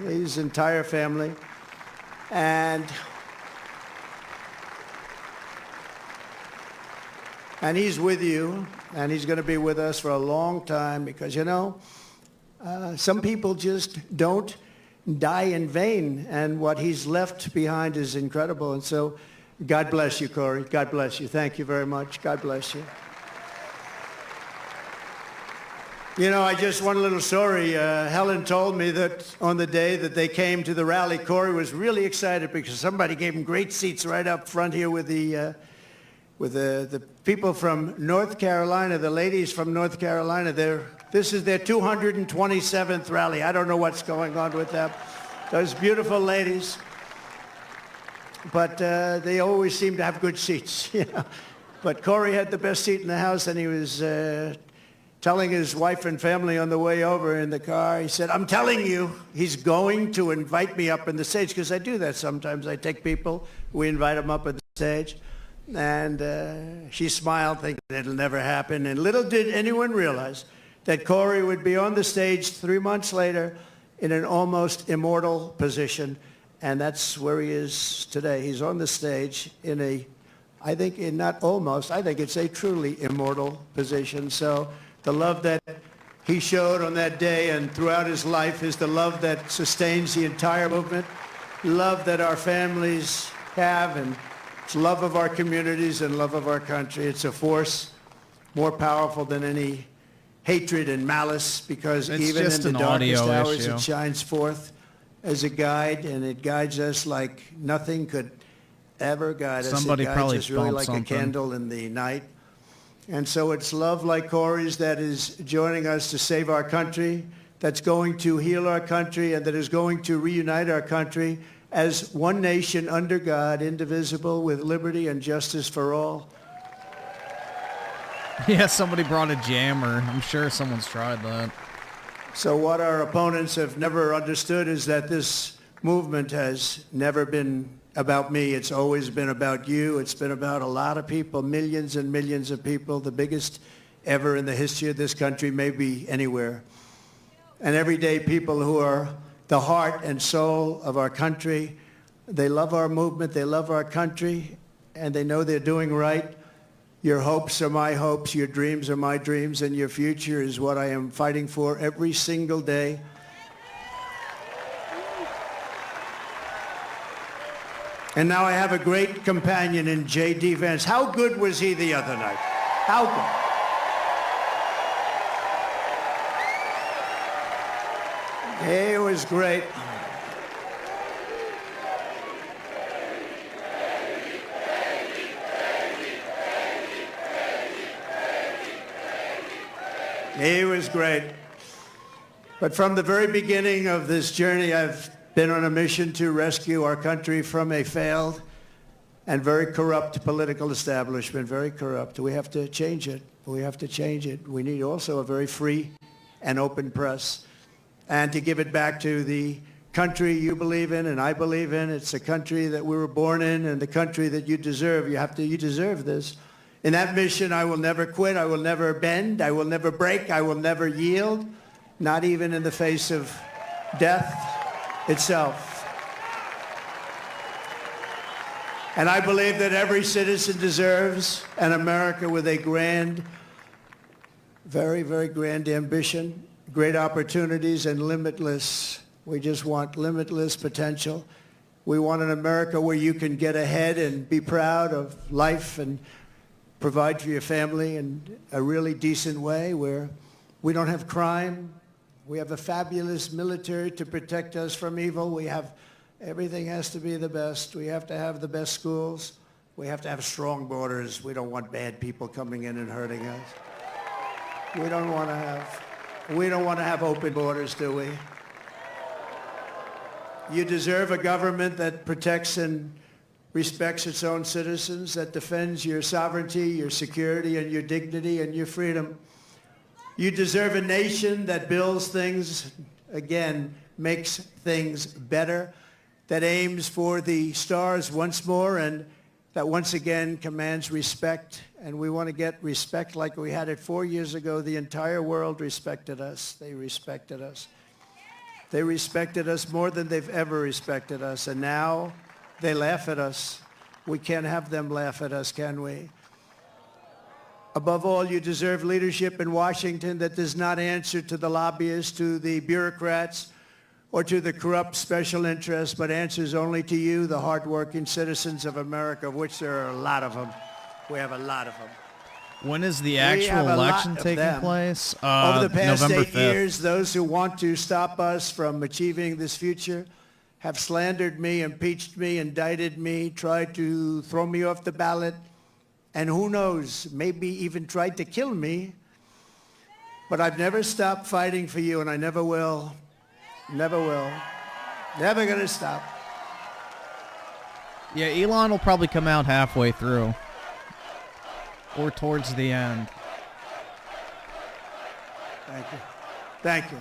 S19: And he's with you, and he's going to be with us for a long time because, you know, some people just don't die in vain, and what he's left behind is incredible. And so God bless you, Corey. God bless you. Thank you very much. God bless you. You know, one little story. Helen told me that on the day that they came to the rally, Corey was really excited because somebody gave him great seats right up front here with the people from North Carolina, the ladies from North Carolina. This is their 227th rally. I don't know what's going on with them. Those beautiful ladies. But they always seem to have good seats. You know? But Corey had the best seat in the house, and he was telling his wife and family on the way over in the car, he said, I'm telling you, he's going to invite me up on the stage, because I do that sometimes. I take people, we invite them up on the stage. And she smiled, thinking it'll never happen. And little did anyone realize that Corey would be on the stage 3 months later in an almost immortal position. And that's where he is today. He's on the stage in I think it's a truly immortal position. So the love that he showed on that day and throughout his life is the love that sustains the entire movement, love that our families have, and it's love of our communities and love of our country. It's a force more powerful than any hatred and malice, because
S1: It's
S19: even
S1: just
S19: in the
S1: an
S19: darkest
S1: audio
S19: hours,
S1: issue.
S19: it shines forth as a guide, and it guides us like nothing could ever guide us.
S1: Somebody
S19: it guides
S1: probably
S19: us really
S1: bumped
S19: like
S1: something.
S19: a candle in the night. And so it's love like Corey's that is joining us to save our country, that's going to heal our country, and that is going to reunite our country as one nation under God, indivisible, with liberty and justice for all.
S1: Yeah, somebody brought a jammer. I'm sure someone's tried that.
S19: So what our opponents have never understood is that this movement has never been about me. It's always been about you. It's been about a lot of people, millions and millions of people, the biggest ever in the history of this country, maybe anywhere. And everyday people who are the heart and soul of our country. They love our movement, they love our country, and they know they're doing right. Your hopes are my hopes, your dreams are my dreams, and your future is what I am fighting for every single day. And now I have a great companion in J.D. Vance. How good was he the other night? How good? He was great. He was great. But from the very beginning of this journey, I've been on a mission to rescue our country from a failed and very corrupt political establishment, very corrupt. We have to change it. We have to change it. We need also a very free and open press, and to give it back to the country you believe in and I believe in. It's a country that we were born in and the country that you deserve. You deserve this. In that mission, I will never quit. I will never bend. I will never break. I will never yield, not even in the face of death itself. And I believe that every citizen deserves an America with a grand, very, very grand ambition, great opportunities, and limitless. We just want limitless potential. We want an America where you can get ahead and be proud of life and provide for your family in a really decent way, where we don't have crime. We have a fabulous military to protect us from evil. We have everything has to be the best. We have to have the best schools. We have to have strong borders. We don't want bad people coming in and hurting us. We don't want to have open borders, do we? You deserve a government that protects and respects its own citizens, that defends your sovereignty, your security, and your dignity and your freedom. You deserve a nation that builds things, again, makes things better, that aims for the stars once more, and that once again commands respect. And we want to get respect like we had it 4 years ago. The entire world respected us. They respected us. They respected us more than they've ever respected us. And now they laugh at us. We can't have them laugh at us, can we? Above all, you deserve leadership in Washington that does not answer to the lobbyists, to the bureaucrats, or to the corrupt special interests, but answers only to you, the hardworking citizens of America, of which there are a lot of them. We have a lot of them.
S1: When is the actual election taking place?
S19: Over the past
S1: November
S19: 8
S1: 5th.
S19: years, those who want to stop us from achieving this future have slandered me, impeached me, indicted me, tried to throw me off the ballot, and who knows, maybe even tried to kill me. But I've never stopped fighting for you, and I never will. Never will. Never going to stop.
S1: Yeah, Elon will probably come out halfway through. Or towards the end.
S19: Thank you. Thank you.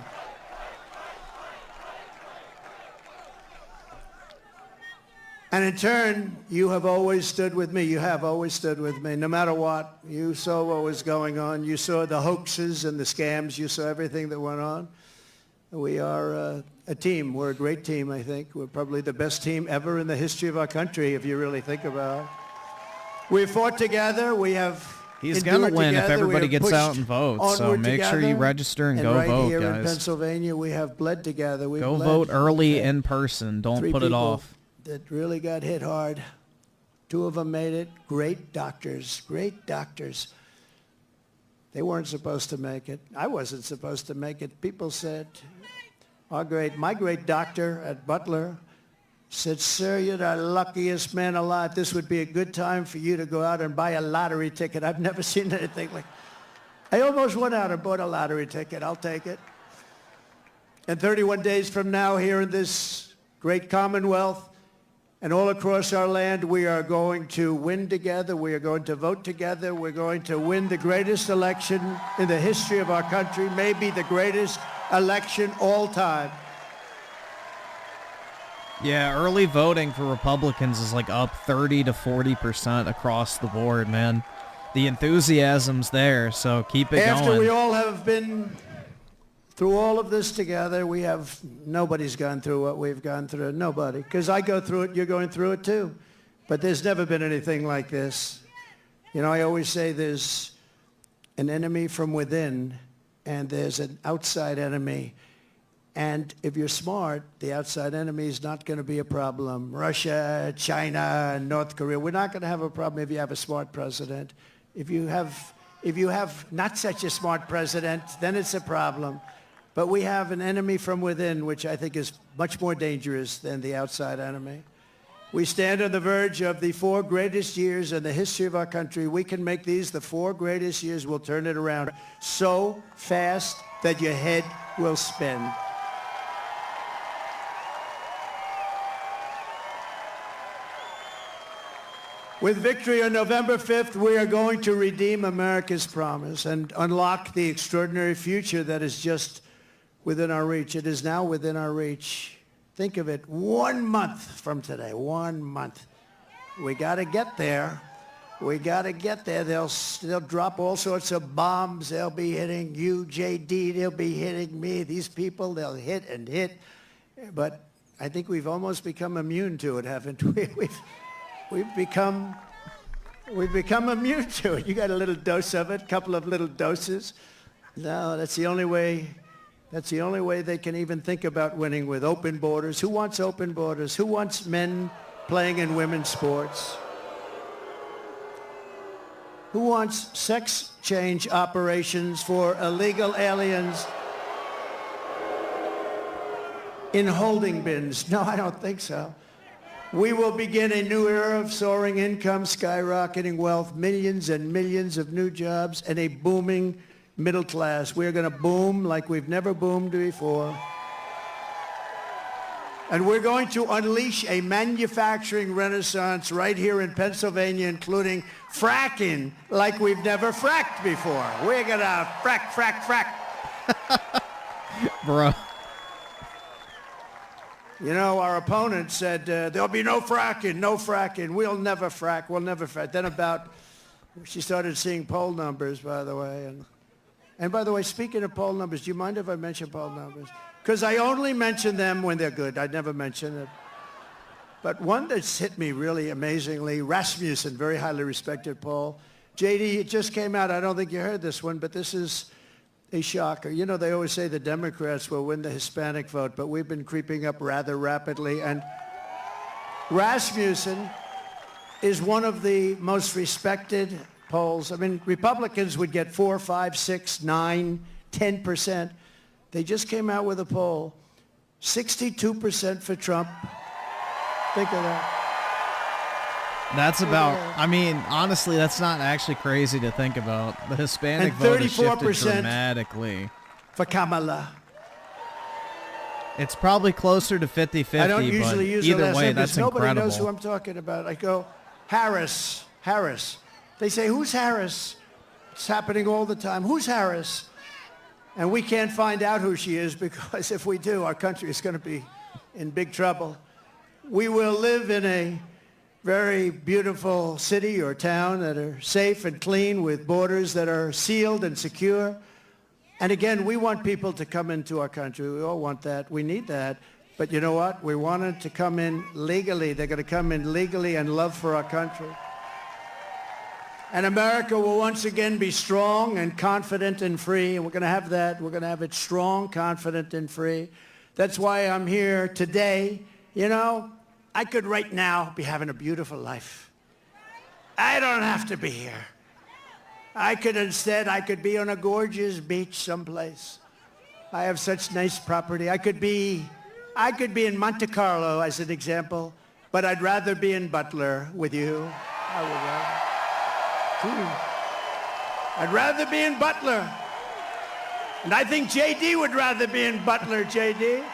S19: And in turn, you have always stood with me. You have always stood with me, no matter what. You saw what was going on. You saw the hoaxes and the scams. You saw everything that went on. We are a team. We're a great team, I think. We're probably the best team ever in the history of our country, if you really think about it. We've fought together. We have
S1: He's going to win if everybody gets out and votes, so make sure you register and go
S19: right
S1: vote,
S19: here
S1: guys.
S19: in Pennsylvania, we have bled together. We've
S1: Go
S19: bled.
S1: vote early in person. Don't
S19: 3
S1: put it
S19: people
S1: off.
S19: that really got hit hard. 2 of them made it. Great doctors. Great doctors. They weren't supposed to make it. I wasn't supposed to make it. People said, my great doctor at Butler said, sir, you're the luckiest man alive. This would be a good time for you to go out and buy a lottery ticket. I've never seen anything like I almost went out and bought a lottery ticket. I'll take it. And 31 days from now, here in this great Commonwealth and all across our land, we are going to win together. We are going to vote together. We're going to win the greatest election in the history of our country, maybe the greatest election all time.
S1: Yeah, early voting for Republicans is like up 30 to 40% across the board, man. The enthusiasm's there, so keep it going.
S19: After we all have been through all of this together, nobody's gone through what we've gone through. Nobody. Because I go through it, you're going through it too. But there's never been anything like this. You know, I always say there's an enemy from within and there's an outside enemy. And if you're smart, the outside enemy is not going to be a problem. Russia, China, North Korea, we're not going to have a problem if you have a smart president. If you have not such a smart president, then it's a problem. But we have an enemy from within, which I think is much more dangerous than the outside enemy. We stand on the verge of the 4 greatest years in the history of our country. We can make these the 4 greatest years. We'll turn it around so fast that your head will spin. With victory on November 5th, we are going to redeem America's promise and unlock the extraordinary future that is just within our reach. It is now within our reach. Think of it, 1 month from today, 1 month. We got to get there. We got to get there. They'll drop all sorts of bombs. They'll be hitting you, JD. They'll be hitting me. These people, they'll hit and hit. But I think we've almost become immune to it, haven't we? We've become immune to it. You got a little dose of it, a couple of little doses. No, that's the only way. That's the only way they can even think about winning, with open borders. Who wants open borders? Who wants men playing in women's sports? Who wants sex change operations for illegal aliens in holding bins? No, I don't think so. We will begin a new era of soaring income, skyrocketing wealth, millions and millions of new jobs, and a booming middle class. We're going to boom like we've never boomed before. And we're going to unleash a manufacturing renaissance right here in Pennsylvania, including fracking like we've never fracked before. We're going to frack, frack, frack.
S1: Bro.
S19: You know, our opponent said, there'll be no fracking, no fracking. We'll never frack, we'll never frack. Then she started seeing poll numbers, by the way. And by the way, speaking of poll numbers, do you mind if I mention poll numbers? Because I only mention them when they're good. I never mention it. But one that's hit me really amazingly, Rasmussen, very highly respected poll. JD, it just came out. I don't think you heard this one, but this is a shocker. You know, they always say the Democrats will win the Hispanic vote, but we've been creeping up rather rapidly. And Rasmussen is one of the most respected polls. I mean, Republicans would get 4, 5, 6, 9, 10%. They just came out with a poll, 62% for Trump. Think of that.
S1: That's about, I mean, honestly, that's not actually crazy to think about. The Hispanic vote has shifted dramatically.
S19: For Kamala.
S1: It's probably closer to 50-50,
S19: I don't usually use
S1: either
S19: the last
S1: way,
S19: name
S1: that's
S19: because nobody
S1: incredible.
S19: knows who I'm talking about. I go, Harris. They say, who's Harris? It's happening all the time. Who's Harris? And we can't find out who she is, because if we do, our country is going to be in big trouble. We will live in a very beautiful city or town that are safe and clean, with borders that are sealed and secure. And again, we want people to come into our country. We all want that. We need that. But you know what? We want them to come in legally. They're going to come in legally and love for our country. And America will once again be strong and confident and free. And we're going to have that. We're going to have it strong, confident, and free. That's why I'm here today. You know, I could right now be having a beautiful life. I don't have to be here. I could be on a gorgeous beach someplace. I have such nice property. I could be in Monte Carlo, as an example, but I'd rather be in Butler with you. I would rather. I'd rather be in Butler. And I think JD would rather be in Butler, JD.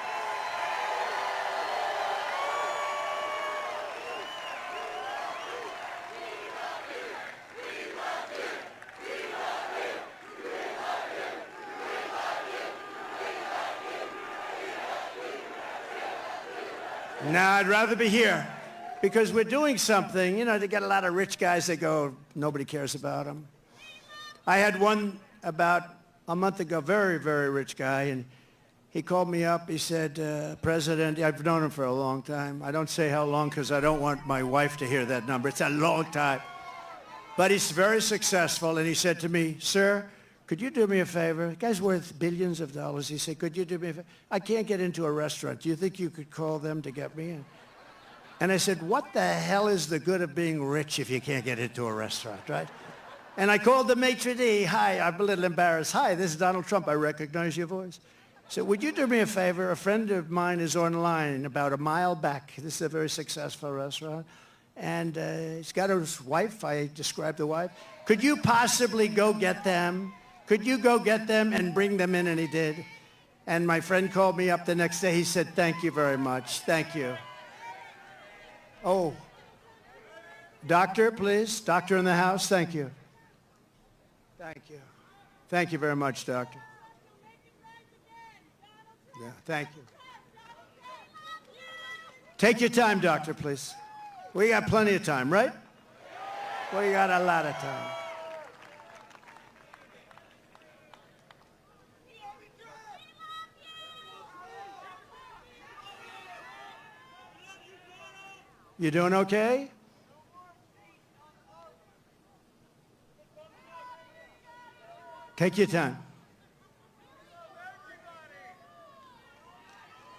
S19: No, I'd rather be here, because we're doing something. You know, they get a lot of rich guys that go, nobody cares about them. I had one about a month ago, very, very rich guy, and he called me up. He said, President, I've known him for a long time. I don't say how long because I don't want my wife to hear that number. It's a long time. But he's very successful, and he said to me, sir, could you do me a favor? The guy's worth billions of dollars. He said, could you do me a favor? I can't get into a restaurant. Do you think you could call them to get me in? And I said, what the hell is the good of being rich if you can't get into a restaurant, right? And I called the maitre d'. Hi, I'm a little embarrassed. Hi, this is Donald Trump. I recognize your voice. So would you do me a favor? A friend of mine is online about a mile back. This is a very successful restaurant. And he's got his wife. I described the wife. Could you possibly go get them? Could you go get them and bring them in? And he did. And my friend called me up the next day. He said, thank you very much. Thank you. Oh, doctor, please. Doctor in the house. Thank you. Thank you. Thank you very much, doctor. Yeah, thank you. Take your time, doctor, please. We got plenty of time, right? We got a lot of time. You doing okay? Take your time.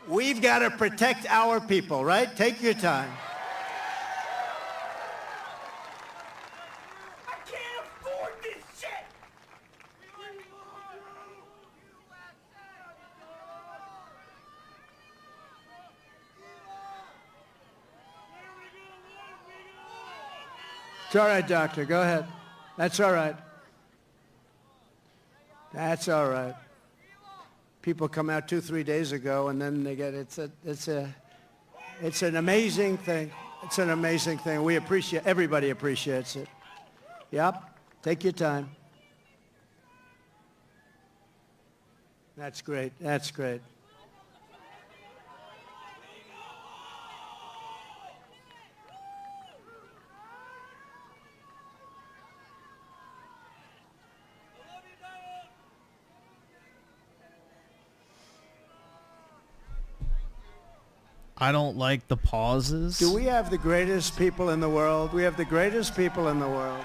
S19: We've got to protect our people, right? Take your time.
S21: I can't afford this shit!
S19: It's all right, doctor. Go ahead. That's all right. That's all right. People come out 2-3 days ago, and then they get it's an amazing thing. It's an amazing thing. We appreciate, everybody appreciates it. Yep. Take your time. That's great. That's great.
S1: I don't like the pauses.
S19: Do we have the greatest people in the world? We have the greatest people in the world.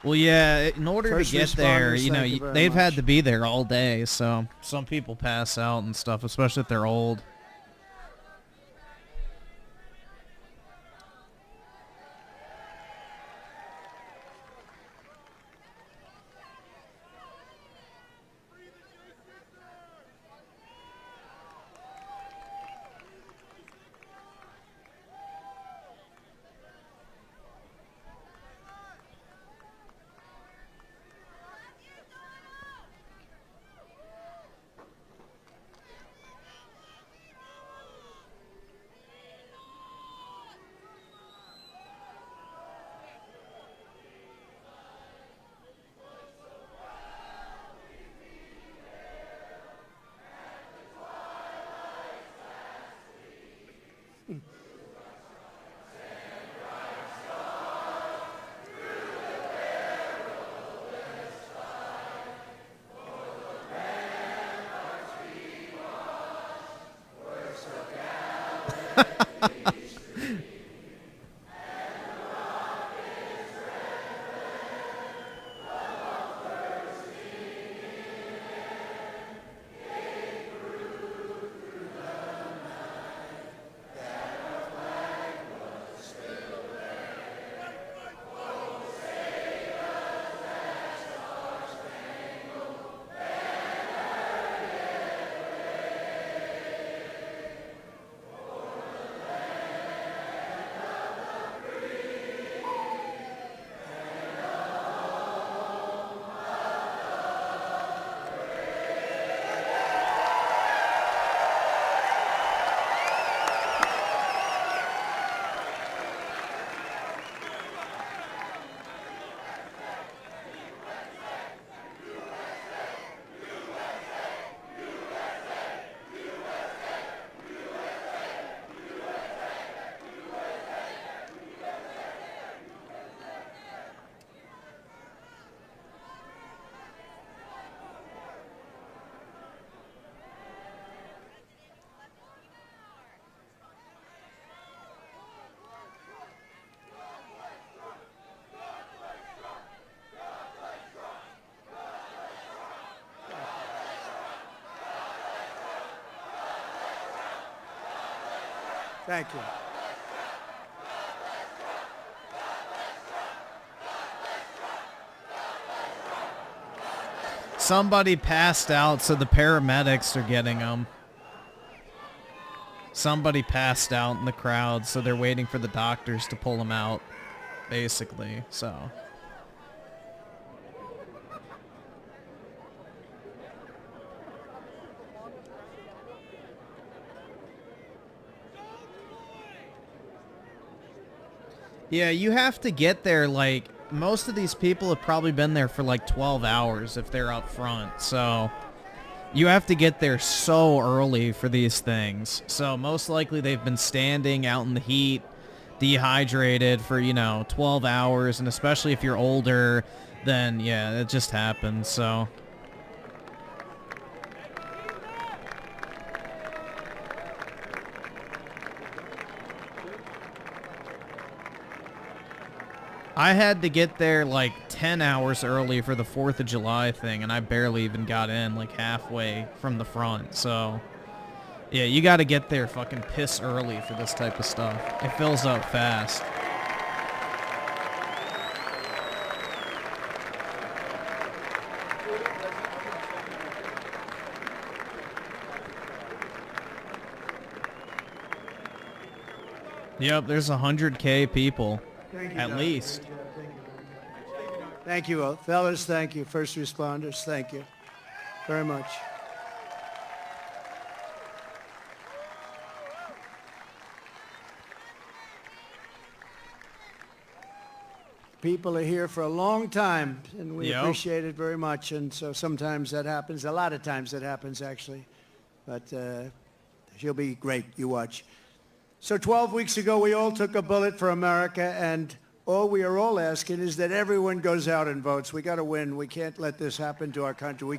S1: Well, yeah, in order
S19: First
S1: to get there,
S19: responders,
S1: you know,
S19: thank you very
S1: they've had
S19: much.
S1: to be there all day, so some people pass out and stuff, especially if they're old.
S19: Thank you.
S1: Somebody passed out, so the paramedics are getting them. Somebody passed out in the crowd, so they're waiting for the doctors to pull them out, basically, so. Yeah, you have to get there, like, most of these people have probably been there for like 12 hours if they're up front, so you have to get there so early for these things. So most likely they've been standing out in the heat, dehydrated for, 12 hours, and especially if you're older, then yeah, it just happens, so. I had to get there like 10 hours early for the 4th of July thing, and I barely even got in like halfway from the front, so yeah, you gotta get there fucking piss early for this type of stuff. It fills up fast. Yep, there's 100K people. At least.
S19: Thank you, fellas. Thank you. First responders, thank you very much. People are here for a long time, and we appreciate it very much. And so sometimes that happens. A lot of times that happens, actually. But she'll be great. You watch. So 12 weeks ago, we all took a bullet for America, and all we are all asking is that everyone goes out and votes. We got to win. We can't let this happen to our country. We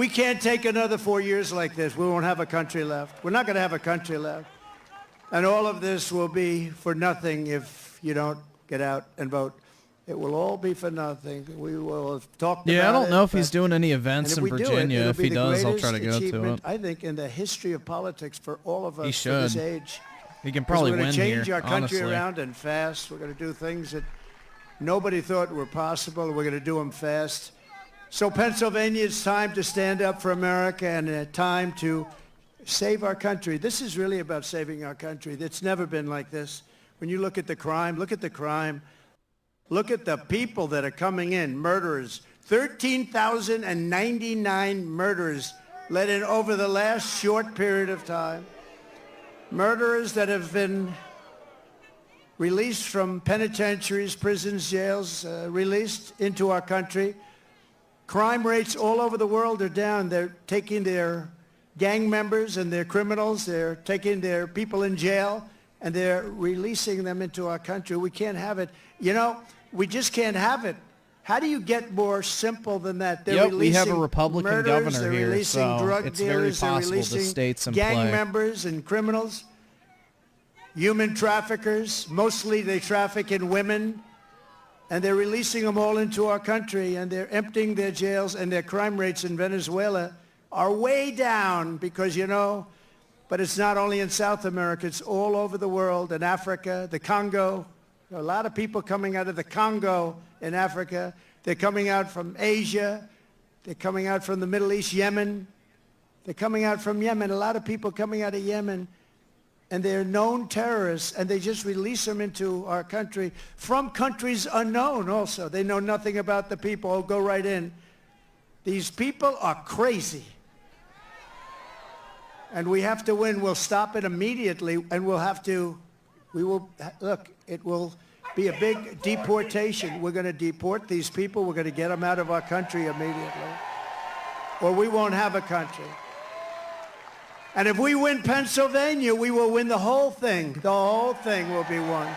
S19: can't take another 4 years like this. We won't have a country left. We're not going to have a country left. And all of this will be for nothing if you don't get out and vote. It will all be for nothing. We will have talked about it.
S1: Yeah, I don't know if he's doing any events in Virginia. If he does, I'll try to go to it.
S19: I think in the history of politics for all of us
S1: He
S19: at
S1: should.
S19: this age.
S1: He can probably win here,
S19: We're going to change our country
S1: honestly.
S19: around and fast. We're going to do things that nobody thought were possible. We're going to do them fast. So Pennsylvania, it's time to stand up for America and time to save our country. This is really about saving our country. It's never been like this. When you look at the crime, look at the crime. Look at the people that are coming in, murderers. 13,099 murders let in over the last short period of time. Murderers that have been released from penitentiaries, prisons, jails, released into our country. Crime rates all over the world are down. They're taking their gang members and their criminals. They're taking their people in jail, and they're releasing them into our country. We can't have it. We just can't have it. How do you get more simple than that? They're
S1: we have a Republican
S19: murders,
S1: governor
S19: they're
S1: here,
S19: releasing
S1: so
S19: drug
S1: it's
S19: dealers,
S1: very possible
S19: they're
S1: the
S19: releasing
S1: state's in
S19: gang
S1: play.
S19: members and criminals, human traffickers. Mostly they traffic in women, and they're releasing them all into our country, and they're emptying their jails, and their crime rates in Venezuela are way down because, but it's not only in South America, it's all over the world, in Africa, the Congo. There are a lot of people coming out of the Congo in Africa. They're coming out from Asia. They're coming out from the Middle East, Yemen. They're coming out from Yemen. A lot of people coming out of Yemen. And they're known terrorists, and they just release them into our country from countries unknown also. They know nothing about the people. Oh, go right in. These people are crazy. And we have to win. We'll stop it immediately, and it will be a big deportation. We're going to deport these people. We're going to get them out of our country immediately, or we won't have a country. And if we win Pennsylvania, we will win the whole thing. The whole thing will be won.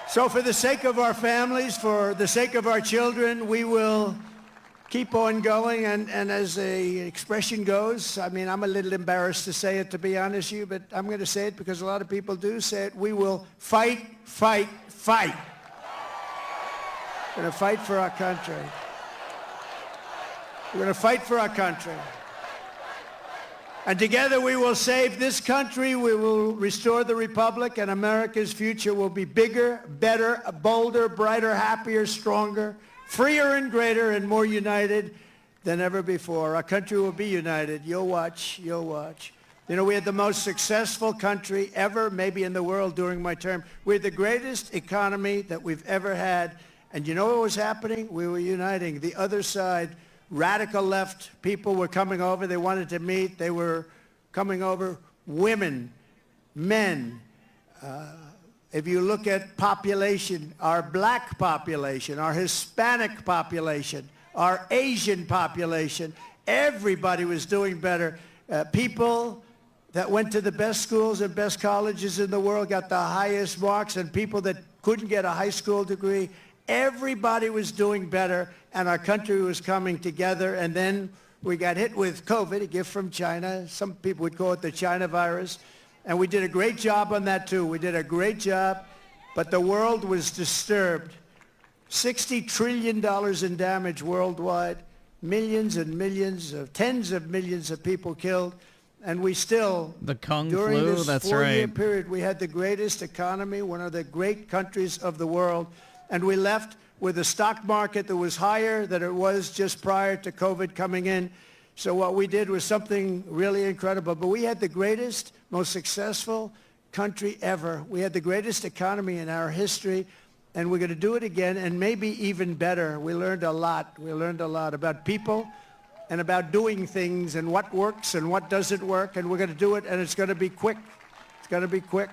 S19: So for the sake of our families, for the sake of our children, we will keep on going. And as the expression goes, I'm a little embarrassed to say it, to be honest with you, but I'm going to say it because a lot of people do say it. We will fight, fight, fight. We're going to fight for our country. We're going to fight for our country. And together we will save this country. We will restore the republic, and America's future will be bigger, better, bolder, brighter, happier, stronger, freer and greater and more united than ever before. Our country will be united. You'll watch. You'll watch. You know, we had the most successful country ever, maybe in the world during my term. We had the greatest economy that we've ever had. And you know what was happening? We were uniting. The other side, radical left people were coming over. They wanted to meet. They were coming over. Women, men. If you look at population, our black population, our Hispanic population, our Asian population, everybody was doing better. People that went to the best schools and best colleges in the world got the highest marks, and people that couldn't get a high school degree, everybody was doing better, and our country was coming together. And then we got hit with COVID, a gift from China. Some people would call it the China virus. And we did a great job on that too. We did a great job, but the world was disturbed. $60 trillion in damage worldwide, millions and millions of, tens of millions of people killed. And we still,
S1: the Kung
S19: during
S1: flu,
S19: this
S1: that's
S19: four-year
S1: right.
S19: period, we had the greatest economy, one of the great countries of the world. And we left with a stock market that was higher than it was just prior to COVID coming in. So what we did was something really incredible. But we had the greatest, most successful country ever. We had the greatest economy in our history. And we're going to do it again, and maybe even better. We learned a lot. We learned a lot about people and about doing things and what works and what doesn't work. And we're going to do it, and it's going to be quick. It's going to be quick.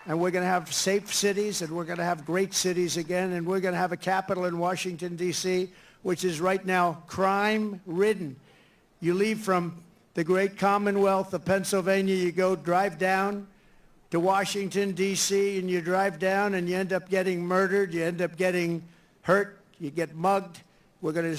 S19: And we're going to have safe cities, and we're going to have great cities again. And we're going to have a capital in Washington, D.C., which is right now crime-ridden. You leave from the great Commonwealth of Pennsylvania, you go drive down to Washington, D.C., and you drive down and you end up getting murdered, you end up getting hurt, you get mugged. We are going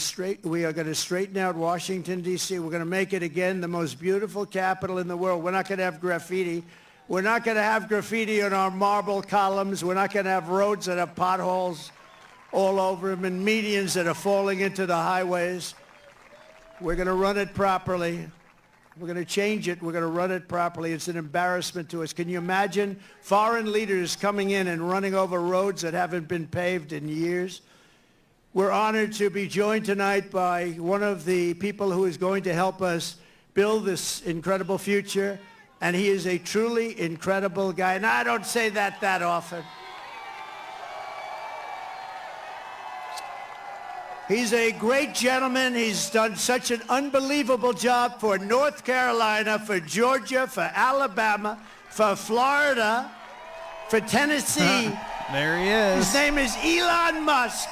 S19: to straighten out Washington, D.C. We're going to make it again the most beautiful capital in the world. We're not going to have graffiti. We're not going to have graffiti on our marble columns. We're not going to have roads that have potholes all over them and medians that are falling into the highways. We're going to run it properly. We're going to change it. We're going to run it properly. It's an embarrassment to us. Can you imagine foreign leaders coming in and running over roads that haven't been paved in years? We're honored to be joined tonight by one of the people who is going to help us build this incredible future. And he is a truly incredible guy. And I don't say that often. He's a great gentleman. He's done such an unbelievable job for North Carolina, for Georgia, for Alabama, for Florida, for Tennessee.
S1: There he is.
S19: His name is Elon Musk.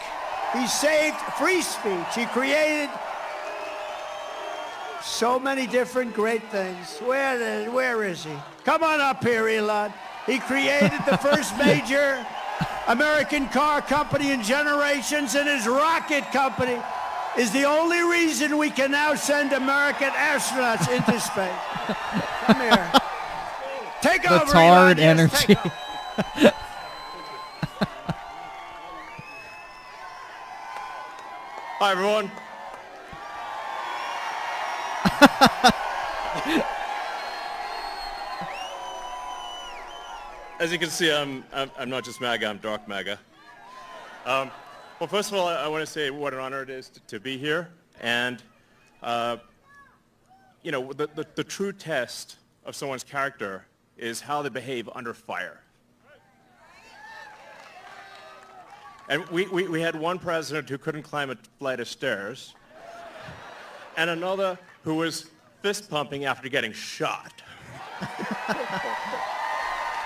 S19: He saved free speech. He created so many different great things. Where is he? Come on up here, Elon. He created the first major American car company in generations, and his rocket company is the only reason we can now send American astronauts into space. Come here. Take
S1: the
S19: over,
S1: Tard
S19: Elon.
S1: energy.
S19: Yes,
S2: Hi, everyone. As you can see, I'm not just MAGA, I'm dark MAGA. Well, first of all, I want to say what an honor it is to be here. And, you know, the true test of someone's character is how they behave under fire. And we had one president who couldn't climb a flight of stairs, and another who was fist pumping after getting shot.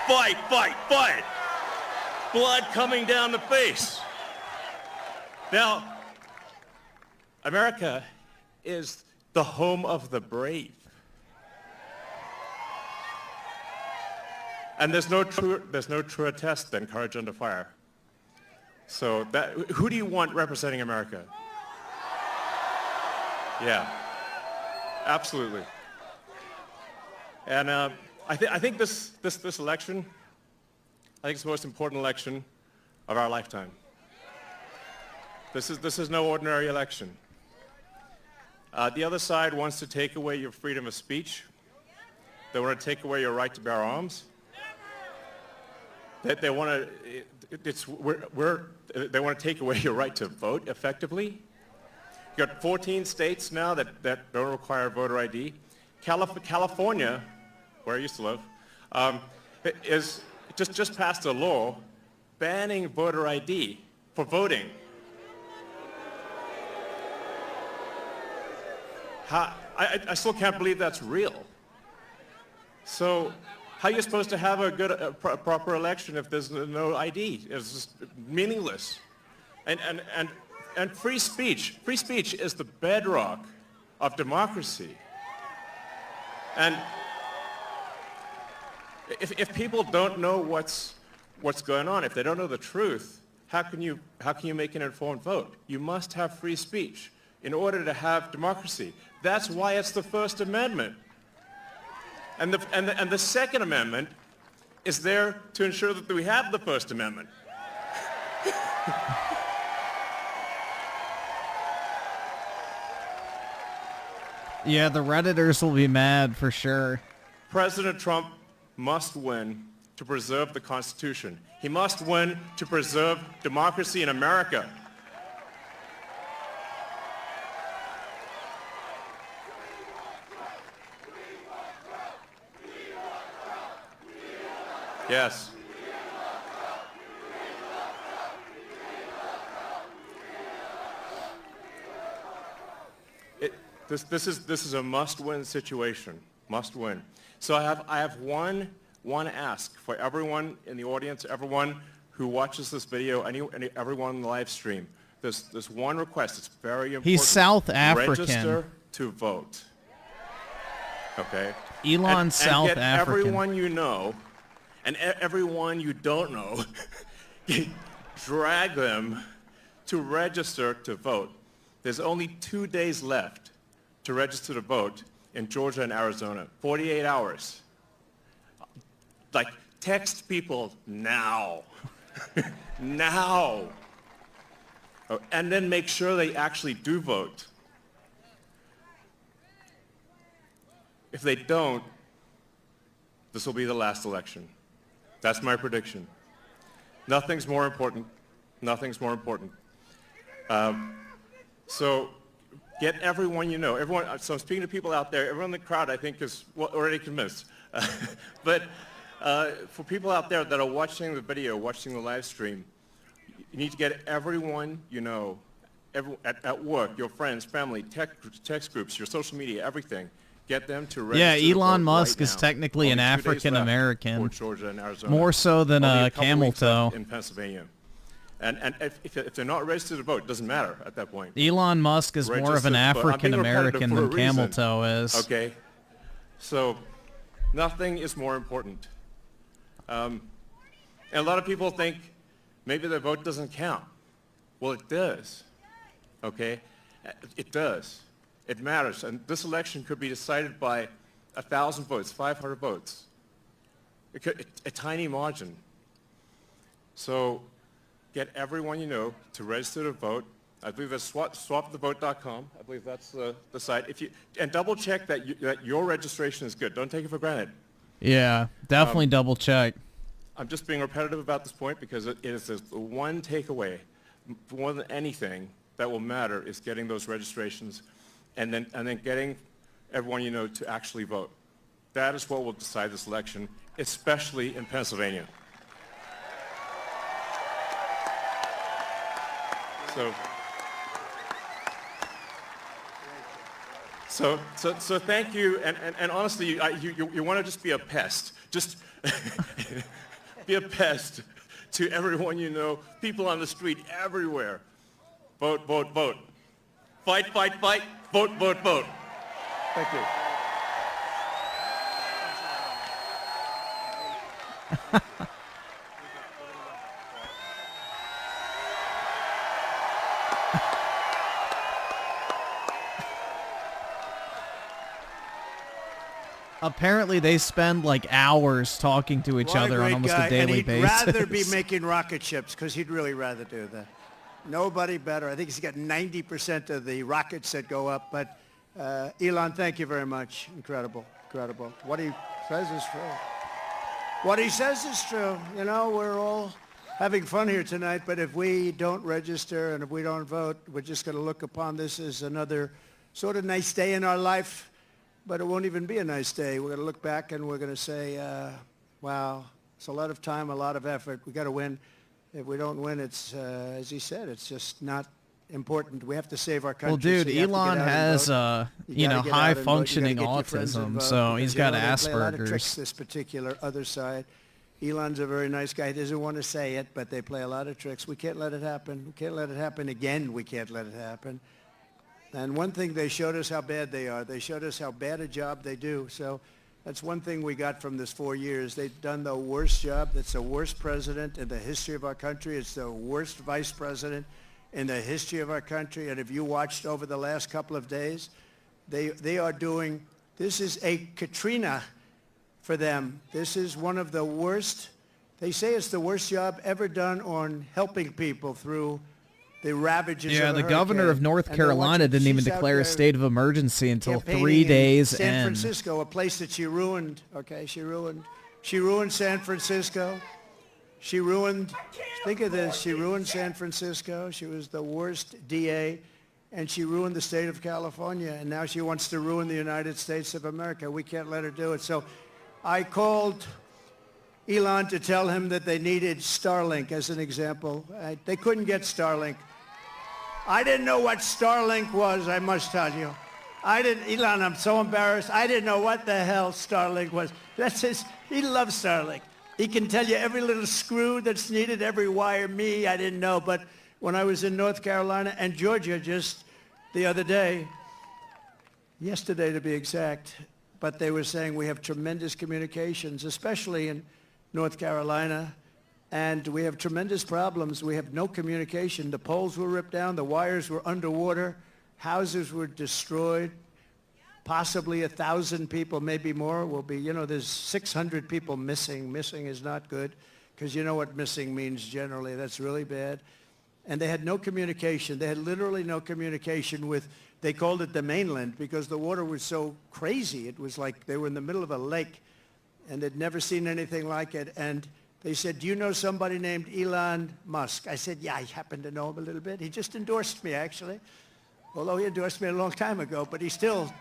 S2: Fight, fight, fight! Blood coming down the face. Now, America is the home of the brave. And there's no truer test than courage under fire. So who do you want representing America? Yeah, absolutely. And I think this election, I think it's the most important election of our lifetime. This is no ordinary election. The other side wants to take away your freedom of speech. They want to take away your right to bear arms. that they want to take away your right to vote effectively. You got 14 states now that don't require voter ID. California, where I used to live, is just passed a law banning voter ID for voting. I still can't believe that's real. So how are you supposed to have a proper election if there's no ID? It's just meaningless. And free speech is the bedrock of democracy. And if people don't know what's going on, if they don't know the truth, how can you make an informed vote? You must have free speech in order to have democracy. That's why it's the First Amendment. And the Second Amendment is there to ensure that we have the First Amendment.
S1: Yeah, the Redditors will be mad for sure.
S2: President Trump must win to preserve the Constitution. He must win to preserve democracy in America. Yes. This is a must-win situation. Must win. So I have one ask for everyone in the audience, everyone who watches this video, everyone on the live stream. There's one request. It's very important.
S1: He's South African.
S2: Register to vote. Okay.
S1: Elon's South
S2: get
S1: African.
S2: Everyone you know, and everyone you don't know, drag them to register to vote. There's only 2 days left to register to vote in Georgia and Arizona. 48 hours. Like, text people now. Now. Oh, and then make sure they actually do vote. If they don't, this will be the last election. That's my prediction. Nothing's more important. Nothing's more important. So get everyone you know. So I'm speaking to people out there. Everyone in the crowd, I think, is already convinced. But for people out there that are watching the video, watching the live stream, you need to get everyone you know, at work, your friends, family, text groups, your social media, everything. Get them to register.
S1: Yeah, Elon Musk
S2: right
S1: is
S2: now.
S1: technically
S2: Only
S1: an
S2: 2 days
S1: African
S2: left
S1: American.
S2: for Georgia and Arizona.
S1: More so than
S2: Only
S1: a
S2: couple
S1: camel
S2: weeks left
S1: toe.
S2: in Pennsylvania. And if they're not registered to vote, it doesn't matter at that point.
S1: Elon Musk is more of an African American than camel toe is.
S2: Okay. So nothing is more important. And a lot of people think maybe their vote doesn't count. Well, it does. Okay? It does. It matters. And this election could be decided by 1,000 votes, 500 votes. A tiny margin. So get everyone you know to register to vote. I believe that's swapthevote.com. I believe that's the site. And double check that your registration is good. Don't take it for granted.
S1: Yeah, definitely double check.
S2: I'm just being repetitive about this point because it is the one takeaway, more than anything, that will matter is getting those registrations and then getting everyone you know to actually vote. That is what will decide this election, especially in Pennsylvania. So thank you, and honestly, you want to just be a pest. Just be a pest to everyone you know, people on the street, everywhere. Vote, vote, vote. Fight, fight, fight. Vote, vote, vote. Thank you.
S1: Apparently, they spend like hours talking to each other on almost a daily basis.
S19: And he'd rather be making rocket ships because he'd really rather do that. Nobody better. I think he's got 90% of the rockets that go up. But Elon, thank you very much. Incredible, incredible. What he says is true. What he says is true. You know, we're all having fun here tonight, but if we don't register and if we don't vote, we're just going to look upon this as another sort of nice day in our life, but it won't even be a nice day. We're going to look back and we're going to say, wow, it's a lot of time, a lot of effort. We got to win. If we don't win, it's, as he said, it's just not important. We have to save our country.
S1: Well, dude,
S19: so
S1: Elon has, high functioning autism, so he's got
S19: They play a lot of
S1: Asperger's.
S19: tricks, this particular other side. Elon's a very nice guy. He doesn't want to say it, but they play a lot of tricks. We can't let it happen. We can't let it happen again. We can't let it happen. And one thing, they showed us how bad they are. They showed us how bad a job they do. So that's one thing we got from this 4 years. They've done the worst job. That's the worst president in the history of our country. It's the worst vice president in the history of our country. And if you watched over the last couple of days, they are doing, this is a Katrina for them. This is one of the worst, they say it's the worst job ever done on helping people through the ravages
S1: Yeah,
S19: of a
S1: the governor
S19: hurricane.
S1: of North
S19: And they're
S1: Carolina
S19: watching-
S1: didn't even
S19: she's out
S1: declare a
S19: there
S1: state of emergency until
S19: campaigning
S1: 3
S19: in
S1: days
S19: San
S1: in.
S19: Francisco, a place that she ruined, okay? She ruined San Francisco. She ruined, think of this, she ruined San Francisco. She was the worst DA, and she ruined the state of California, and now she wants to ruin the United States of America. We can't let her do it. So I called Elon to tell him that they needed Starlink as an example. They couldn't get Starlink. I didn't know what Starlink was, I must tell you. Elon, I'm so embarrassed. I didn't know what the hell Starlink was. He loves Starlink. He can tell you every little screw that's needed, every wire. Me, I didn't know. But when I was in North Carolina and Georgia just the other day, yesterday to be exact, but they were saying we have tremendous communications, especially in North Carolina, and we have tremendous problems. We have no communication. The poles were ripped down. The wires were underwater. Houses were destroyed. Possibly 1,000 people, maybe more, will be, there's 600 people missing. Missing is not good, because you know what missing means generally. That's really bad. And they had no communication. They had literally no communication with, they called it the mainland, because the water was so crazy. It was like they were in the middle of a lake, and they'd never seen anything like it. And they said, do you know somebody named Elon Musk? I said, yeah, I happen to know him a little bit. He just endorsed me, actually, although he endorsed me a long time ago. But he still,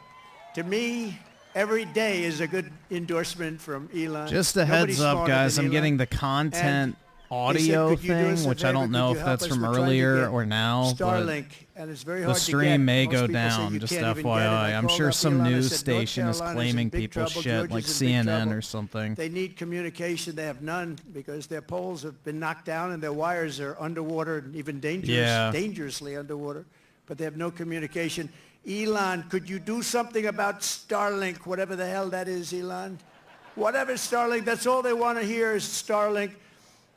S19: to me, every day is a good endorsement from Elon.
S1: Just a
S19: Nobody's
S1: heads up,
S19: smarter
S1: guys,
S19: than
S1: I'm
S19: Elon.
S1: getting the content audio
S19: "Could you do us
S1: thing,
S19: a
S1: which I
S19: favor?
S1: don't
S19: Could
S1: know
S19: you
S1: if
S19: help
S1: that's
S19: us?
S1: from
S19: We're trying to
S1: earlier
S19: get
S1: or now,
S19: Starlink,
S1: but
S19: and it's very
S1: the
S19: hard to
S1: stream
S19: get.
S1: may
S19: Most
S1: go
S19: people say
S1: down,
S19: you
S1: just
S19: can't even get it. I
S1: FYI. I'm
S19: called
S1: sure
S19: up
S1: some
S19: Elon. I
S1: news
S19: said, "North
S1: station is
S19: Carolina's in
S1: claiming
S19: big
S1: people's
S19: trouble.
S1: shit,
S19: Georgia's
S1: like
S19: in big
S1: CNN
S19: trouble.
S1: or something.
S19: They need communication. They have none because their poles have been knocked down and their wires are underwater and even dangerously underwater. But they have no communication. Elon, could you do something about Starlink, whatever the hell that is, Elon? Whatever Starlink, that's all they want to hear is Starlink.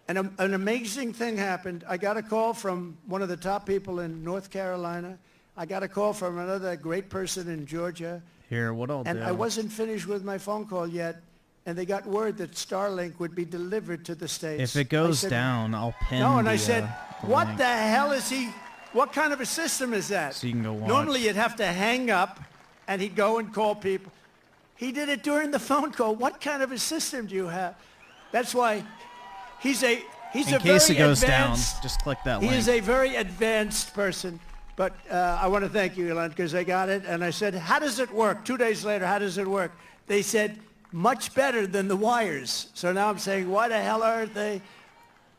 S19: And an amazing thing happened. I got a call from one of the top people in North Carolina. I got a call from another great person in Georgia.
S1: Here, what I'll do.
S19: And I wasn't finished with my phone call yet, and they got word that Starlink would be delivered to the States.
S1: If it goes down, I'll pin
S19: No, and
S1: the,
S19: I said,
S1: the
S19: what
S1: link.
S19: the hell is he, what kind of a system is that?
S1: So you can go watch.
S19: Normally you'd have to hang up, and he'd go and call people. He did it during the phone call. What kind of a system do you have? That's why he's a
S1: In case
S19: very
S1: it goes down,
S19: advanced,
S1: just click that
S19: he
S1: link.
S19: is a very advanced person. But I want to thank you, Elon, because I got it. And I said, how does it work? 2 days later, how does it work? They said, much better than the wires. So now I'm saying, why the hell aren't they?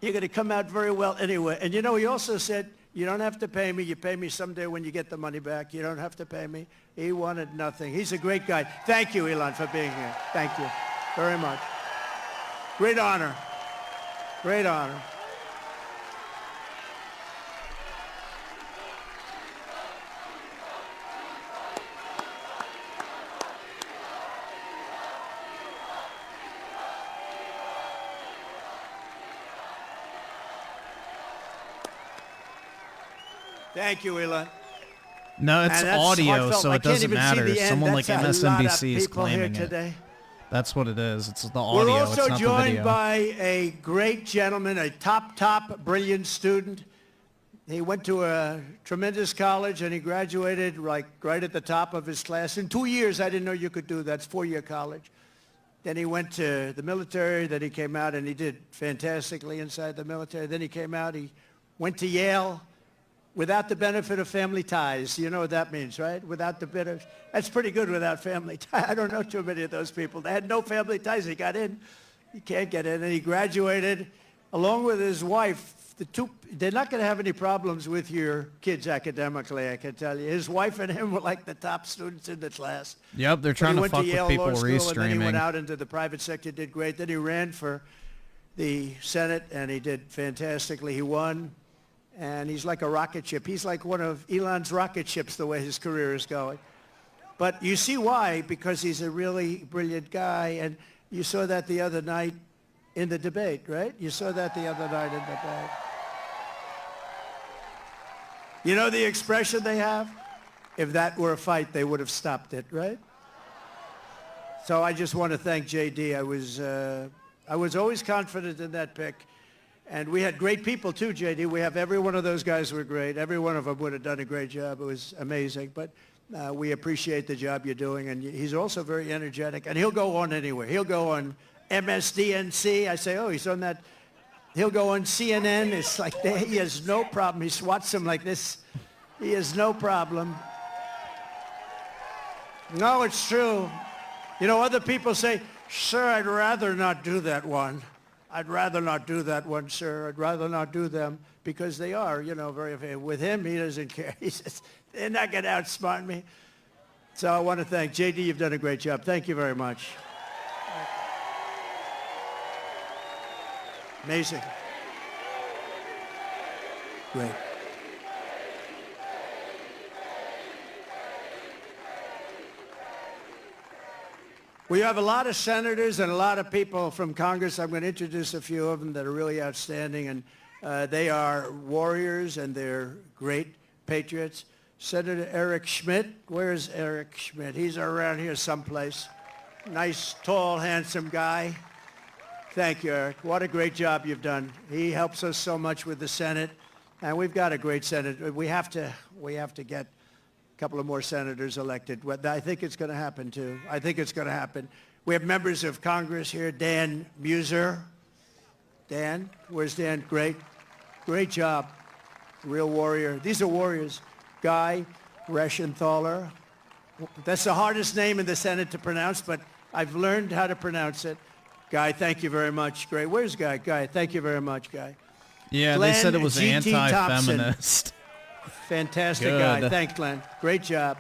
S19: You're going to come out very well anyway. And he also said, you don't have to pay me. You pay me someday when you get the money back. You don't have to pay me. He wanted nothing. He's a great guy. Thank you, Elon, for being here. Thank you very much. Great honor. Great honor. Thank you, Elon.
S1: No, it's
S19: And that's
S1: audio,
S19: heartfelt.
S1: so
S19: I
S1: it
S19: can't
S1: doesn't
S19: even see
S1: matter.
S19: the end.
S1: Someone like
S19: That's a lot of
S1: MSNBC is
S19: people here
S1: claiming it.
S19: today.
S1: That's what it is. It's the audio.
S19: We're also
S1: it's not the
S19: joined
S1: video.
S19: by a great gentleman, a top, brilliant student. He went to a tremendous college, and he graduated right at the top of his class. In 2 years, I didn't know you could do that. It's 4-year college. Then he went to the military. Then he came out, and he did fantastically inside the military. Then he came out. He went to Yale without the benefit of family ties. You know what that means, right? Without the benefit. That's pretty good without family ties. I don't know too many of those people. They had no family ties. He got in. He can't get in. And he graduated along with his wife. They're not going to have any problems with your kids academically, I can tell you. His wife and him were like the top students in the class.
S1: Yep, they're trying to fuck with people restreaming.
S19: And then he went out into the private sector, did great. Then he ran for the Senate, and he did fantastically. He won, and he's like a rocket ship. He's like one of Elon's rocket ships, the way his career is going. But you see why, because he's a really brilliant guy, and you saw that the other night in the debate, right? You saw that the other night in the debate. You know the expression they have? If that were a fight, they would have stopped it, right? So I just want to thank JD. I was always confident in that pick. And we had great people too, JD. We have every one of those guys were great. Every one of them would have done a great job. It was amazing. But we appreciate the job you're doing. And he's also very energetic. And he'll go on anywhere. He'll go on MSDNC. I say, oh, he's on that. He'll go on CNN. It's like he has no problem. He swats them like this. He has no problem. No, it's true. You know, other people say, sir, I'd rather not do that one. I'd rather not do that one, sir. I'd rather not do them because they are, you know, very, with him, he doesn't care. He says, they're not going to outsmart me. So I want to thank JD. You've done a great job. Thank you very much. Amazing. Great. We have a lot of senators and a lot of people from Congress. I'm going to introduce a few of them that are really outstanding, and they are warriors and they're great patriots. Senator Eric Schmidt. Where's Eric Schmidt? He's around here someplace. Nice, tall, handsome guy. Thank you, Eric. What a great job you've done. He helps us so much with the Senate, and we've got a great Senate. We have to get a couple of more senators elected. I think it's going to happen, too. I think it's going to happen. We have members of Congress here. Dan Muser. Dan, where's Dan? Great. Great job. Real warrior. These are warriors. Guy Reschenthaler. That's the hardest name in the Senate to pronounce, but I've learned how to pronounce it. Guy, thank you very much. Great. Where's Guy? Guy, thank you very much, Guy.
S1: Yeah,
S19: Glenn
S1: they said it was
S19: G.T.
S1: anti-feminist.
S19: Fantastic guy. Thanks, Glenn. Great job.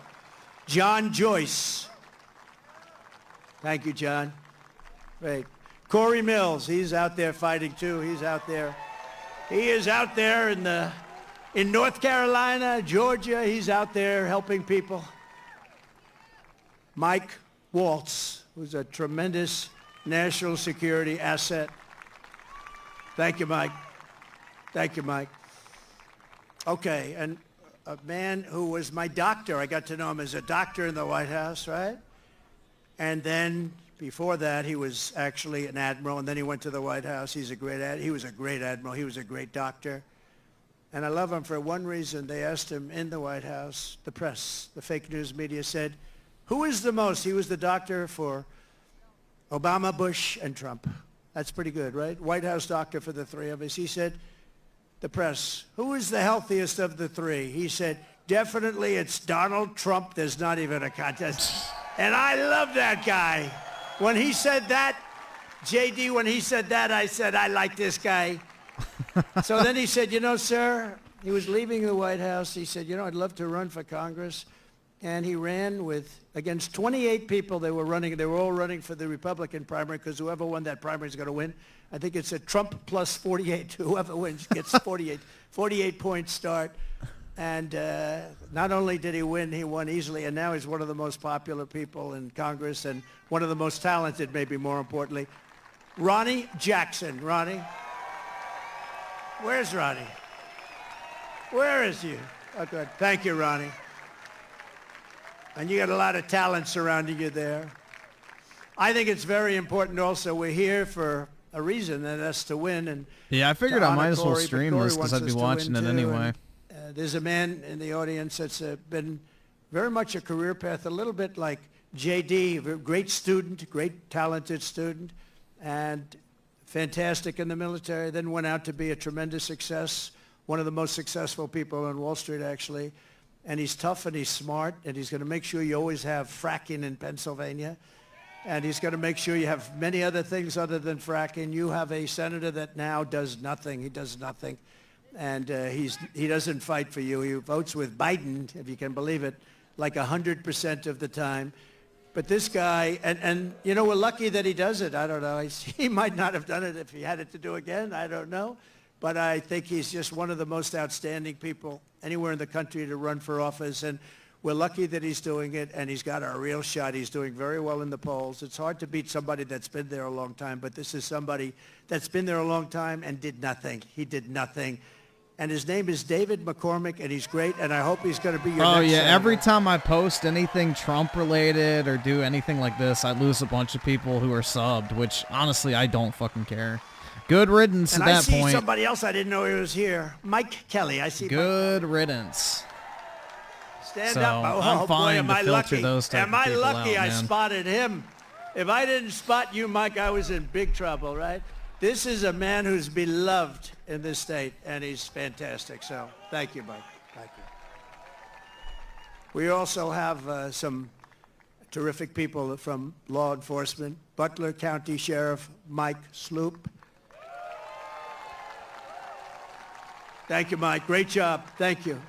S19: John Joyce. Thank you, John. Great. Corey Mills. He's out there fighting, too. He's out there. He is out there in North Carolina, Georgia. He's out there helping people. Mike Waltz, who's a tremendous national security asset. Thank you, Mike. Thank you, Mike. Okay, and a man who was my doctor. I got to know him as a doctor in the White House, right? And then before that, he was actually an admiral, and then he went to the White House. He was a great admiral. He was a great doctor. And I love him for one reason. They asked him in the White House, the press, the fake news media said, who is the most? He was the doctor for Obama, Bush, and Trump. That's pretty good, right? White House doctor for the three of us. He said, the press, who is the healthiest of the three? He said, definitely it's Donald Trump. There's not even a contest. And I love that guy. When he said that, JD, when he said that, I said, I like this guy. So then he said, you know, sir, he was leaving the White House. He said, you know, I'd love to run for Congress. And he ran against 28 people. They were all running for the Republican primary because whoever won that primary is going to win. I think it's a Trump plus 48. Whoever wins gets 48 point start. And not only did he win, he won easily. And now he's one of the most popular people in Congress and one of the most talented, maybe more importantly. Ronnie Jackson. Ronnie? Where's Ronnie? Where is he? Oh, good. Thank you, Ronnie. And you got a lot of talent surrounding you there. I think it's very important also. We're here for a reason, and that's to win. And
S1: yeah, I figured I might as well stream this because I'd be watching it anyway.
S19: There's a man in the audience that's been very much a career path, a little bit like J.D., great student, great talented student, and fantastic in the military, then went out to be a tremendous success, one of the most successful people on Wall Street, actually. And he's tough and he's smart, and he's going to make sure you always have fracking in Pennsylvania. And he's going to make sure you have many other things other than fracking. You have a senator that now does nothing. He does nothing. And he doesn't fight for you. He votes with Biden, if you can believe it, like 100% of the time. But this guy, and you know, we're lucky that he does it. I don't know. He might not have done it if he had it to do again. I don't know. But I think he's just one of the most outstanding people anywhere in the country to run for office. And we're lucky that he's doing it, and he's got a real shot. He's doing very well in the polls. It's hard to beat somebody that's been there a long time, but this is somebody that's been there a long time and did nothing. He did nothing. And his name is David McCormick, and he's great, and I hope he's going to be your next senator.
S1: Every time I post anything Trump-related or do anything like this, I lose a bunch of people who are subbed, which, honestly, I don't fucking care. Good riddance at that point.
S19: And I see somebody else I didn't know he was here. Mike Kelly. I see.
S1: Good riddance.
S19: Stand
S1: So,
S19: up. Oh,
S1: I'm fine
S19: boy, am
S1: to
S19: I
S1: filter
S19: lucky.
S1: those type
S19: Am
S1: of
S19: I
S1: people
S19: lucky
S1: out,
S19: I
S1: man.
S19: spotted him? If I didn't spot you, Mike, I was in big trouble, right? This is a man who's beloved in this state, and he's fantastic. So thank you, Mike. Thank you. We also have some terrific people from law enforcement. Butler County Sheriff Mike Sloop. Thank you, Mike. Great job. Thank you.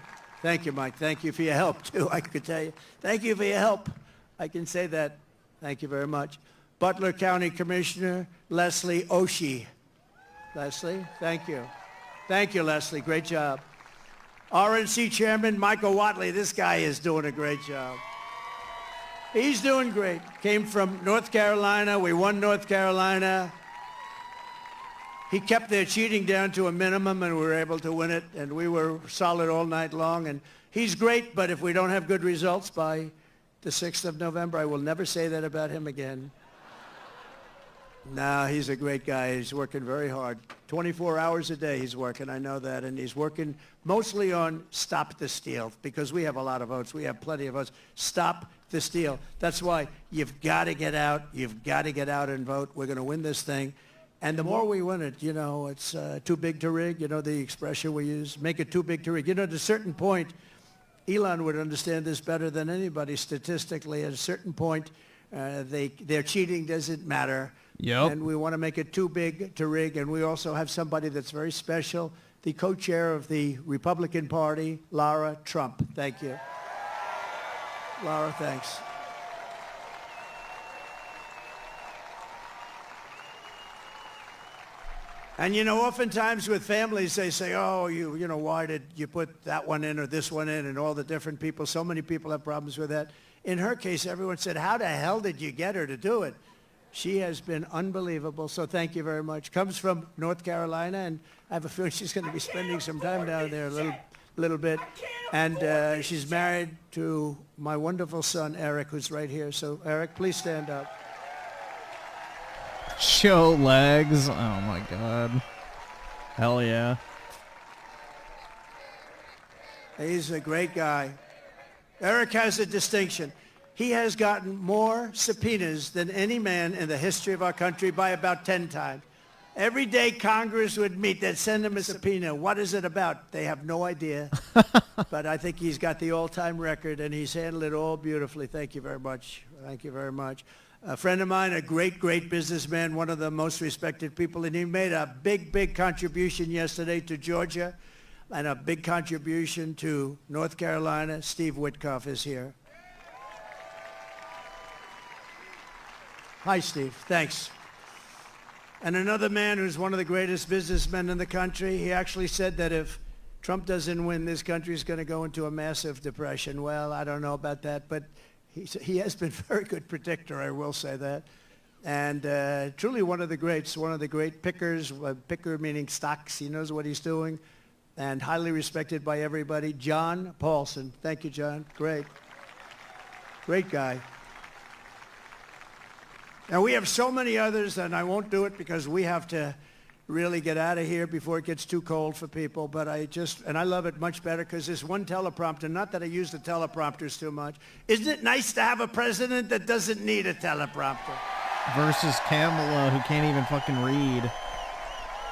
S19: Thank you, Mike. Thank you for your help, too, I could tell you. Thank you for your help. I can say that. Thank you very much. Butler County Commissioner Leslie Oshie. Leslie, thank you. Thank you, Leslie. Great job. RNC Chairman Michael Watley. This guy is doing a great job. He's doing great. Came from North Carolina. We won North Carolina. He kept their cheating down to a minimum, and we were able to win it, and we were solid all night long. And he's great, but if we don't have good results by the 6th of November, I will never say that about him again. No, he's a great guy. He's working very hard. 24 hours a day he's working, I know that, and he's working mostly on Stop the Steal, because we have a lot of votes. We have plenty of votes. Stop the steal. That's why you've got to get out. You've got to get out and vote. We're going to win this thing. And the more we win it, you know, it's too big to rig, you know, the expression we use, make it too big to rig. You know, at a certain point, Elon would understand this better than anybody statistically. At a certain point, their cheating doesn't matter.
S1: Yep.
S19: And we want to make it too big to rig. And we also have somebody that's very special, the co-chair of the Republican Party, Lara Trump. Thank you. Lara, thanks. And, you know, oftentimes with families, they say, oh, you know, why did you put that one in or this one in, and all the different people. So many people have problems with that. In her case, everyone said, how the hell did you get her to do it? She has been unbelievable, so thank you very much. Comes from North Carolina, and I have a feeling she's going to be spending some time down there a little bit. And she's married to my wonderful son, Eric, who's right here. So, Eric, please stand up.
S1: Show legs. Oh, my God. Hell yeah.
S19: He's a great guy. Eric has a distinction. He has gotten more subpoenas than any man in the history of our country by about 10 times. Every day Congress would meet, they'd send him a subpoena. What is it about? They have no idea. But I think he's got the all-time record, and he's handled it all beautifully. Thank you very much. Thank you very much. A friend of mine, a great, great businessman, one of the most respected people, and he made a big, big contribution yesterday to Georgia and a big contribution to North Carolina. Steve Witkoff is here. Hi, Steve. Thanks. And another man who's one of the greatest businessmen in the country, he actually said that if Trump doesn't win, this country is going to go into a massive depression. Well, I don't know about that, but he has been a very good predictor, I will say that. And truly one of the greats, one of the great pickers, picker meaning stocks. He knows what he's doing, and highly respected by everybody. John Paulson. Thank you, John. Great. Great guy. Now, we have so many others, and I won't do it because we have to really get out of here before it gets too cold for people. But I love it much better because there's one teleprompter. Not that I use the teleprompters too much. Isn't it nice to have a president that doesn't need a teleprompter?
S1: Versus Kamala, who can't even fucking read,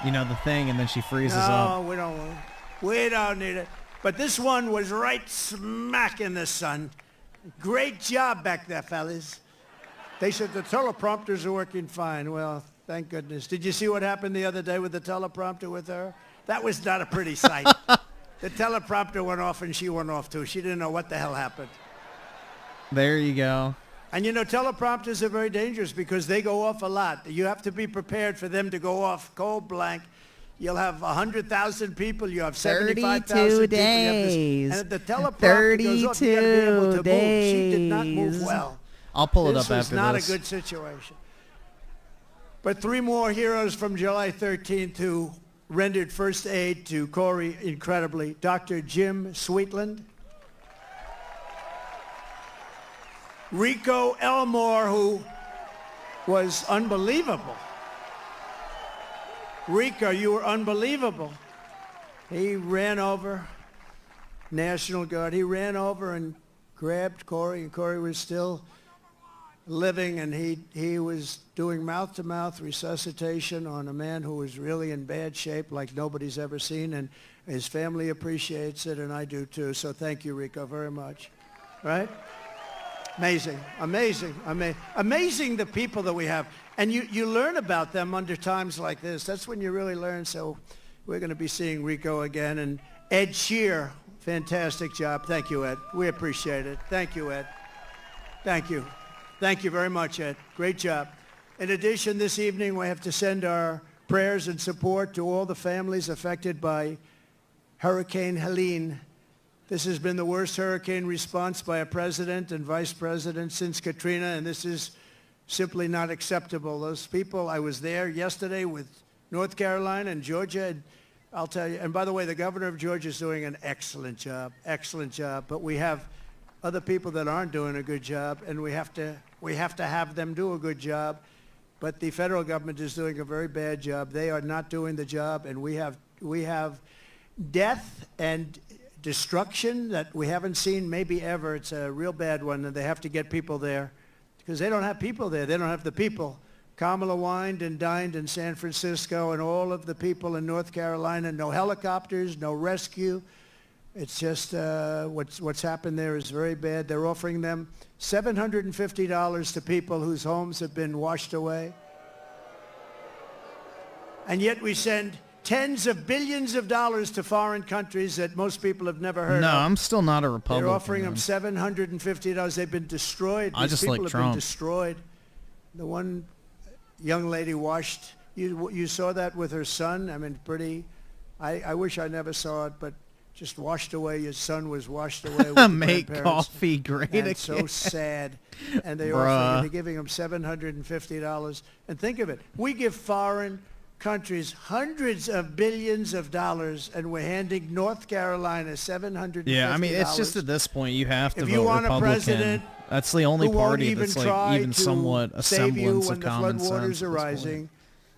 S1: the thing, and then she freezes up.
S19: No, we don't need it. But this one was right smack in the sun. Great job back there, fellas. They said the teleprompters are working fine. Well, thank goodness. Did you see what happened the other day with the teleprompter with her? That was not a pretty sight. The teleprompter went off and she went off too. She didn't know what the hell happened.
S1: There you go.
S19: And teleprompters are very dangerous because they go off a lot. You have to be prepared for them to go off cold blank. You'll have 100,000 people. You have 75,000 people.
S1: 32 days.
S19: And if the teleprompter goes off, you got to be able to move. She did not move well.
S1: I'll pull it up after this.
S19: This was not a good situation. But 3 more heroes from July 13th who rendered first aid to Corey incredibly. Dr. Jim Sweetland. Rico Elmore, who was unbelievable. Rico, you were unbelievable. He ran over, National Guard, he ran over and grabbed Corey, and Corey was still living, and he was doing mouth-to-mouth resuscitation on a man who was really in bad shape like nobody's ever seen, and his family appreciates it, and I do too. So thank you, Rico, very much. Right? Amazing, amazing, amazing the people that we have. And you learn about them under times like this. That's when you really learn. So we're going to be seeing Rico again. And Ed Shear, fantastic job. Thank you, Ed. We appreciate it. Thank you, Ed. Thank you. Thank you very much, Ed. Great job. In addition, this evening we have to send our prayers and support to all the families affected by Hurricane Helene. This has been the worst hurricane response by a president and vice president since Katrina, and this is simply not acceptable. Those people, I was there yesterday with North Carolina and Georgia, and I'll tell you, and by the way, the governor of Georgia is doing an excellent job, but we have other people that aren't doing a good job, and we have to have them do a good job, but the federal government is doing a very bad job. They are not doing the job, and we have death and destruction that we haven't seen maybe ever. It's a real bad one, and they have to get people there because they don't have people there. They don't have the people. Kamala wined and dined in San Francisco, and all of the people in North Carolina, no helicopters, no rescue. It's just what's happened there is very bad. They're offering them $750 to people whose homes have been washed away. And yet we send tens of billions of dollars to foreign countries that most people have never heard of.
S1: No, I'm still not a Republican.
S19: They're offering them $750. They've been destroyed.
S1: I just like
S19: Trump. These people have been destroyed. The one young lady washed, you saw that with her son? I mean, pretty, I wish I never saw it, but just washed away. Your son was washed away with
S1: Make coffee great
S19: and
S1: again.
S19: So sad. And they're giving them $750. And think of it. We give foreign countries hundreds of billions of dollars, and we're handing North Carolina $750.
S1: Yeah, I mean, it's just at this point you have to
S19: if
S1: vote
S19: you want
S1: Republican.
S19: A president
S1: that's the only
S19: who won't
S1: party
S19: even
S1: that's
S19: try
S1: like even
S19: to
S1: somewhat a
S19: save you
S1: semblance
S19: when
S1: of
S19: the
S1: common
S19: floodwaters
S1: sense.
S19: are rising.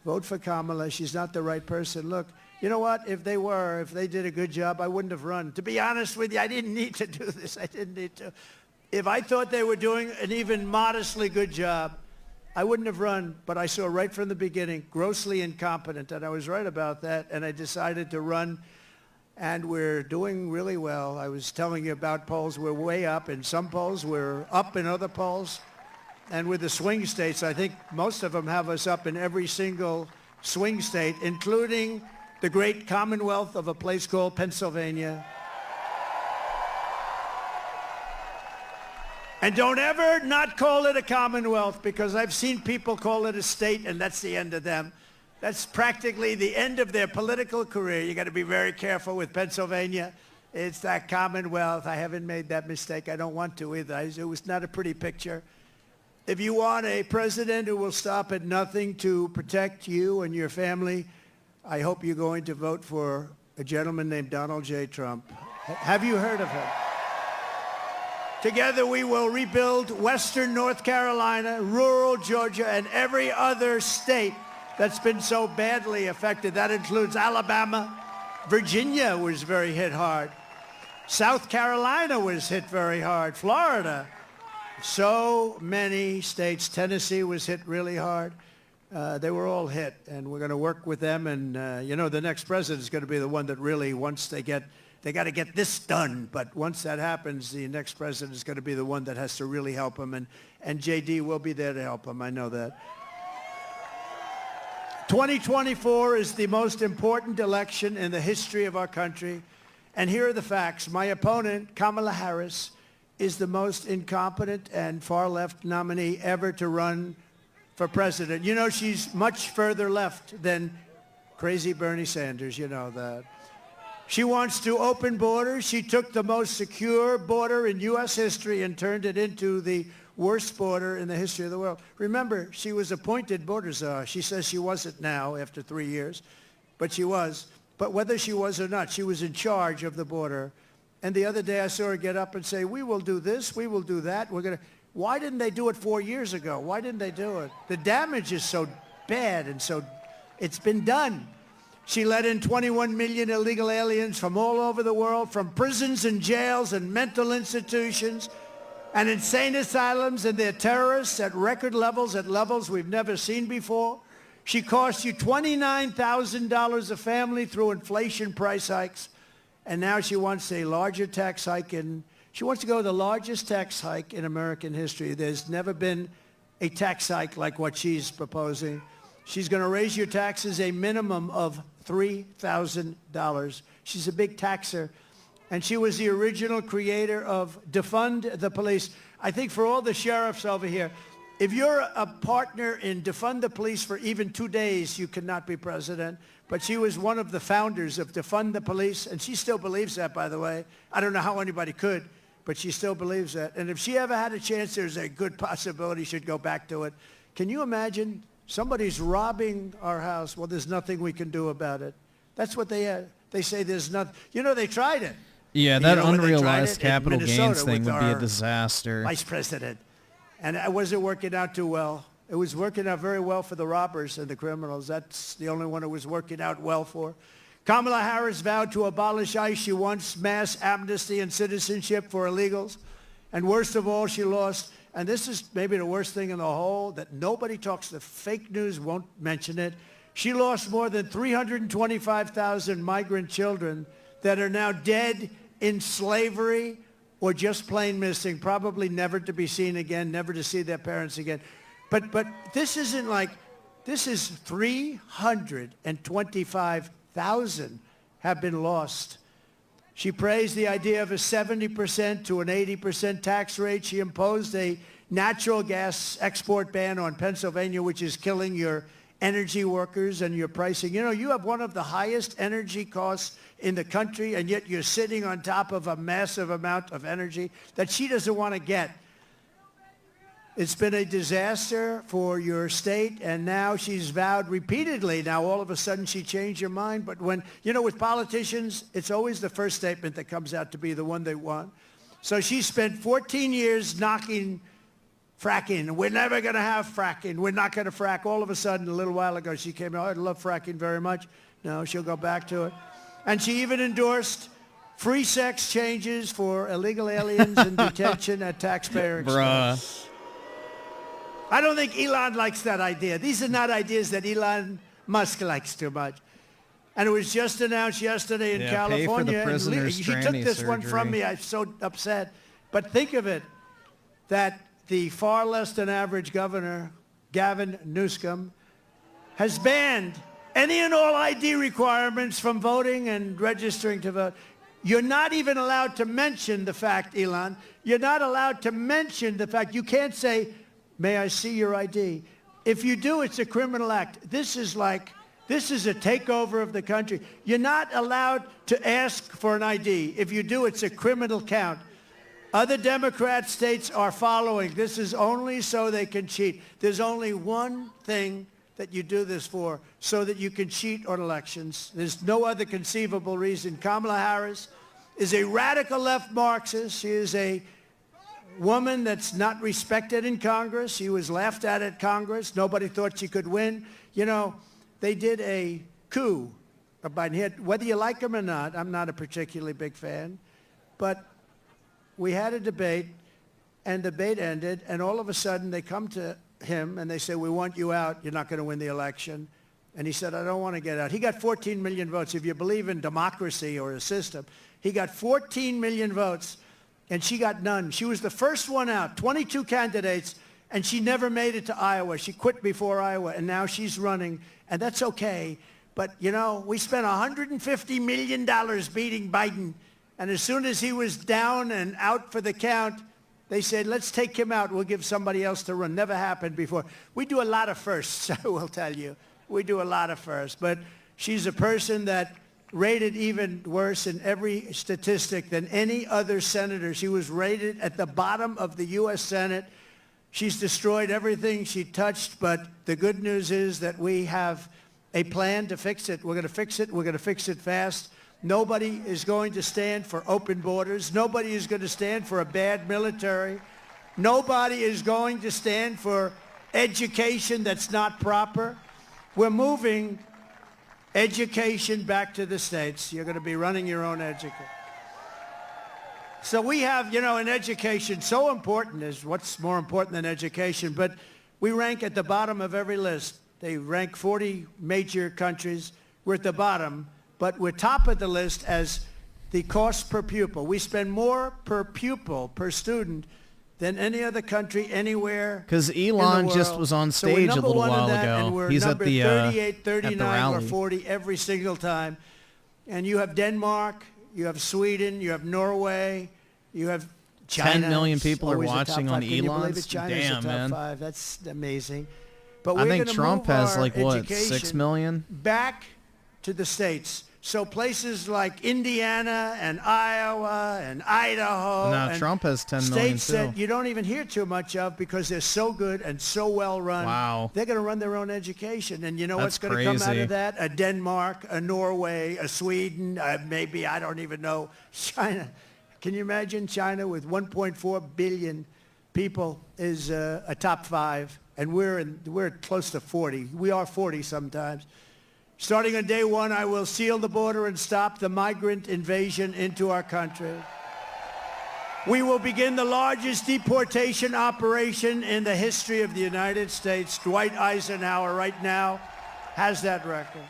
S19: Vote for Kamala. She's not the right person. Look, you know what? If they did a good job, I wouldn't have run. To be honest with you, I didn't need to do this. I didn't need to. If I thought they were doing an even modestly good job, I wouldn't have run, but I saw right from the beginning, grossly incompetent, and I was right about that, and I decided to run, and we're doing really well. I was telling you about polls. We're way up in some polls. We're up in other polls. And with the swing states, I think most of them have us up in every single swing state, including the great commonwealth of a place called Pennsylvania. And don't ever not call it a commonwealth, because I've seen people call it a state, and that's the end of them. That's practically the end of their political career. You got to be very careful with Pennsylvania. It's that commonwealth. I haven't made that mistake. I don't want to either. It was not a pretty picture. If you want a president who will stop at nothing to protect you and your family, I hope you're going to vote for a gentleman named Donald J. Trump. Have you heard of him? Together we will rebuild Western North Carolina, rural Georgia, and every other state that's been so badly affected. That includes Alabama. Virginia was very hit hard. South Carolina was hit very hard. Florida. So many states. Tennessee was hit really hard. They were all hit, and we're going to work with them. And, you know, the next president is going to be the one that really, once they got to get this done. But once that happens, the next president is going to be the one that has to really help them. And J.D. will be there to help them. I know that. 2024 is the most important election in the history of our country. And here are the facts. My opponent, Kamala Harris, is the most incompetent and far-left nominee ever to run for president. You know, she's much further left than crazy Bernie Sanders. You know that. She wants to open borders. She took the most secure border in U.S. history and turned it into the worst border in the history of the world. Remember, she was appointed border czar. She says she wasn't now after 3 years, but she was. But whether she was or not, she was in charge of the border. And the other day I saw her get up and say, we will do this, we will do that. Why didn't they do it 4 years ago? Why didn't they do it? The damage is so bad and so it's been done. She let in 21 million illegal aliens from all over the world, from prisons and jails and mental institutions and insane asylums, and they're terrorists at record levels, at levels we've never seen before. She cost you $29,000 a family through inflation price hikes. And now she wants a larger tax hike. She wants to go the largest tax hike in American history. There's never been a tax hike like what she's proposing. She's going to raise your taxes a minimum of $3,000. She's a big taxer. And she was the original creator of Defund the Police. I think for all the sheriffs over here, if you're a partner in Defund the Police for even 2 days, you cannot be president. But she was one of the founders of Defund the Police, and she still believes that, by the way. I don't know how anybody could, but she still believes that. And if she ever had a chance, there's a good possibility she'd go back to it. Can you imagine? Somebody's robbing our house. Well, there's nothing we can do about it. That's what they say there's nothing. You know, they tried it.
S1: Yeah, that unrealized capital gains thing would be a disaster.
S19: Vice president. And it wasn't working out too well. It was working out very well for the robbers and the criminals. That's the only one it was working out well for. Kamala Harris vowed to abolish ICE. She wants mass amnesty and citizenship for illegals. And worst of all, she lost, and this is maybe the worst thing in the whole, that nobody talks, the fake news won't mention it. She lost more than 325,000 migrant children that are now dead in slavery or just plain missing, probably never to be seen again, never to see their parents again. But this isn't like, this is 325,000 have been lost. She praised the idea of a 70% to an 80% tax rate. She imposed a natural gas export ban on Pennsylvania, which is killing your energy workers and your pricing. You know, you have one of the highest energy costs in the country, and yet you're sitting on top of a massive amount of energy that she doesn't want to get. It's been a disaster for your state, and now she's vowed repeatedly. Now, all of a sudden, she changed her mind. But when, you know, with politicians, it's always the first statement that comes out to be the one they want. So she spent 14 years knocking fracking. We're never going to have fracking. We're not going to frack. All of a sudden, a little while ago, she came out, I love fracking very much. No, she'll go back to it. And she even endorsed free sex changes for illegal aliens in detention at taxpayer expense. I don't think Elon likes that idea. These are not ideas that Elon Musk likes too much. And it was just announced yesterday in California.
S1: Pay for the prisoner's
S19: she took this one from me. I'm so upset. But think of it, that the far less than average governor, Gavin Newsom, has banned any and all ID requirements from voting and registering to vote. You're not even allowed to mention the fact, Elon. You're not allowed to mention the fact. You can't say, may I see your ID? If you do, it's a criminal act. This is a takeover of the country. You're not allowed to ask for an ID. If you do, it's a criminal count. Other Democrat states are following. This is only so they can cheat. There's only one thing that you do this for, so that you can cheat on elections. There's no other conceivable reason. Kamala Harris is a radical left Marxist. She is a woman that's not respected in Congress. She was laughed at Congress. Nobody thought she could win. You know, they did a coup. Whether you like him or not, I'm not a particularly big fan, but we had a debate, and the debate ended, and all of a sudden they come to him and they say, we want you out. You're not going to win the election. And he said, I don't want to get out. He got 14 million votes. If you believe in democracy or a system, he got 14 million votes, and she got none. She was the first one out, 22 candidates, and she never made it to Iowa. She quit before Iowa, and now she's running, and that's okay. But, you know, we spent $150 million beating Biden, and as soon as he was down and out for the count, they said, let's take him out. We'll give somebody else to run. Never happened before. We do a lot of firsts, I will tell you. We do a lot of firsts. But she's a person that rated even worse in every statistic than any other senator. She was rated at the bottom of the U.S. Senate. She's destroyed everything she touched, but the good news is that we have a plan to fix it. We're going to fix it. We're going to fix it fast. Nobody is going to stand for open borders. Nobody is going to stand for a bad military. Nobody is going to stand for education that's not proper. We're moving education back to the states. You're going to be running your own education. So we have, you know, in education, so important is what's more important than education, but we rank at the bottom of every list. They rank 40 major countries. We're at the bottom, but we're top of the list as the cost per pupil. We spend more per pupil, per student, than any other country anywhere.
S1: Because Elon just was on stage a little while ago. He's at the
S19: 38, 39,
S1: rally.
S19: or 40 every single time. And you have Denmark, you have Sweden, you have Norway, you have China.
S1: 10 million people are
S19: Always a top
S1: watching
S19: five.
S1: on
S19: Can you believe
S1: Elon's.
S19: it? China's
S1: Damn,
S19: a top
S1: man.
S19: 5. That's amazing. But
S1: I
S19: we're
S1: think
S19: gonna
S1: Trump
S19: move
S1: has
S19: our
S1: like what,
S19: education
S1: 6 million?
S19: back to the states. So places like Indiana and Iowa and Idaho
S1: Now
S19: and
S1: Trump has 10 million
S19: states
S1: too.
S19: that you don't even hear too much of because they're so good and so well run.
S1: Wow.
S19: They're going to run their own education. And you know what's
S1: That's
S19: going to come out
S1: crazy.
S19: of that? A Denmark, a Norway, a Sweden, maybe, I don't even know, China. Can you imagine China with 1.4 billion people is a top 5, and we're close to 40. We are 40 sometimes. Starting on day 1, I will seal the border and stop the migrant invasion into our country. We will begin the largest deportation operation in the history of the United States. Dwight Eisenhower right now has that record.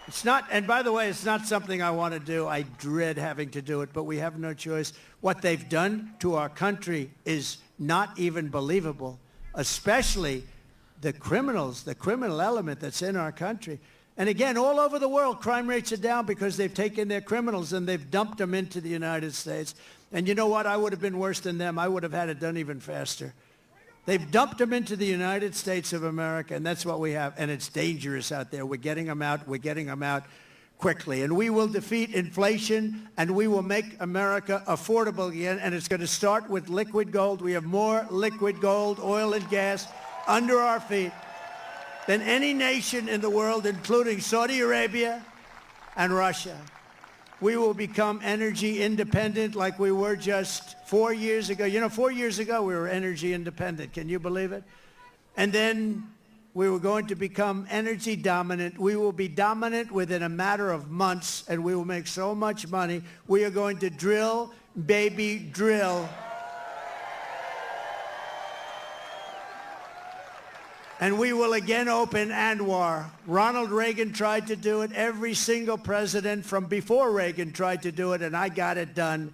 S19: It's not, and by the way, it's not something I want to do. I dread having to do it, but we have no choice. What they've done to our country is not even believable, especially the criminals, the criminal element that's in our country. And again, all over the world, crime rates are down because they've taken their criminals and they've dumped them into the United States. And you know what? I would have been worse than them. I would have had it done even faster. They've dumped them into the United States of America, and that's what we have. And it's dangerous out there. We're getting them out. We're getting them out quickly. And we will defeat inflation, and we will make America affordable again. And it's going to start with liquid gold. We have more liquid gold, oil and gas under our feet than any nation in the world, including Saudi Arabia and Russia. We will become energy independent like we were just 4 years ago. You know, 4 years ago, we were energy independent. Can you believe it? And then we were going to become energy dominant. We will be dominant within a matter of months, and we will make so much money. We are going to drill, baby, drill. And we will again open ANWR. Ronald Reagan tried to do it. Every single president from before Reagan tried to do it, and I got it done.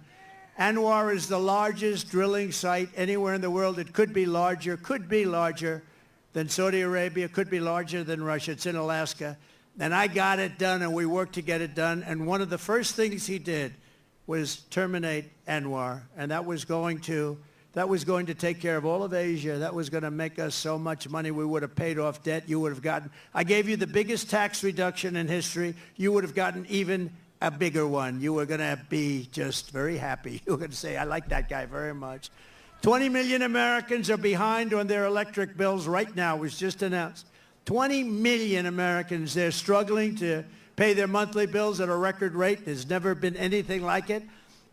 S19: ANWR is the largest drilling site anywhere in the world. It could be larger than Saudi Arabia, could be larger than Russia. It's in Alaska. And I got it done, and we worked to get it done. And one of the first things he did was terminate ANWR, and that was going to take care of all of Asia. That was going to make us so much money. We would have paid off debt. You would have gotten, I gave you the biggest tax reduction in history. You would have gotten even a bigger one. You were going to be just very happy. You were going to say, I like that guy very much. 20 million Americans are behind on their electric bills right now. It was just announced. 20 million Americans, they're struggling to pay their monthly bills at a record rate. There's never been anything like it.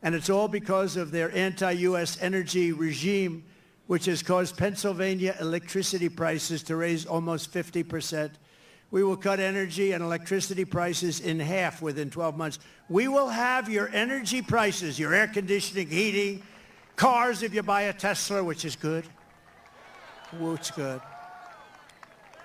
S19: And it's all because of their anti-U.S. energy regime, which has caused Pennsylvania electricity prices to raise almost 50%. We will cut energy and electricity prices in half within 12 months. We will have your energy prices, your air conditioning, heating, cars if you buy a Tesla, which is good. It's good.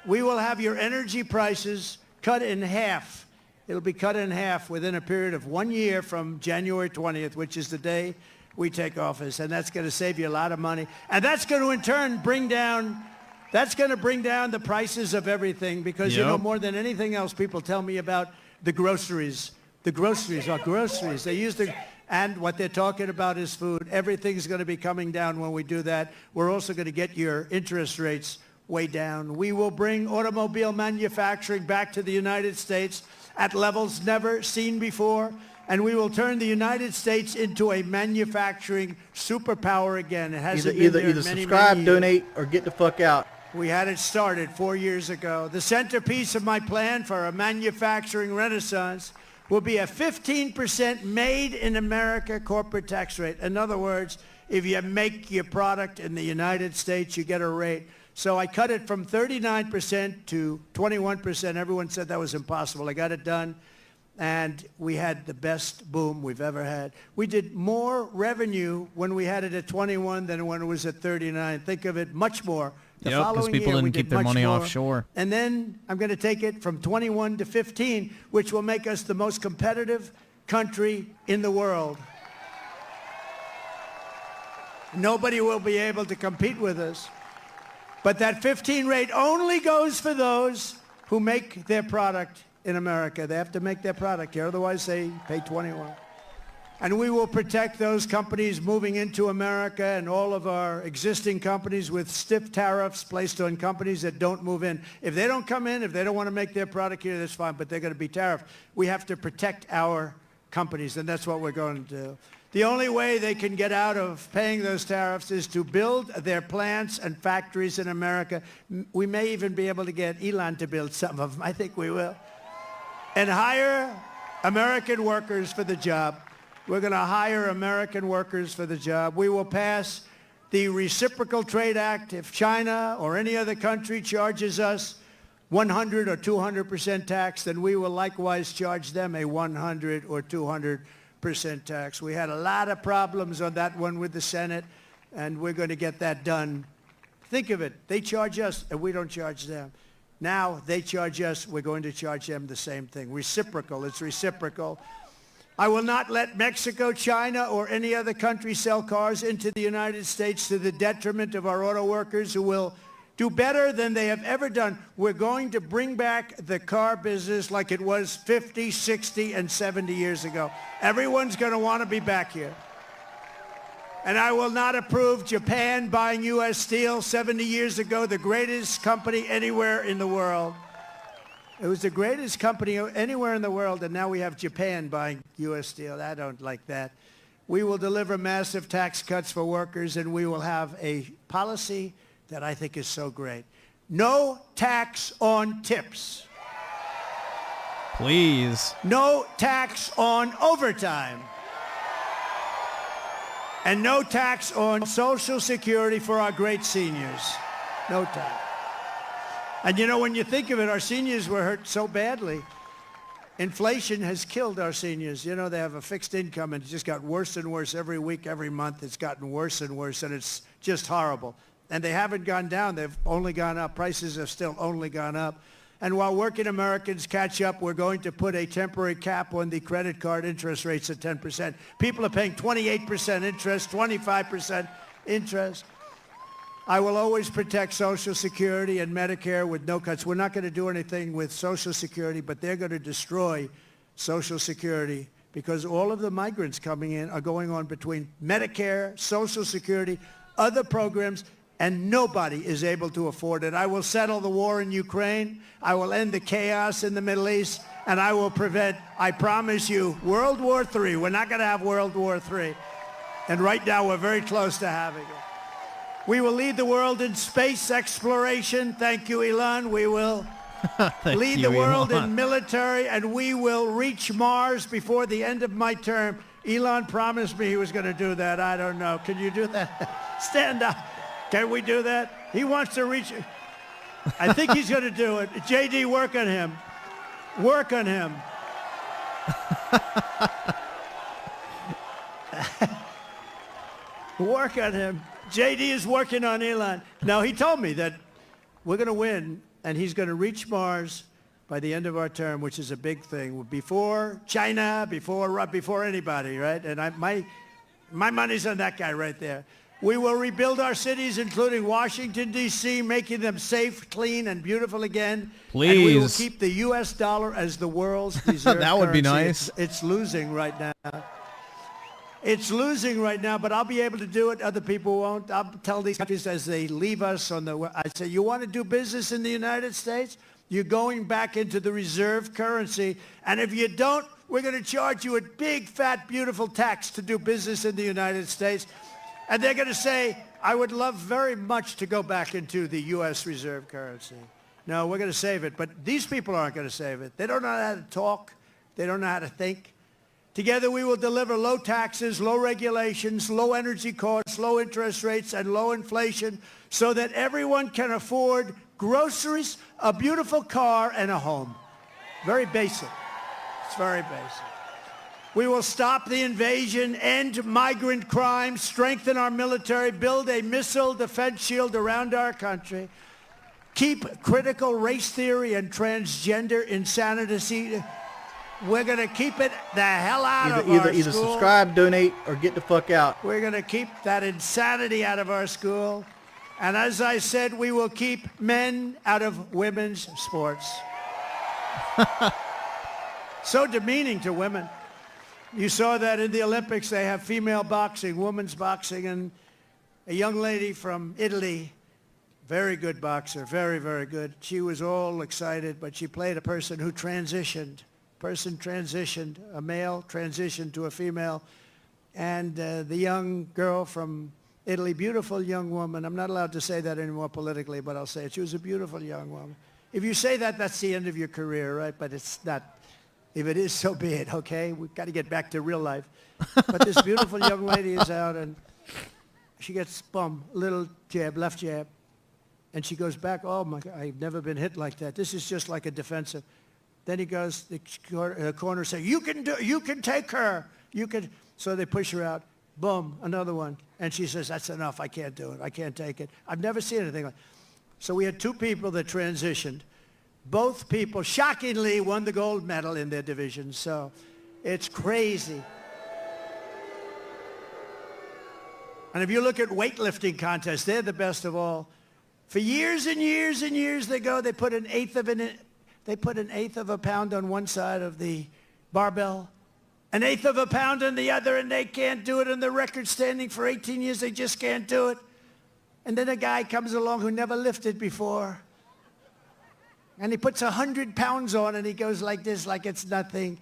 S19: We will have your energy prices cut in half. It'll be cut in half within a period of 1 year from January 20th, which is the day we take office. And that's going to save you a lot of money. And that's going to, in turn, bring down the prices of everything because, you know, more than anything else, people tell me about the groceries. The groceries are groceries. They use the... And what they're talking about is food. Everything's going to be coming down when we do that. We're also going to get your interest rates way down. We will bring automobile manufacturing back to the United States at levels never seen before, and we will turn the United States into a manufacturing superpower again. It hasn't been there in
S20: either
S19: many,
S20: subscribe,
S19: many years.
S20: donate, or get the fuck out.
S19: We had it started 4 years ago. The centerpiece of my plan for a manufacturing renaissance will be a 15% made in America corporate tax rate. In other words, if you make your product in the United States, you get a rate. So I cut it from 39% to 21%. Everyone said that was impossible. I got it done, and we had the best boom we've ever had. We did more revenue when we had it at 21 than when it was at 39. Think of it, much more. The
S1: because people didn't keep their money offshore.
S19: And then I'm going to take it from 21 to 15, which will make us the most competitive country in the world. Nobody will be able to compete with us. But that 15 rate only goes for those who make their product in America. They have to make their product here, otherwise they pay 21. And we will protect those companies moving into America and all of our existing companies with stiff tariffs placed on companies that don't move in. If they don't come in, if they don't want to make their product here, that's fine, but they're going to be tariffed. We have to protect our companies, and that's what we're going to do. The only way they can get out of paying those tariffs is to build their plants and factories in America. We may even be able to get Elon to build some of them. I think we will. And hire American workers for the job. We're going to hire American workers for the job. We will pass the Reciprocal Trade Act. If China or any other country charges us 100 or 200% tax, then we will likewise charge them a 100 or 200% tax. We had a lot of problems on that one with the Senate, and we're going to get that done. Think of it. They charge us, and we don't charge them. Now they charge us. We're going to charge them the same thing. Reciprocal. It's reciprocal. I will not let Mexico, China, or any other country sell cars into the United States to the detriment of our auto workers who will do better than they have ever done. We're going to bring back the car business like it was 50, 60, and 70 years ago. Everyone's going to want to be back here. And I will not approve Japan buying U.S. steel 70 years ago, the greatest company anywhere in the world. It was the greatest company anywhere in the world, and now we have Japan buying U.S. steel. I don't like that. We will deliver massive tax cuts for workers, and we will have a policy that I think is so great. No tax on tips.
S1: Please.
S19: No tax on overtime. And no tax on Social Security for our great seniors. No tax. And you know, when you think of it, our seniors were hurt so badly. Inflation has killed our seniors. You know, they have a fixed income, and it just got worse and worse every week, every month. It's gotten worse and worse, and it's just horrible. And they haven't gone down. They've only gone up. Prices have still only gone up. And while working Americans catch up, we're going to put a temporary cap on the credit card interest rates at 10%. People are paying 28% interest, 25% interest. I will always protect Social Security and Medicare with no cuts. We're not going to do anything with Social Security, but they're going to destroy Social Security because all of the migrants coming in are going on between Medicare, Social Security, other programs, and nobody is able to afford it. I will settle the war in Ukraine. I will end the chaos in the Middle East, and I will prevent, I promise you, World War III. We're not going to have World War III. And right now, we're very close to having it. We will lead the world in space exploration. Thank you, Elon. We will Lead the world in military, and we will reach Mars before the end of my term. Elon promised me he was going to do that. I don't know. Can you do that? Stand up. Can we do that? He wants to reach. I think he's going to do it. JD, work on him. Work on him. Work on him. JD is working on Elon. Now, he told me that we're going to win, and he's going to reach Mars by the end of our term, which is a big thing. Before China, before anybody, right? And my money's on that guy right there. We will rebuild our cities, including Washington, D.C., making them safe, clean, and beautiful again.
S1: Please.
S19: And we will keep the U.S. dollar as the world's reserve
S1: That would be
S19: currency.
S1: nice.
S19: It's losing right now. It's losing right now, but I'll be able to do it. Other people won't. I'll tell these countries as they leave us on the... I say, you want to do business in the United States? You're going back into the reserve currency. And if you don't, we're going to charge you a big, fat, beautiful tax to do business in the United States. And they're going to say, I would love very much to go back into the U.S. reserve currency. No, we're going to save it. But these people aren't going to save it. They don't know how to talk. They don't know how to think. Together we will deliver low taxes, low regulations, low energy costs, low interest rates, and low inflation so that everyone can afford groceries, a beautiful car, and a home. Very basic. It's very basic. We will stop the invasion, end migrant crime, strengthen our military, build a missile defense shield around our country, keep critical race theory and transgender insanity. We're going to keep it the hell out of our
S20: Either
S19: school.
S20: subscribe, donate, or get the fuck out.
S19: We're going to keep that insanity out of our school. And as I said, we will keep men out of women's sports. So demeaning to women. You saw that in the Olympics. They have female boxing, women's boxing, and a young lady from Italy, very good boxer, very, very good. She was all excited, but she played a person who transitioned. A male transitioned to a female. And the young girl from Italy, beautiful young woman. I'm not allowed to say that anymore politically, but I'll say it. She was a beautiful young woman. If you say that, that's the end of your career, right? But it's not. If it is, so be it, okay? We've got to get back to real life. But this beautiful young lady is out, and she gets, boom, little jab, left jab. And she goes back, oh, my God, I've never been hit like that. This is just like a defensive. Then he goes, the corner say, you can take her. You can. So they push her out. Boom, another one. And she says, that's enough. I can't do it. I can't take it. I've never seen anything like that. So we had two people that transitioned. Both people, shockingly, won the gold medal in their division. So it's crazy. And if you look at weightlifting contests, they're the best of all. For years and years and years they go, they put an eighth of a pound on one side of the barbell, an eighth of a pound on the other, and they can't do it. And the record standing for 18 years, they just can't do it. And then a guy comes along who never lifted before, and he puts 100 pounds on, and he goes like this, like it's nothing.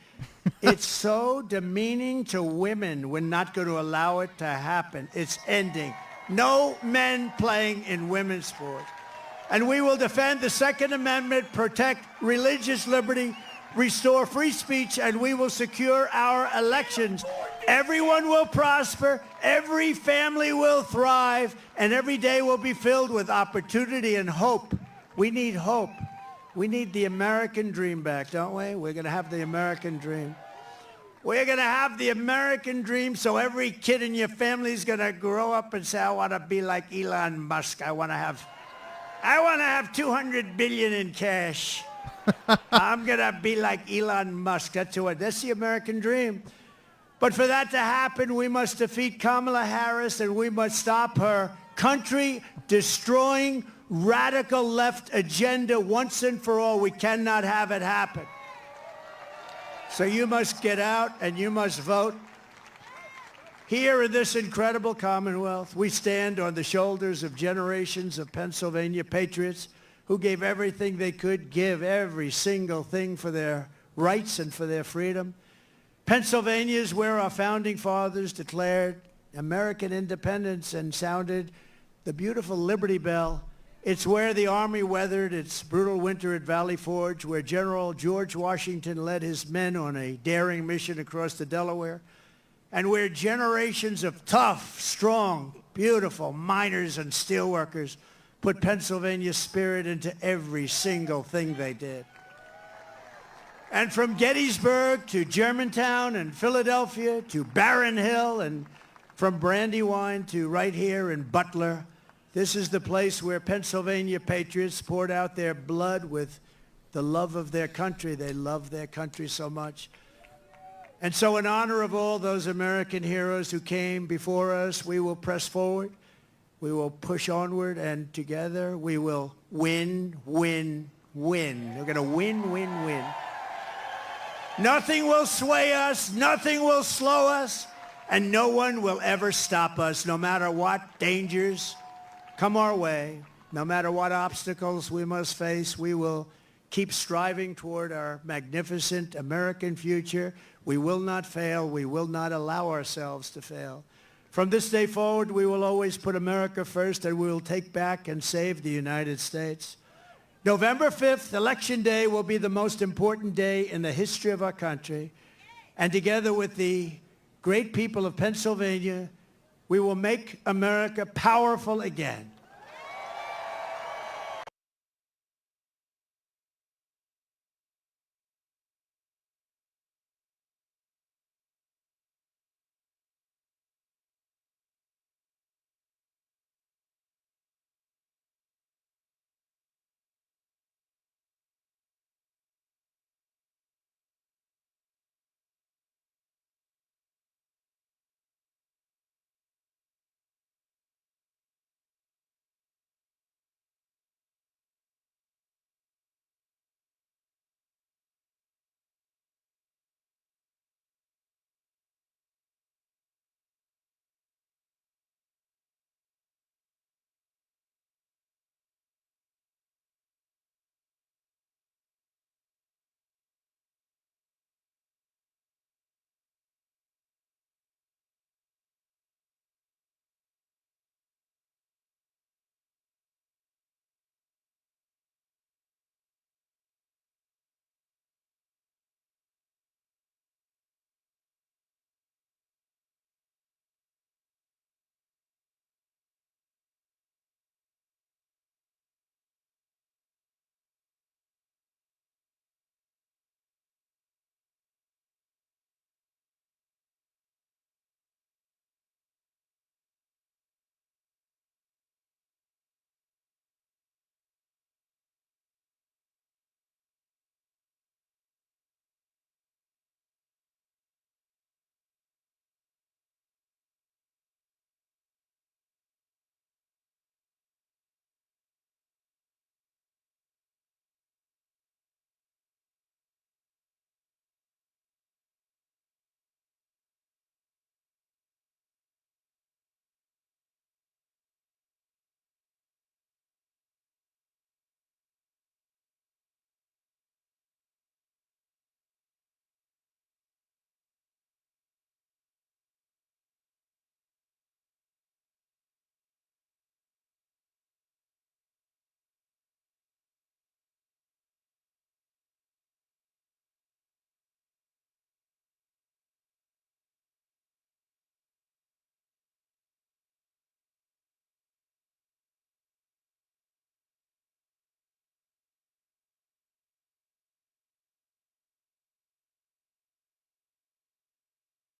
S19: It's so demeaning to women. We're not going to allow it to happen. It's ending. No men playing in women's sports. And we will defend the Second Amendment, protect religious liberty, restore free speech, and we will secure our elections. Everyone will prosper, every family will thrive, and every day will be filled with opportunity and hope. We need hope. We need the American dream back, don't we? We're going to have the American dream. We're going to have the American dream, so every kid in your family is going to grow up and say, I want to be like Elon Musk. I want to have 200 billion in cash. I'm going to be like Elon Musk. That's the American dream. But for that to happen, we must defeat Kamala Harris, and we must stop her country-destroying, radical left agenda once and for all. We cannot have it happen. So you must get out and you must vote. Here in this incredible Commonwealth, we stand on the shoulders of generations of Pennsylvania patriots who gave everything they could give, every single thing for their rights and for their freedom. Pennsylvania is where our founding fathers declared American independence and sounded the beautiful Liberty Bell. It's where the Army weathered its brutal winter at Valley Forge, where General George Washington led his men on a daring mission across the Delaware, and where generations of tough, strong, beautiful miners and steelworkers put Pennsylvania spirit into every single thing they did. And from Gettysburg to Germantown and Philadelphia to Barron Hill, and from Brandywine to right here in Butler, this is the place where Pennsylvania patriots poured out their blood with the love of their country. They love their country so much. And so in honor of all those American heroes who came before us, we will press forward, we will push onward, and together we will win, win, win. We're going to win, win, win. Nothing will sway us, nothing will slow us, and no one will ever stop us, no matter what dangers come our way, no matter what obstacles we must face. We will keep striving toward our magnificent American future. We will not fail. We will not allow ourselves to fail. From this day forward, we will always put America first, and we will take back and save the United States. November 5th, Election Day, will be the most important day in the history of our country. And together with the great people of Pennsylvania, we will make America powerful again.